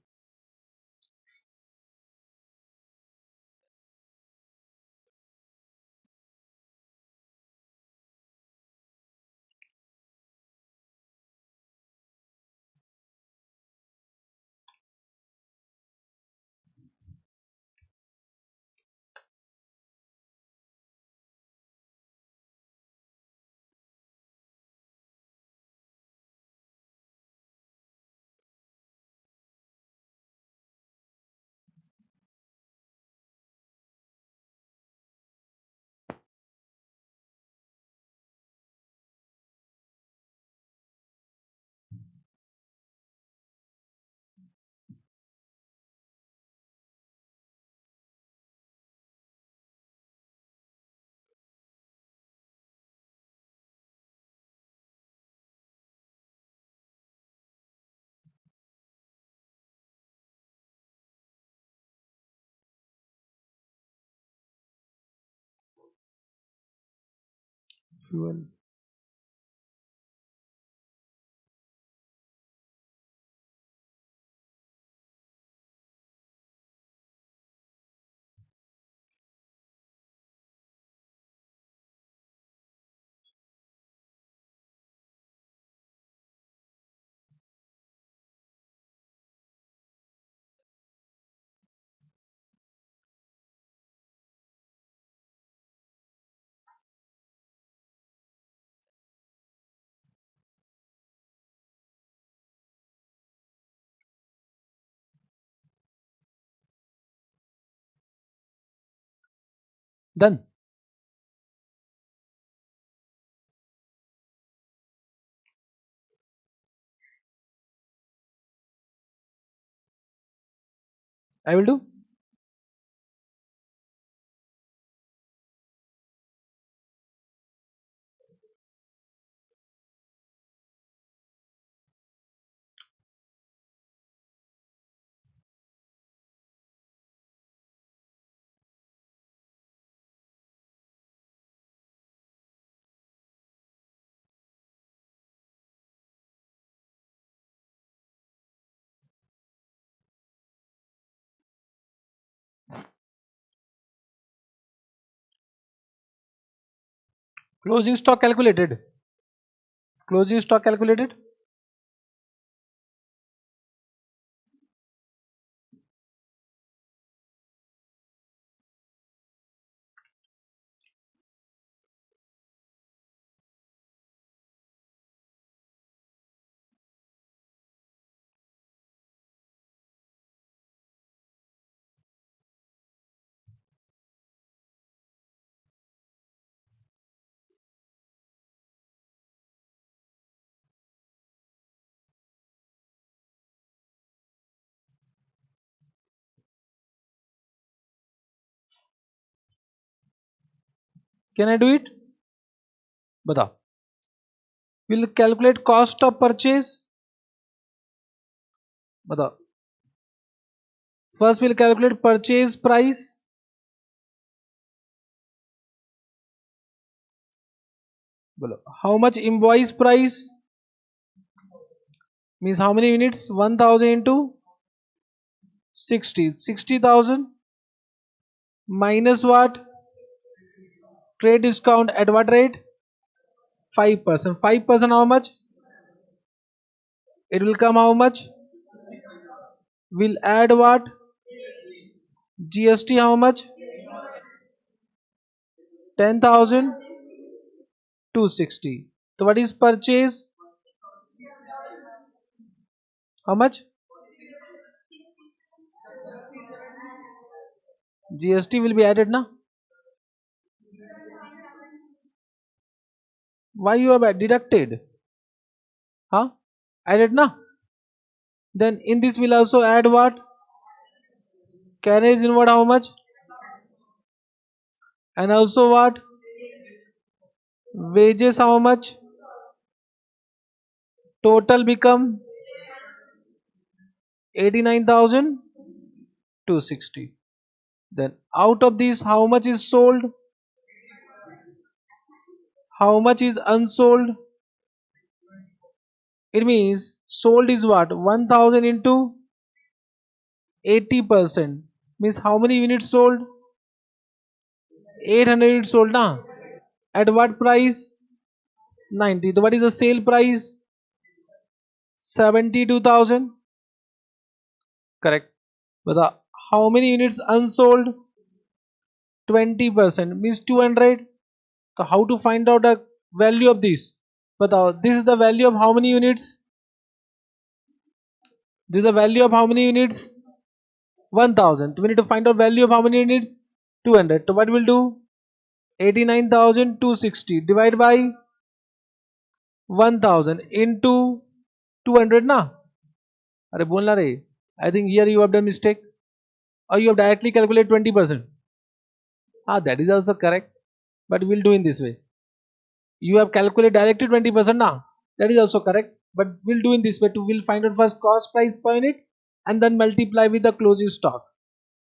Fuel. Done. I will do. Closing stock calculated. Closing stock calculated. Can I do it? बताओ. We'll calculate cost of purchase. बताओ. First we'll calculate purchase price. बोलो. How much invoice price? Means how many units? 1000 into 60. 60,000 minus what? Trade discount at what rate? 5%. 5% how much? It will come how much? We'll add what? GST how much? 10,000 260. So what is purchase? How much? GST will be added na? Why you have deducted? Huh? Added na? Then in this will also add what? Carriage inward how much? And also what? Wages how much? Total become 89,260. Then out of this how much is sold? How much is unsold? It means sold is what? 1000 into 80%. Means how many units sold? 800 units sold na? At what price? 90. So what is the sale price? 72,000. Correct. But how many units unsold? 20%. Means 200. So how to find out the value of this? But this is the value of how many units? This is the value of how many units? 1000. We need to find out value of how many units? 200. So what will do? 89,260 divided by 1000 into 200 na? अरे बोलना रे. I think here you have done mistake. Or you have directly calculated 20%. That is also correct. But we'll do in this way. You have calculated directly 20% now. That is also correct. But we'll do in this way too. We'll find out first cost price per unit and then multiply with the closing stock.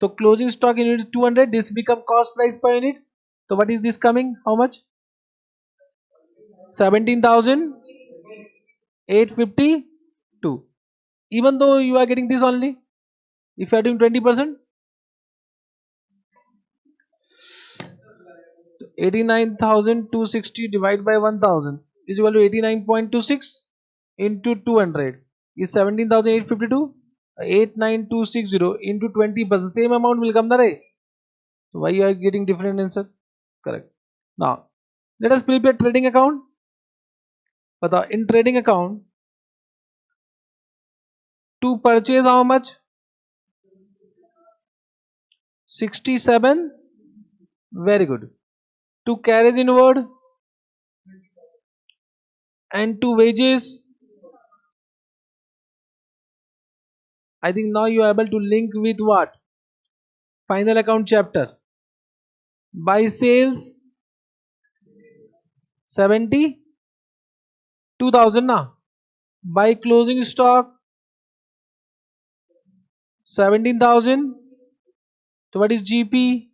So closing stock unit is 200. This become cost price per unit. So what is this coming? How much? 17,852. Even though you are getting this only, if you are doing 20%, 89,260 divided by 1000 is equal to 89.26 into 200 is 17,852. 89260 into 20%, same amount will come there. So why you are getting different answer? Correct. Now let us prepare trading account. But in trading account, to purchase how much? 67. Very good. To carriage inward and to wages, I think now you are able to link with what? Final account chapter. By sales 72,000 na. By closing stock 17,000. So what is GP?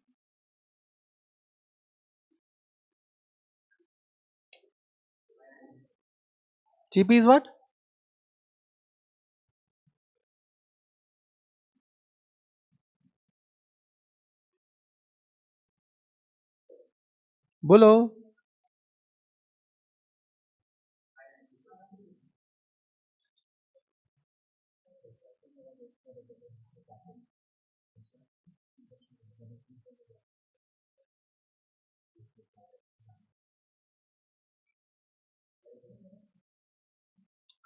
GP is what? Bolo.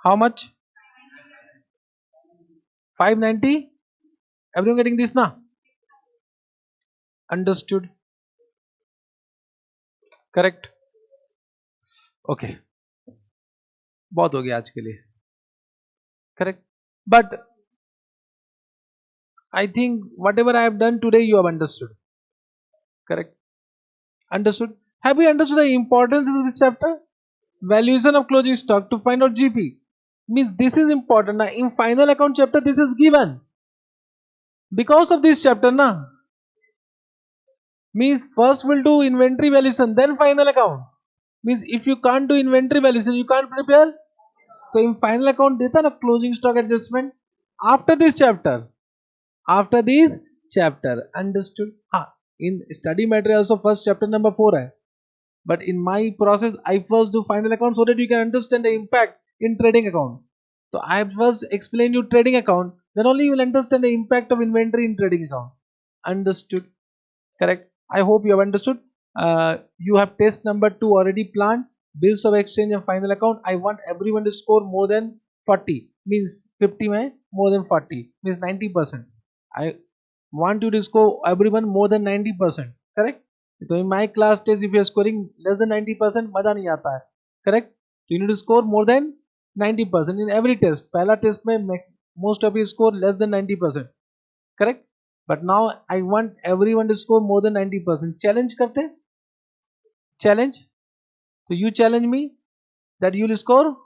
How much? 590. Everyone getting this na? Understood. Correct. Okay. बहुत हो गया आज के लिए. Correct. But I think whatever I have done today you have understood. Correct. Understood. Have you understood the importance of this chapter? Valuation of closing stock to find out GP. Means this is important. Now in final account chapter this is given. Because of this chapter na. Means first we'll do inventory valuation then final account. Means if you can't do inventory valuation you can't prepare. So in final account देता ना closing stock adjustment after this chapter. After this chapter. Understood? In study material also first chapter number 4 hai. But in my process I first do final account so that you can understand the impact in trading account. So I first explain you trading account, then only you will understand the impact of inventory in trading account. Understood? Correct. I hope you have understood. You have test number 2 already planned. bills of exchange and final account, I want everyone to score more than 40, means 50 में more than 40 means 90%. I want you to score everyone more than 90%, correct? So in my class test if you are scoring less than 90% मजा नहीं आता है, correct? So you need to score more than 90% in every test. पहला test में most of you score less than 90%, correct? But now I want everyone to score more than 90%. Challenge करते हैं, challenge. So you challenge me that you will score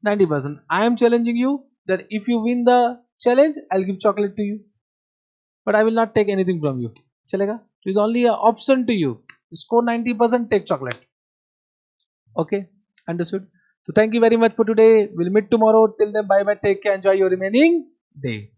90%. I am challenging you that if you win the challenge, I'll give chocolate to you. But I will not take anything from you. चलेगा? So it's only an option to you. Score 90%, take chocolate. Okay? Understood? So thank you very much for today. We'll meet tomorrow. Till then, bye bye. Take care. Enjoy your remaining day.